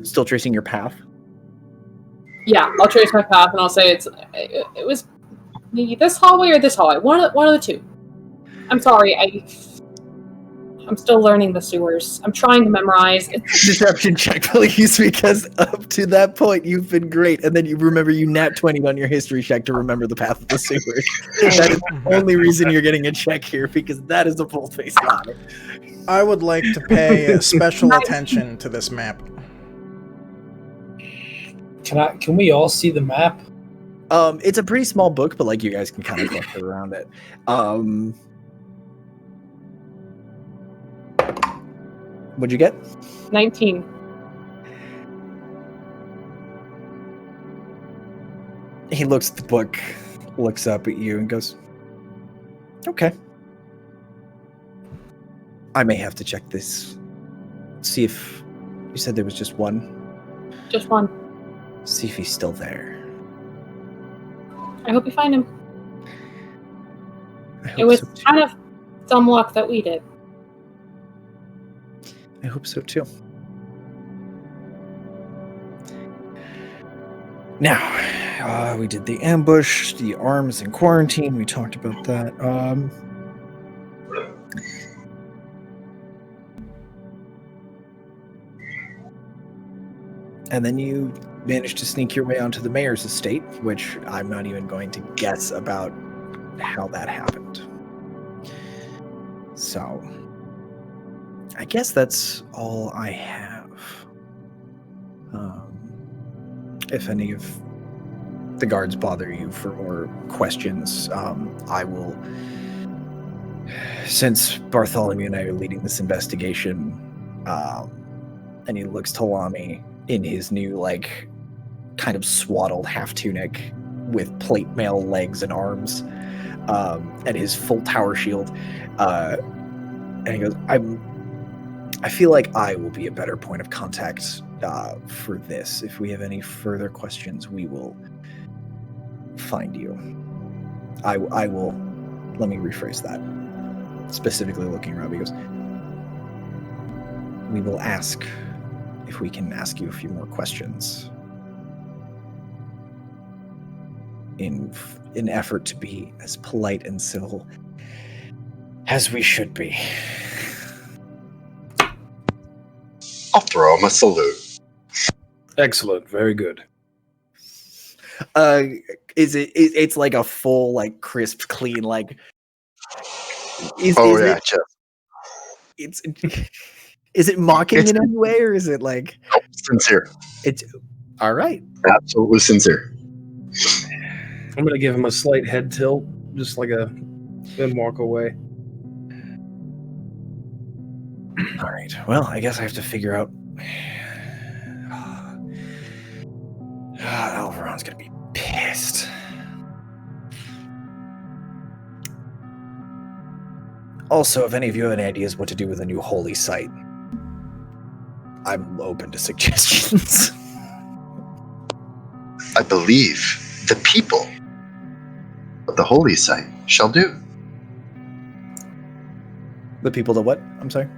still tracing your path? Yeah, I'll trace my path, and I'll say it was this hallway or this hallway. One of the two. I'm sorry, I'm still learning the sewers. I'm trying to memorize. Deception check, please, because up to that point you've been great, and then you remember you nat 20 on your history check to remember the path of the sewers. That is the only reason you're getting a check here, because that is a bold-faced lie. I would like to pay special attention to this map. Can we all see the map? It's a pretty small book, but you guys can kind of cluster around it. What'd you get? 19. He looks at the book, looks up at you, and goes, "Okay. I may have to check this. See if you said there was just one. Just one. See if he's still there. I hope you find him. I hope It was so too. kind of dumb luck that we did. I hope so too. Now, we did the ambush, the arms in quarantine. We talked about that. And then you managed to sneak your way onto the mayor's estate, which I'm not even going to guess about how that happened. So, I guess that's all I have. If any of the guards bother you for more questions, I will. Since Bartholomew and I are leading this investigation, and he looks to Lamy in his new, kind of swaddled half tunic with plate mail legs and arms, and his full tower shield, and he goes, I feel like I will be a better point of contact for this. If we have any further questions, we will find you. I will. Let me rephrase that. Specifically looking around, he goes, we will ask if we can ask you a few more questions in an effort to be as polite and civil as we should be. I'll throw him a salute. Excellent. Very good. It's like a full, crisp, clean, Oh yeah, Jeff. Is it mocking It's- in any way, or is it like Oh, sincere. it's all right? Absolutely sincere. I'm gonna give him a slight head tilt, just like then walk away. All right. Well, I guess I have to figure out. Alvaron's gonna be pissed. Also, if any of you have any ideas what to do with a new holy site, I'm open to suggestions. I believe the people of the holy site shall do. The people that what? I'm sorry.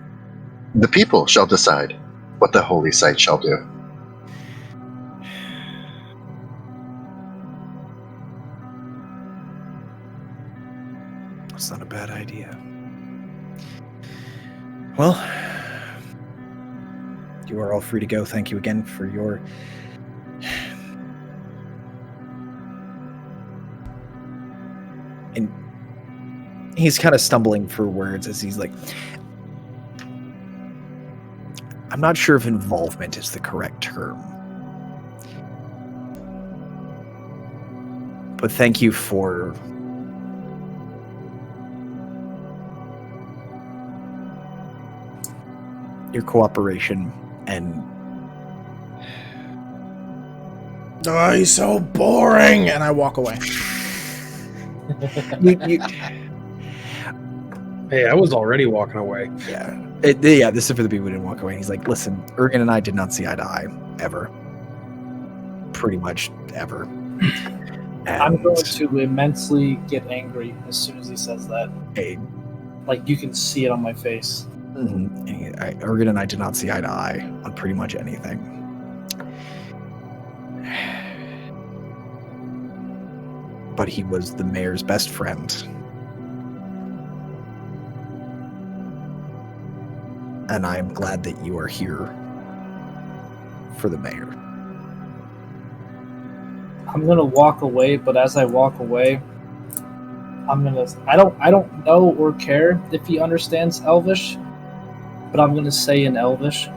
The people shall decide what the holy site shall do. That's not a bad idea. Well, you are all free to go. Thank you again for your... And he's kind of stumbling for words as he's like... I'm not sure if involvement is the correct term. But thank you for... your cooperation and Oh, he's so boring, and I walk away. Hey, I was already walking away. yeah, this is for the people who didn't walk away. He's like, listen, Ergin and I did not see eye to eye ever, pretty much ever. I'm going to immensely get angry as soon as he says that. Like, you can see it on my face. Ergin and I did not see eye to eye on pretty much anything. But he was the mayor's best friend. And I am glad that you are here for the mayor. I'm gonna walk away, but as I walk away, I don't know or care if he understands Elvish, but I'm gonna say in Elvish,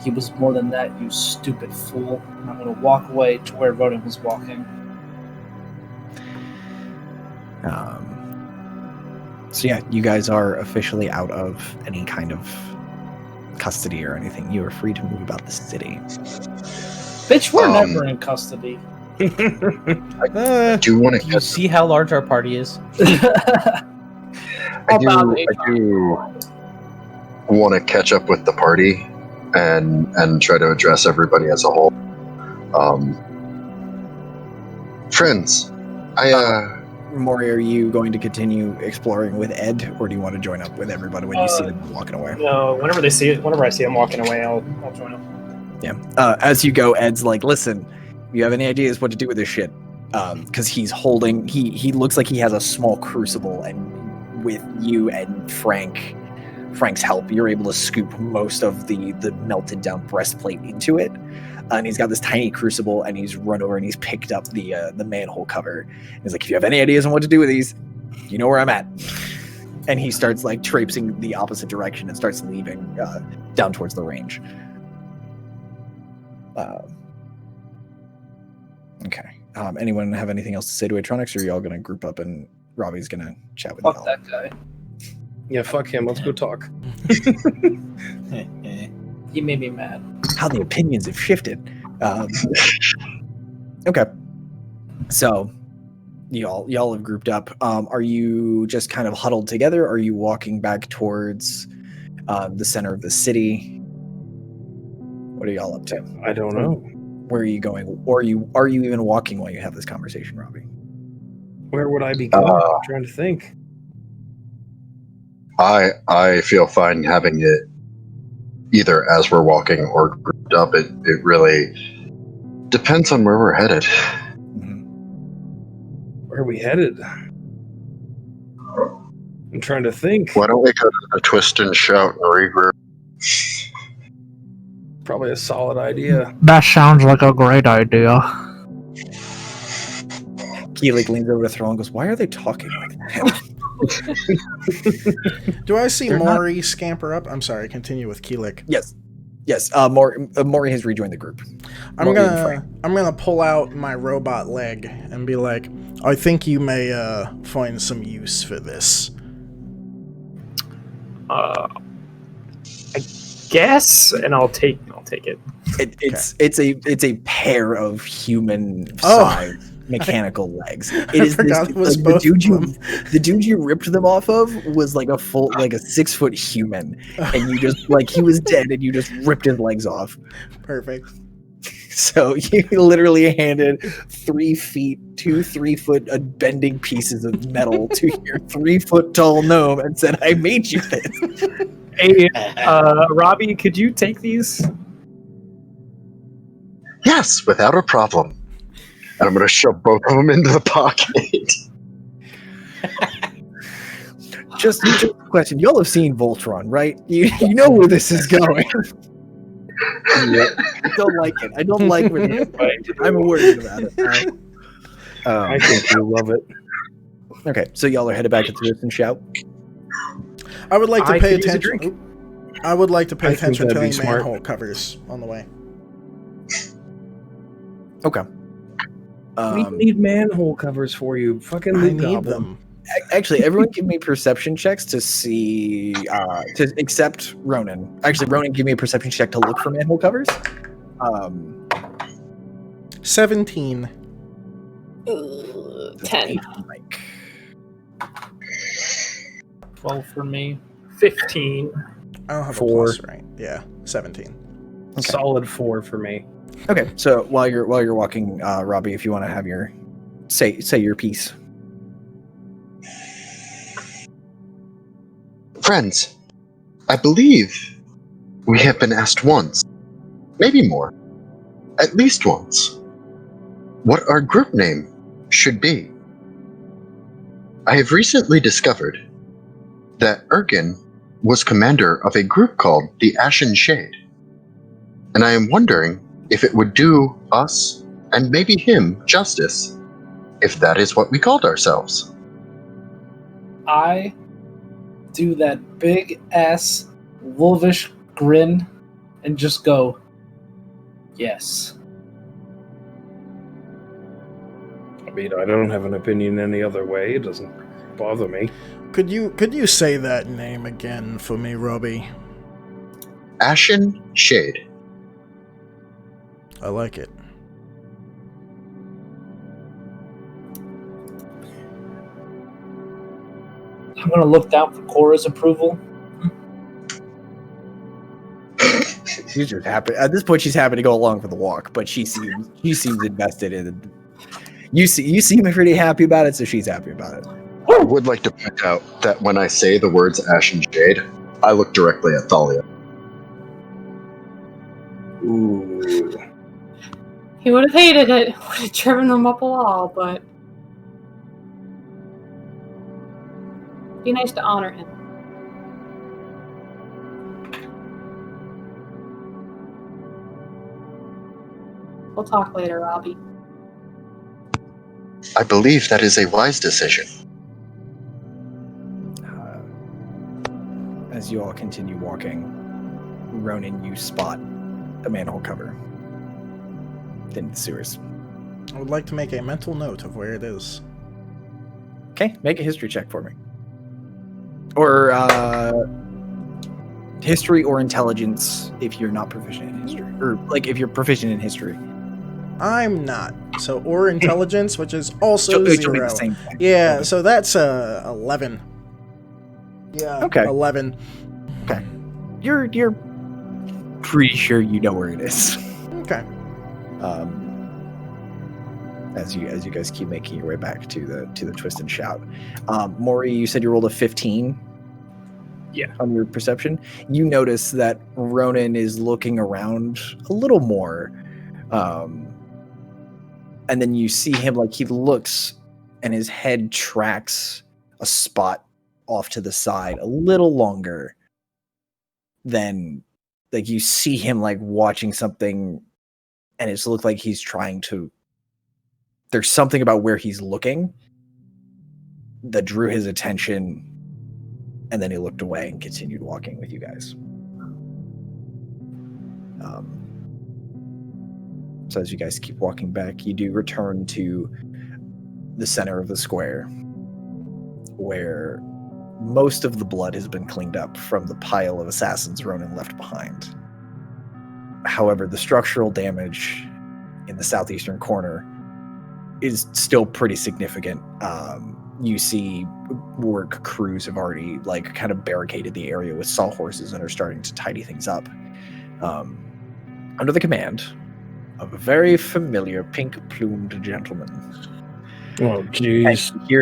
he was more than that, you stupid fool. And I'm gonna walk away to where Ronan was walking. So yeah, you guys are officially out of any kind of custody or anything. You are free to move about the city. Bitch, we're never in custody. I do want Do you see how large our party is? I do want to catch up with the party and try to address everybody as a whole. Friends, Maury, are you going to continue exploring with Ed, or do you want to join up with everybody when you see them walking away? No, whenever I see him walking away, I'll join him. Yeah. As you go, Ed's like, listen, if you have any ideas what to do with this shit? Because he's holding, he looks like he has a small crucible, and with you and Frank's help, you're able to scoop most of the melted down breastplate into it. And he's got this tiny crucible, and he's run over and he's picked up the manhole cover. He's like, if you have any ideas on what to do with these, you know where I'm at. And he starts like traipsing the opposite direction and starts leaving down towards the range. Okay. Anyone have anything else to say to Atronics, or are y'all going to group up and Robbie's going to chat with y'all? Fuck that guy. Yeah, fuck him. Let's go talk. He made me mad. How the opinions have shifted. Okay. So, y'all have grouped up. Are you just kind of huddled together? Or are you walking back towards the center of the city? What are y'all up to? I don't know. Where are you going? Or are you even walking while you have this conversation, Robbie? Where would I be going? I'm trying to think. I feel fine having it either as we're walking or grouped up. It really depends on where we're headed. Where are we headed? I'm trying to think. Why don't we go to the twist and shout and regroup? Probably a solid idea. That sounds like a great idea. Keelik leans over to Thrall and goes, why are they talking like that? Do I see They're not- Maury scamper up? I'm sorry, continue with Keelik. Yes. Maury has rejoined the group. I'm Maury and Frank. gonna pull out my robot leg and be like, I think you may find some use for this. I guess, and I'll take it. It's a pair of human Oh. size mechanical legs. It I is forgot it was like, both the of dude you ripped them off of was like a 6-foot human, and you just he was dead, and you just ripped his legs off. Perfect. So you literally handed 3 feet, 2 3-foot bending pieces of metal to your 3-foot tall gnome and said, "I made you this." Hey, Robbie, could you take these? Yes, without a problem. And I'm going to shove both of them into the pocket. Just a question. Y'all have seen Voltron, right? You know where this is going. I don't like it. I don't like where this is going. I'm worried about it. I think you love it. Okay, so y'all are headed back to the Twist and Shout. I would like to I pay could use a attention. drink. I would like to pay I think attention to that'd any be smart. manhole covers on the way. Okay. We need manhole covers for you. Fucking I Luke need Goblin. them. Actually, everyone give me perception checks to see, except Ronan. Actually, Ronan, give me a perception check to look for manhole covers. 17. 10. Mike. 12 for me. 15. I don't have 4. a plus, right? Yeah, 17. Solid 4 for me. Okay, so while you're walking, Robbie, if you want to have your say your piece. Friends, I believe we have been asked once, maybe more, at least once, what our group name should be. I have recently discovered that Ergin was commander of a group called the Ashen Shade, and I am wondering if it would do us, and maybe him, justice, if that is what we called ourselves. I do that big ass wolvish grin and just go, yes. I mean, I don't have an opinion any other way. It doesn't bother me. Could you say that name again for me, Robbie? Ashen Shade. I like it. I'm gonna look down for Cora's approval. She's just happy. At this point, she's happy to go along for the walk, but she seems invested in it. You seem pretty happy about it, so she's happy about it. I would like to point out that when I say the words Ashen Shade, I look directly at Thalia. Ooh. He would have hated it. Would have driven him up a wall, but be nice to honor him. We'll talk later, Robbie. I believe that is a wise decision. As you all continue walking, Ronan, you spot a manhole cover in the sewers. I would like to make a mental note of where it is. Okay, make a history check for me. Or history or intelligence if you're not proficient in history. Or like if you're proficient in history. I'm not. So, or intelligence, which is also It'll be 0. the same thing. Yeah, so that's 11. Yeah, Okay. 11. Okay. You're pretty sure you know where it is. Okay. As you guys keep making your way back to the Twist and Shout. Maury, you said you rolled a 15. Yeah. On your perception. You notice that Ronan is looking around a little more. And then you see him, like, he looks and his head tracks a spot off to the side a little longer than, like, you see him, like, watching something, and it's looked like he's trying to, there's something about where he's looking that drew his attention, and then he looked away and continued walking with you guys. So as you guys keep walking back, you do return to the center of the square, where most of the blood has been cleaned up from the pile of assassins Ronan left behind. However, the structural damage in the southeastern corner is still pretty significant. You see work crews have already kind of barricaded the area with sawhorses and are starting to tidy things up. Under the command of a very familiar pink-plumed gentleman. Oh, jeez. You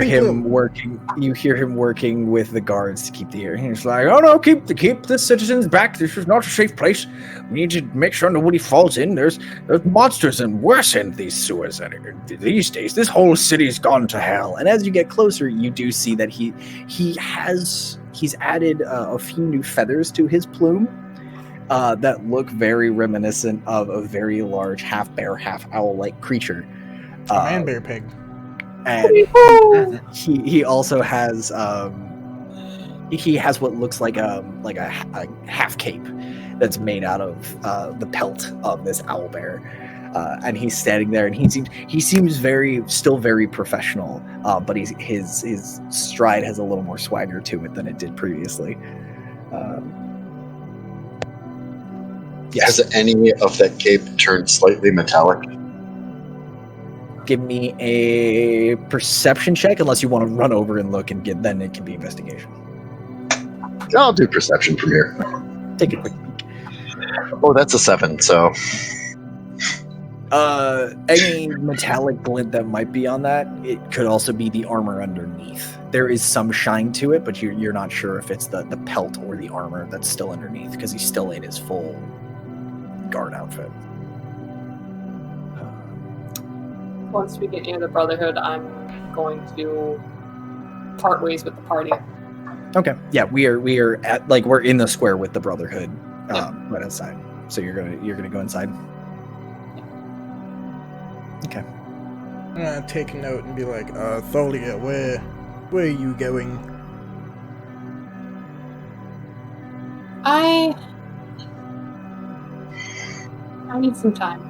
hear him working with the guards to keep the area. He's like, "Oh no, keep the citizens back. This is not a safe place. We need to make sure nobody falls in. There's monsters and worse in these sewers. And these days, this whole city's gone to hell." And as you get closer, you do see that he's added a few new feathers to his plume that look very reminiscent of a very large half bear, half owl-like creature. Man bear pig. And he also has what looks like a half cape that's made out of the pelt of this owl bear, and he's standing there, and he seems still very professional, but his stride has a little more swagger to it than it did previously. Has any of that cape turned slightly metallic? Give me a perception check, unless you want to run over and look, and then it can be investigation. I'll do perception from here. Take a quick peek. Oh, that's a 7, so... Any metallic glint that might be on that, it could also be the armor underneath. There is some shine to it, but you're not sure if it's the pelt or the armor that's still underneath, because he's still in his full guard outfit. Once we get near the Brotherhood, I'm going to part ways with the party. Okay. Yeah, we are at we're in the square with the Brotherhood, right outside. So you're gonna go inside. Okay. I'm gonna take a note and be like, Thalia, where are you going? I need some time.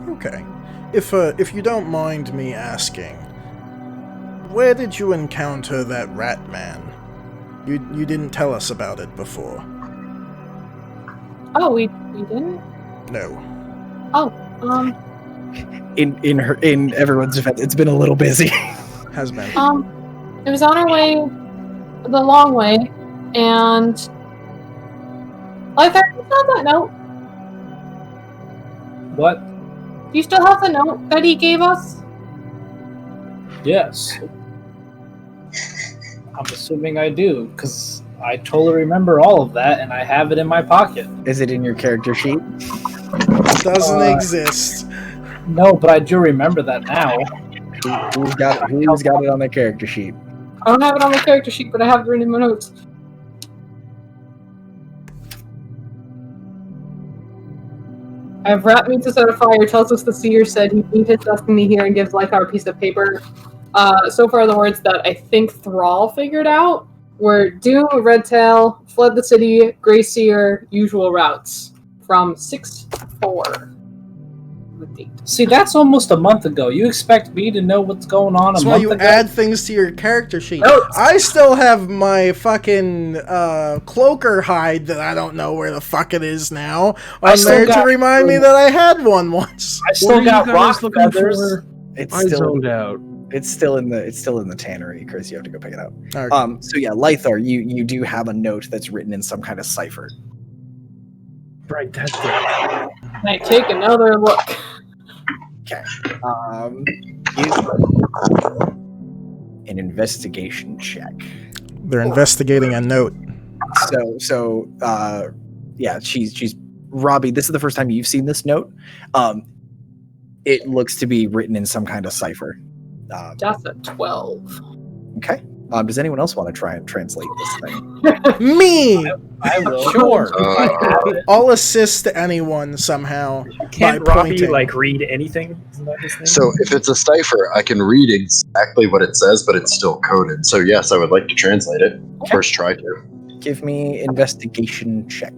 Okay. If you don't mind me asking, where did you encounter that rat man? You didn't tell us about it before. Oh, we didn't? No. Oh, In everyone's defense, it's been a little busy. Has been. it was on our way the long way, and Lythar, do you still have that note? What? Do you still have the note that he gave us? Yes. I'm assuming I do, because I totally remember all of that, and I have it in my pocket. Is it in your character sheet? Doesn't exist. No, but I do remember that now. Who's got it on their character sheet? I don't have it on the character sheet, but I have it written in my notes. I have rat meat to set a fire, tells us the seer said he beat his destiny here and gives Lythar a piece of paper. So far the words that I think Thrall figured out were Doom, Redtail, fled the city, Grey Seer, usual routes. From 6-4. See, that's almost a month ago. You expect me to know what's going on That's a why month you ago? add things to your character sheet. Notes. I still have my fucking cloaker hide that I don't know where the fuck it is now on there to remind me that I had one once. I still got rock feathers. It's I still zoned out. It's still in the tannery, Chris. You have to go pick it up. Okay. So yeah, Lythar, you do have a note that's written in some kind of cipher. Right, that's it. Can I take another look? Okay. An investigation check. They're investigating a note. So yeah, she's Robbie. This is the first time you've seen this note. It looks to be written in some kind of cipher. That's a 12. Okay. Does anyone else want to try and translate this thing? Me! I will. Sure. I'll assist anyone somehow Can't by Robbie pointing. like read anything? Isn't that his thing? So if it's a cipher, I can read exactly what it says, but it's still coded. So yes, I would like to translate it. First try to. Give me investigation check.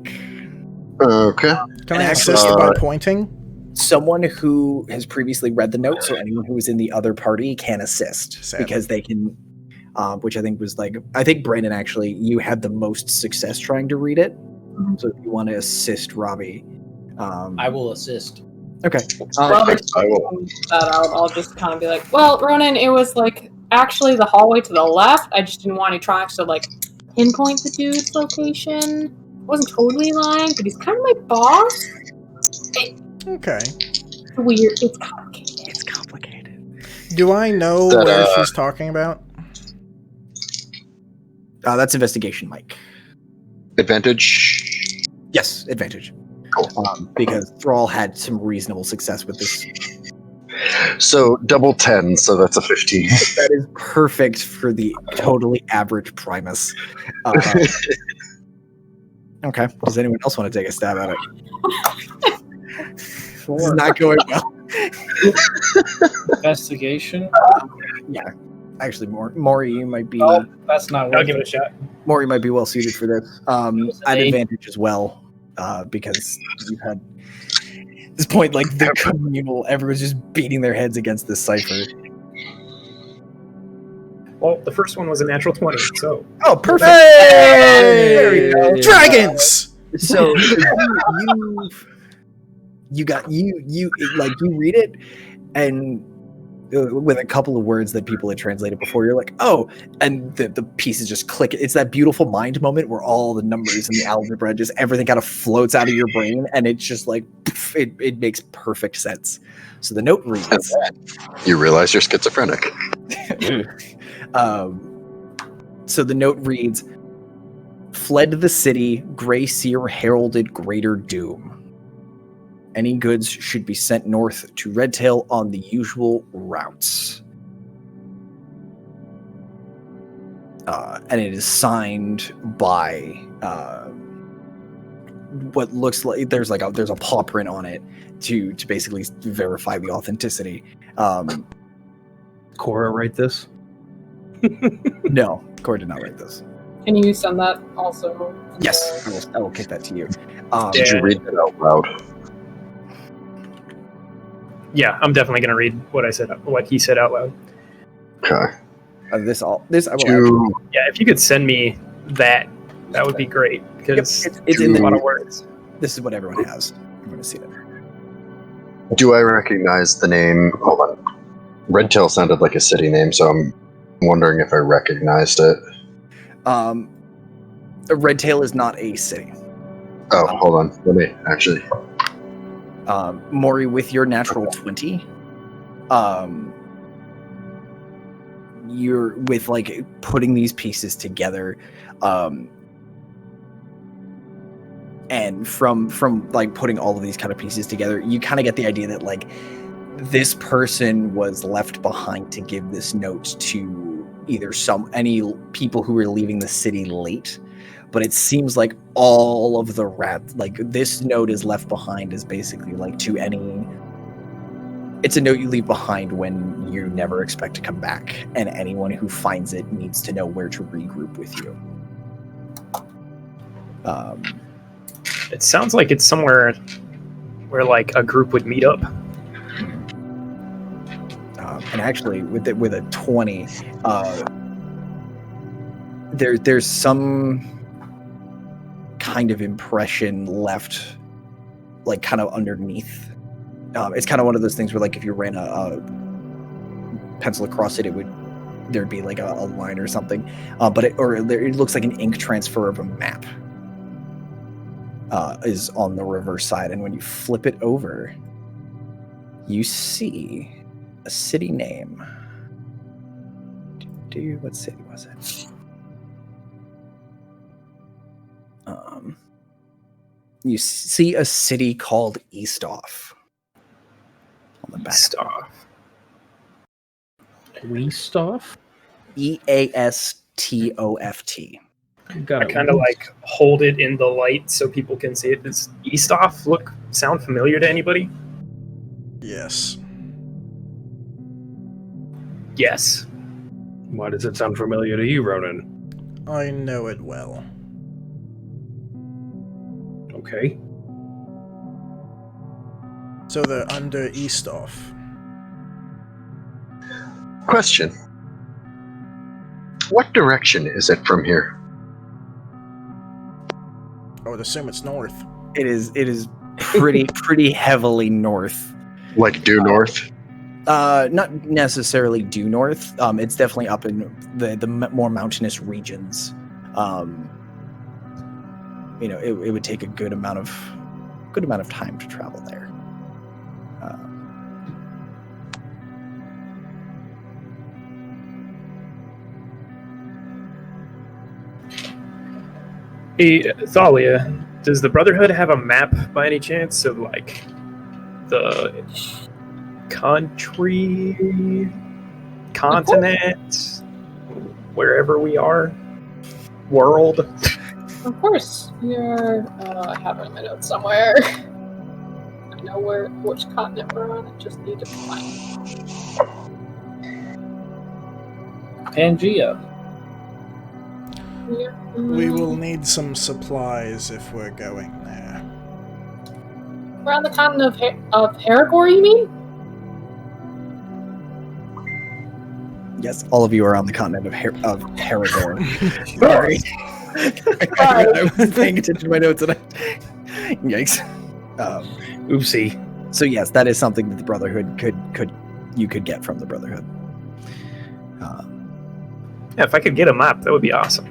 Okay. Can I And assist actually, by pointing? Someone who has previously read the note, so anyone who is in the other party can assist Sadly. because they can. Which I think was I think Brandon actually you had the most success trying to read it. So if you want to assist Robbie, I will assist. Okay. Robert, I will. that out. I'll just kind of be like, well, Ronan, it was like actually the hallway to the left. I just didn't want any tracks to like pinpoint the dude's location. I wasn't totally lying, but he's kind of my boss. Okay. It's weird. It's complicated. It's complicated. Do I know That, where she's talking about? That's investigation, Mike. Advantage. Yes, advantage. Cool. Because Thrall had some reasonable success with this. So double 10, so that's a 15. That is perfect for the totally average Primus. Okay. Does anyone else want to take a stab at it? This is not going well. Investigation. Yeah. Actually, Maury, you might be. Oh, that's not I'll worth give it it. a shot. Maury might be well suited for this. was an At 8. advantage as well, because you've had this point like the communal. Everyone's just beating their heads against this cipher. Well, the first one was a natural 20, so Oh, perfect! Hey! There we go. Dragons! So you read it, and with a couple of words that people had translated before, you're like, oh, and the pieces just click. It's that beautiful mind moment where all the numbers and the algebra, just everything kind of floats out of your brain, and it's just like, poof, it makes perfect sense. So the note reads, You realize you're schizophrenic. so the note reads, fled the city, Grey Seer heralded greater doom. Any goods should be sent north to Redtail on the usual routes. And it is signed by what looks like there's a paw print on it to basically verify the authenticity. Cora write this? No, Cora did not write this. Can you send that also? Yes, I will kick that to you. Did you read that out loud? yeah, I'm definitely gonna read what he said out loud. Okay. This I will add. Do, Yeah, if you could send me that would be great because It's in a the lot of words. This is what everyone has. I'm going to see it. do I recognize the name? Hold on. Redtail sounded like a city name, so I'm wondering if I recognized it. Redtail is not a city. Oh, hold on. Let me actually. Maury, with your natural 20, you're with like putting these pieces together, and from like putting all of these kind of pieces together, you kind of get the idea that like this person was left behind to give this note to either any people who were leaving the city late. But it seems like all of the like this note is left behind is basically like to any. It's a note you leave behind when you never expect to come back, and anyone who finds it needs to know where to regroup with you. It sounds like it's somewhere where like a group would meet up. And actually, with a 20, there's some kind of impression left, like kind of underneath. It's kind of one of those things where, like, if you ran a pencil across it, there'd be like a line or something. But it looks like an ink transfer of a map is on the reverse side, and when you flip it over, you see a city name. What city was it? You see a city called Eastoff on the back. Stuff. Weestoff? EASTOFF. TOFT. Got I it. kind of like hold it in the light so people can see it. Does Eastoff sound familiar to anybody? Yes. Yes. Why does it sound familiar to you, Ronan? I know it well. Okay. So they're under Eastoff. Question. What direction is it from here? I would assume it's north. It is pretty heavily north. Like due north? Not necessarily due north. It's definitely up in the more mountainous regions. It would take a good amount of time to travel there. Hey, Thalia, does the Brotherhood have a map by any chance of like the country, continent, wherever we are, world? Of course. You're. I have it in my notes somewhere. I know which continent we're on. I just need to find it. Pangea. Yeah. We will need some supplies if we're going there. We're on the continent of Heragor, you mean? Yes, all of you are on the continent of Heragor. Sorry. I was paying attention to my notes and yikes. Oopsie. So yes, that is something that the Brotherhood could get from the Brotherhood. Yeah, if I could get a map, that would be awesome.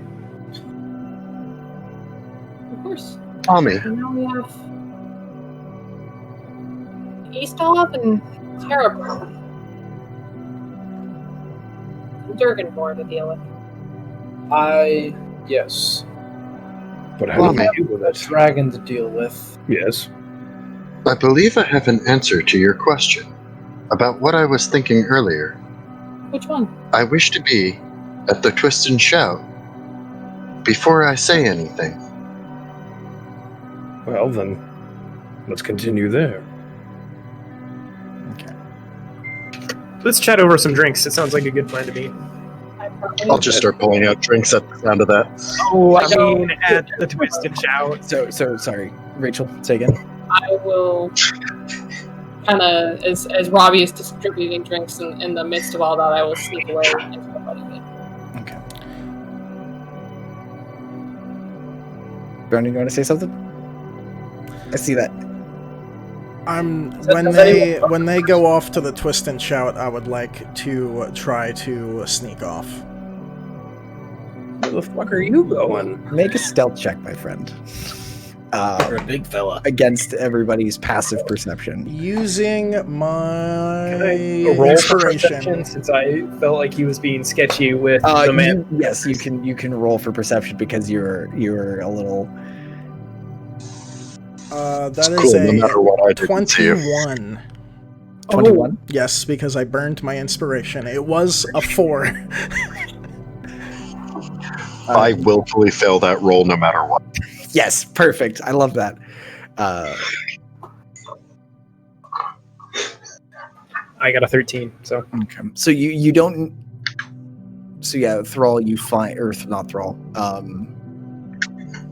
Of course. Tommy, And now we have Eastoff and Heragor. Durganmore to deal with. Yes. But how do you deal with A it? dragon to deal with. Yes. I believe I have an answer to your question about what I was thinking earlier. Which one? I wish to be at the Twist and Shout before I say anything. Well, then, let's continue there. Let's chat over some drinks. It sounds like a good plan to me. I probably I'll just start pulling out drinks at the sound of that. Oh, I mean, at the Twist and Shout. So sorry, Rachel, say again. I will kind of, as Robbie is distributing drinks in the midst of all that, I will sneak away into the buddy game. Okay. Brandon, you want to say something? I see that. When they go off to the Twist and Shout, I would like to try to sneak off. Where the fuck are you going? Make a stealth check, my friend. You're a big fella. Against everybody's passive perception. Using my Can I roll for perception inspiration. since I felt like he was being sketchy with the man? Yes, you can roll for perception because you're a little. That It's is cool, no matter what I didn't see you. 21. 21. Yes, because I burned my inspiration. It was a 4. I willfully fail that roll no matter what. Yes, perfect. I love that. I got a 13, so Okay. So you don't. So yeah, Thrall, you find, or not Thrall,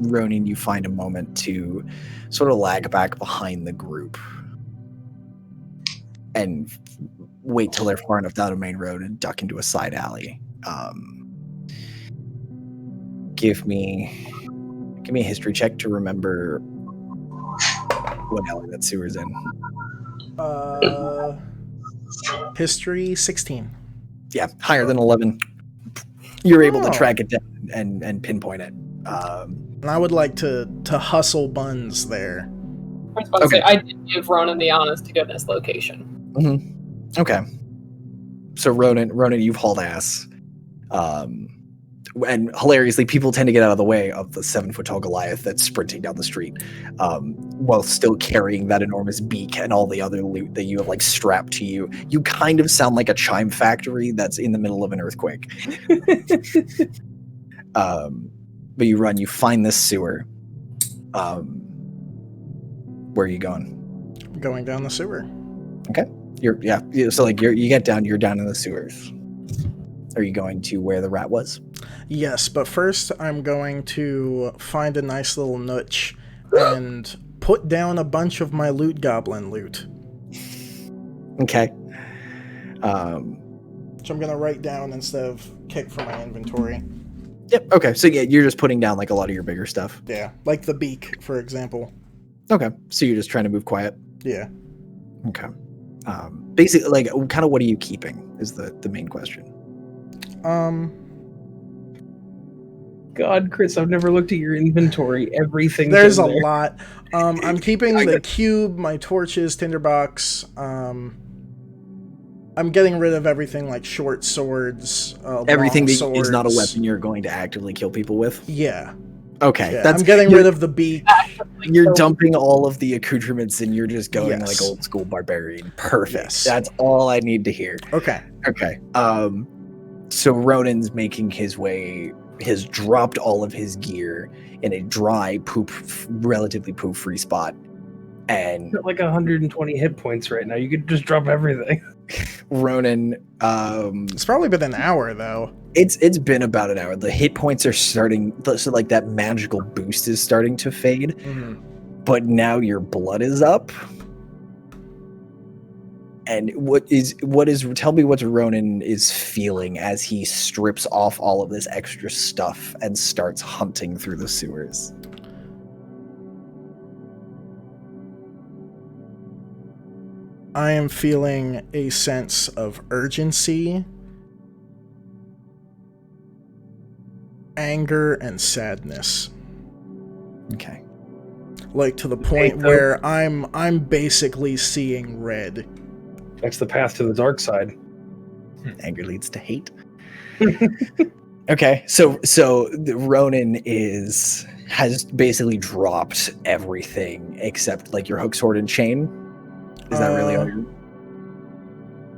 Ronin, you find a moment to sort of lag back behind the group and wait till they're far enough down a main road and duck into a side alley. Give me a history check to remember what alley that sewer's in. History 16. Yeah, higher than 11. You're able to Oh. track it down and pinpoint it. And I would like to hustle Buns there. I was about to Okay. say, I did give Ronan the honest to goodness location. Okay. So Ronan, you've hauled ass. And hilariously, people tend to get out of the way of the 7-foot-tall Goliath that's sprinting down the street, while still carrying that enormous beak and all the other loot that you have like strapped to you. You kind of sound like a chime factory that's in the middle of an earthquake. But you run, you find this sewer. Where are you going? Going down the sewer. So like you get down, you're down in the sewers. Are you going to where the rat was? Yes, but first I'm going to find a nice little niche and put down a bunch of my loot goblin loot. Okay. So I'm going to write down instead of kick from my inventory. Yep. Okay. So yeah, you're just putting down like a lot of your bigger stuff. Yeah, like the beak, for example. Okay. So you're just trying to move quiet. Yeah. Okay. Basically, like, kind of what are you keeping is the main question. God, Chris, I've never looked at your inventory. Everything. There's a lot. I'm keeping the cube, my torches, tinderbox. I'm getting rid of everything like short swords, Everything that long is not a swords. weapon you're going to actively kill people with. Yeah. Okay. Yeah, I'm getting rid of the beak. You're dumping all of the accoutrements and you're just going Yes. like old school barbarian. Perfect. Yes. That's all I need to hear. Okay. Okay. So Ronan's making his way, has dropped all of his gear in a dry, relatively poop-free spot. And Got like 120 hit points right now. You could just drop everything. Ronan, It's probably been an hour though. it's been about an hour. The hit points are starting, so like that magical boost is starting to fade. Mm-hmm. But now your blood is up. And tell me what Ronan is feeling as he strips off all of this extra stuff and starts hunting through the sewers. I am feeling a sense of urgency, anger, and sadness. Okay. Like to the point where I'm basically seeing red. That's the path to the dark side. Anger leads to hate. Okay, so Ronan has basically dropped everything except like your hook, sword, and chain. Is that really all you're...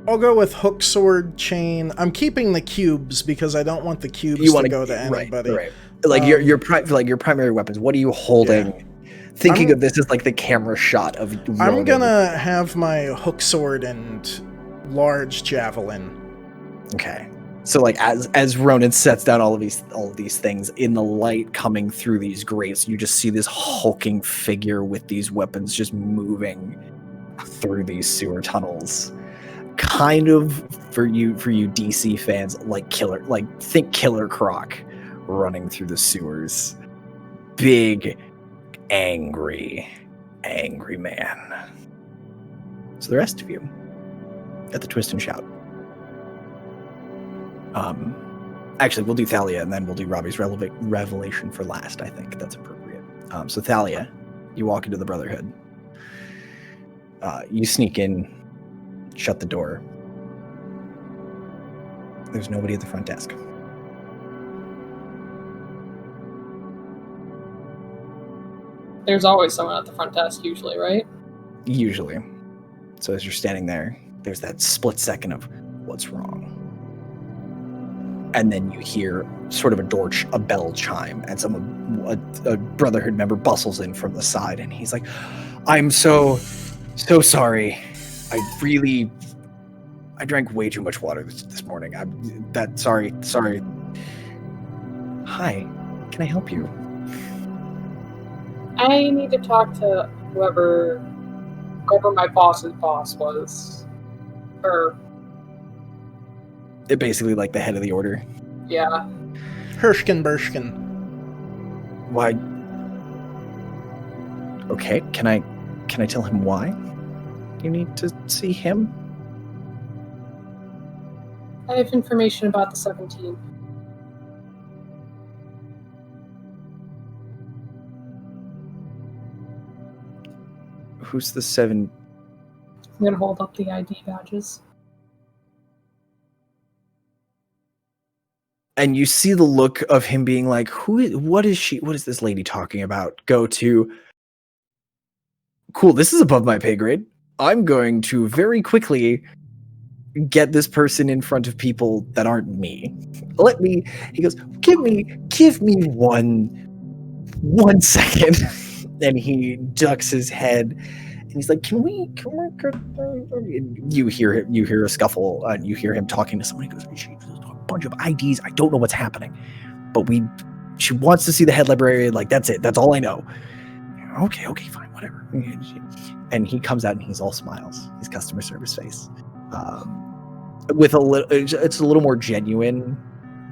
I'll go with hook, sword, chain. I'm keeping the cubes because I don't want the cubes to go to anybody. Right. Like your primary weapons. What are you holding? Yeah. Thinking of this as like the camera shot of Ronan. I'm gonna have my hook, sword, and large javelin. Okay. So like as Ronan sets down all of these things in the light coming through these grates, you just see this hulking figure with these weapons just moving through these sewer tunnels. Kind of for you DC fans, think Killer Croc running through the sewers. Big, angry man. So the rest of you at the Twist and Shout. Actually, we'll do Thalia and then we'll do Robbie's revelation for last. I think that's appropriate. So Thalia, you walk into the Brotherhood. You sneak in, shut the door. There's nobody at the front desk. There's always someone at the front desk, usually, right? Usually. So as you're standing there, there's that split second of what's wrong. And then you hear sort of a bell chime, and a Brotherhood member bustles in from the side, and he's like, "I'm so sorry. I drank way too much water this morning. Sorry. Hi, can I help you?" I need to talk to whoever my boss's boss was. Or... It basically like the head of the order. Yeah. Hershkin Bershkin. Why? Okay, can I tell him why you need to see him? I have information about the 17. Who's the 7? I'm gonna hold up the ID badges. And you see the look of him being like, what is this lady talking about? Go to, cool, this is above my pay grade. I'm going to very quickly get this person in front of people that aren't me. He goes, give me 1 second. And he ducks his head and he's like, can we you hear a scuffle, and you hear him talking to someone. He goes, a bunch of IDs, I don't know what's happening, but she wants to see the head librarian, like that's it, that's all I know. Okay, fine, whatever. And he comes out and he's all smiles, his customer service face, with it's a little more genuine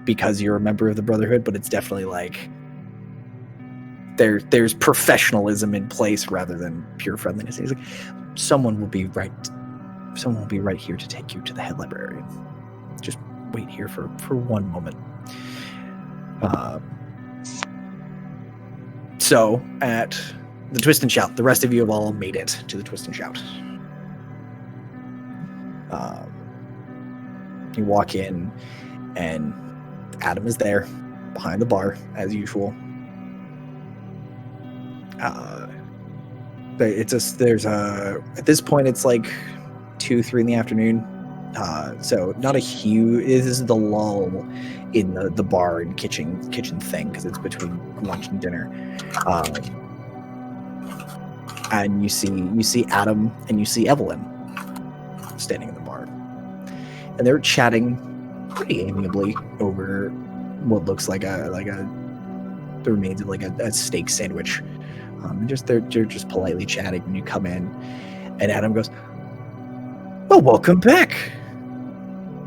because you're a member of the Brotherhood, but it's definitely like there's professionalism in place rather than pure friendliness. He's like, someone will be right here to take you to the head librarian. Just wait here for 1 moment. So at the Twist and Shout, the rest of you have all made it to the Twist and Shout. You walk in, and Adam is there behind the bar as usual. At this point it's like 2-3 in the afternoon. So not a huge. This is the lull in the bar and kitchen thing because it's between lunch and dinner. And you see Adam and you see Evelyn standing in the bar, and they're chatting pretty amiably over what looks like the remains of like a steak sandwich. They're just politely chatting when you come in, and Adam goes, "Well, welcome back.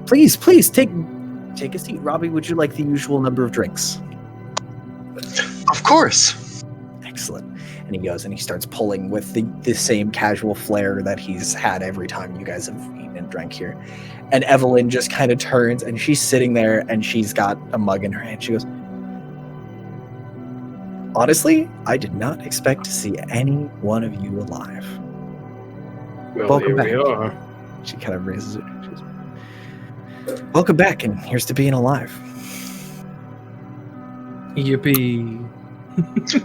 Please take a seat. Robbie, would you like the usual number of drinks?" Of course. Excellent. And he goes and he starts pulling with the same casual flair that he's had every time you guys have eaten and drank here. And Evelyn just kind of turns, and she's sitting there, and she's got a mug in her hand. She goes, "Honestly, I did not expect to see any one of you alive. Well, Welcome here we back." are. She kind of raises it. She goes, "Welcome back, and here's to being alive." Yippee.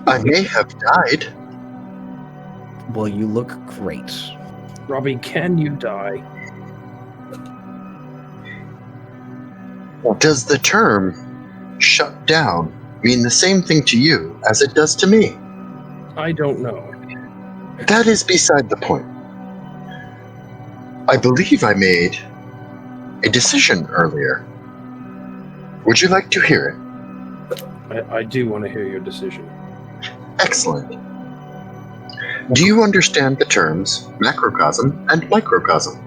I may have died. Well, you look great. Robbie, can you die? Does the term shut down mean the same thing to you as it does to me? I don't know. That is beside the point. I believe I made a decision earlier. Would you like to hear it? I do want to hear your decision. Excellent. Do you understand the terms macrocosm and microcosm?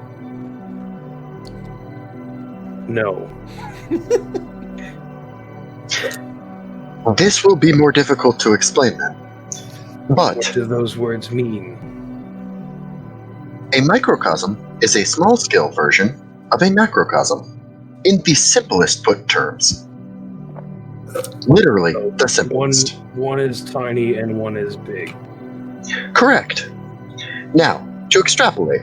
No. This will be more difficult to explain then. What But do those words mean? a microcosm is a small-scale version of a macrocosm, in the simplest put terms. Literally, the simplest. One is tiny and one is big. Correct. Now, to extrapolate.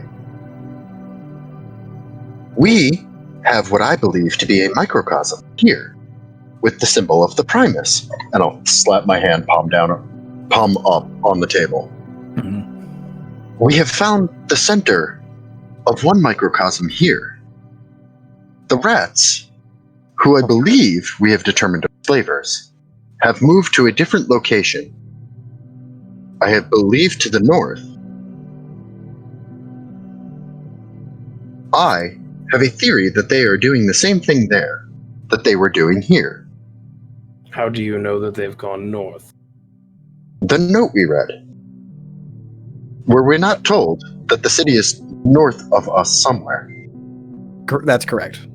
We have what I believe to be a microcosm here, with the symbol of the Primus. And I'll slap my hand palm up on the table. Mhm. We have found the center of one microcosm here. The rats, who I believe we have determined are slavers, have moved to a different location. I have believed to the north. I have a theory that they are doing the same thing there that they were doing here. How do you know that they've gone north? The note we read. Were we not told that the city is north of us somewhere? That's correct.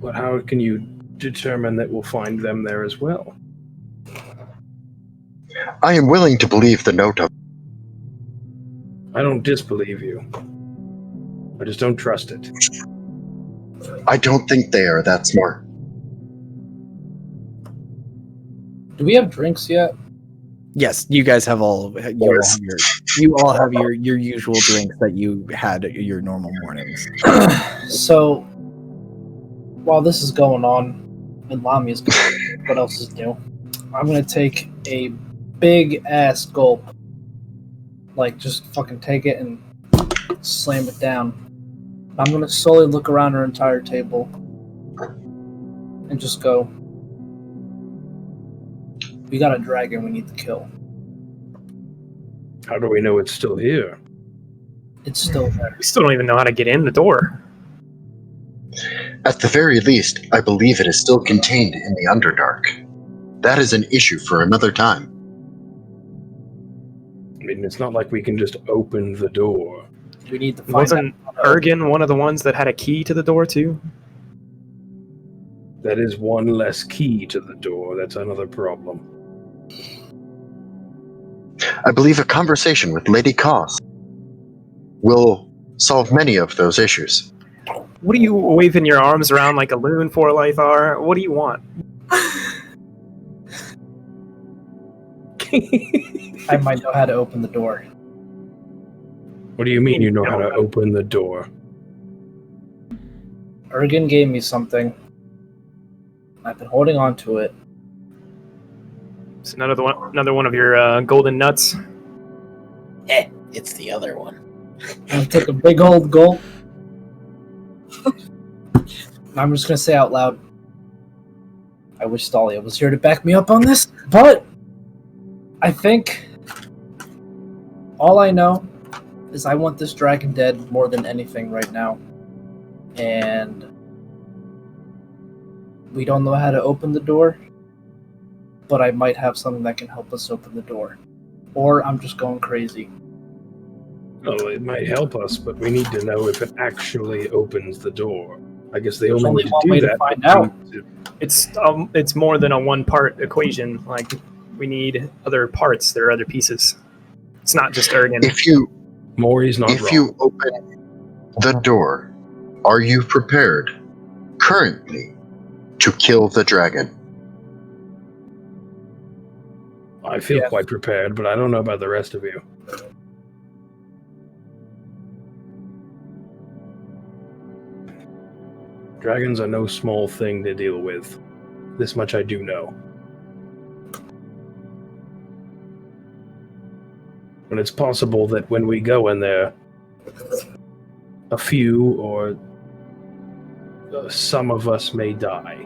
But how can you determine that we'll find them there as well? I am willing to believe the note of. I don't disbelieve you. I just don't trust it. I don't think they are that smart. Do we have drinks yet? Yes, you guys have you all have your usual drinks that you had at your normal mornings. So, while this is going on, and Lamia's going, what else is new? I'm gonna take a big ass gulp. Like, just fucking take it and slam it down. I'm gonna slowly look around our entire table and just go, we got a dragon we need to kill. How do we know it's still here? It's still there. We still don't even know how to get in the door. At the very least, I believe it is still contained in the Underdark. That is an issue for another time. I mean, it's not like we can just open the door. We need to find Wasn't out. Ergin one of the ones that had a key to the door too? That is one less key to the door. That's another problem. I believe a conversation with Lady Cos will solve many of those issues. What are you waving your arms around like a loon for, Lythar? What do you want? I might know how to open the door. What do you mean you know how to open the door? Ergin gave me something. I've been holding on to it. It's another one of your golden nuts. It's the other one. I take a big old gulp. I'm just gonna say out loud, I wish Thalia was here to back me up on this, but I think all I know is I want this dragon dead more than anything right now. And we don't know how to open the door, but I might have something that can help us open the door. Or I'm just going crazy. Well, it might help us, but we need to know if it actually opens the door. I guess they There's only only need one to way do to that. find out. It's more than a one-part equation. Like, we need other parts. There are other pieces. It's not just Ergin. Maury's not If wrong. you open the door, are you prepared currently to kill the dragon? I feel Yeah. quite prepared, but I don't know about the rest of you. Dragons are no small thing to deal with. This much I do know. And it's possible that when we go in there, a few or some of us may die.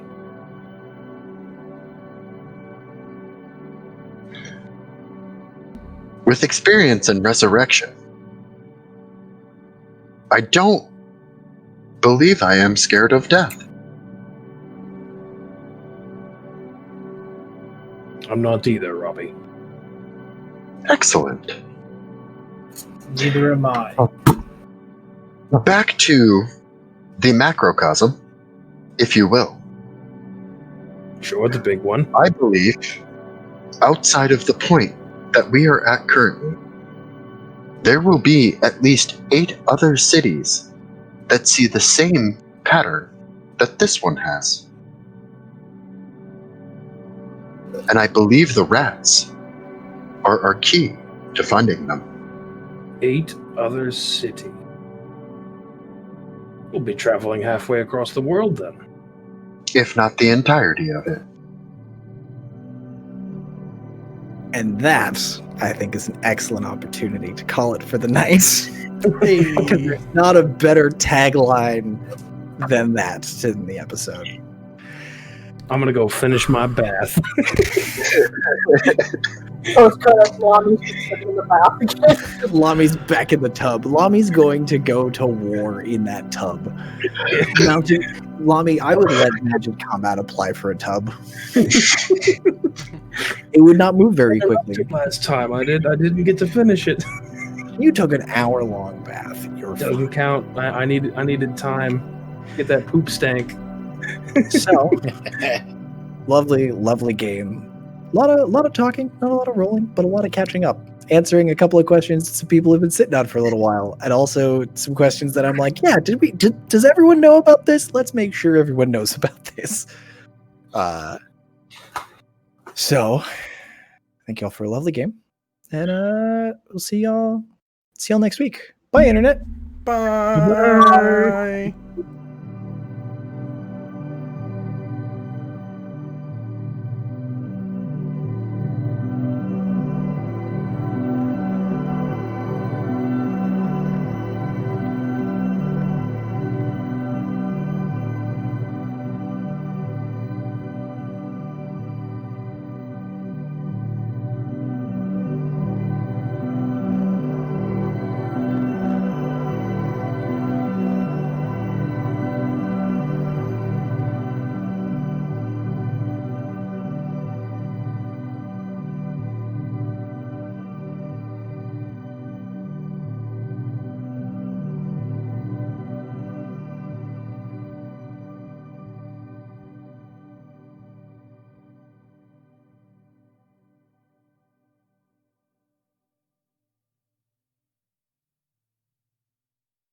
With experience in resurrection, I don't believe I am scared of death. I'm not either, Robbie. Excellent. Neither am I. Back to the macrocosm, if you will. Sure, the big one. I believe, outside of the point that we are at currently, there will be at least 8 other cities that see the same pattern that this one has. And I believe the rats are our key to finding them. 8 other cities. We'll be traveling halfway across the world then. If not the entirety of it. And that, I think, is an excellent opportunity to call it for the night. Hey. Because there's not a better tagline than that in the episode. I'm gonna go finish my bath. In the bath again. Lami's back in the tub. Lami's going to go to war in that tub. Lami, I would let Magic Combat apply for a tub. It would not move very quickly. Last time I didn't get to finish it. You took an hour-long bath. You're Doesn't fine. count. I needed time. Get that poop stank. So, lovely game. A lot of talking, not a lot of rolling, but a lot of catching up. Answering a couple of questions some people have been sitting on for a little while, and also some questions that I'm like, yeah, does everyone know about this? Let's make sure everyone knows about this. So, thank y'all for a lovely game, and we'll see y'all next week. Bye, internet. Bye.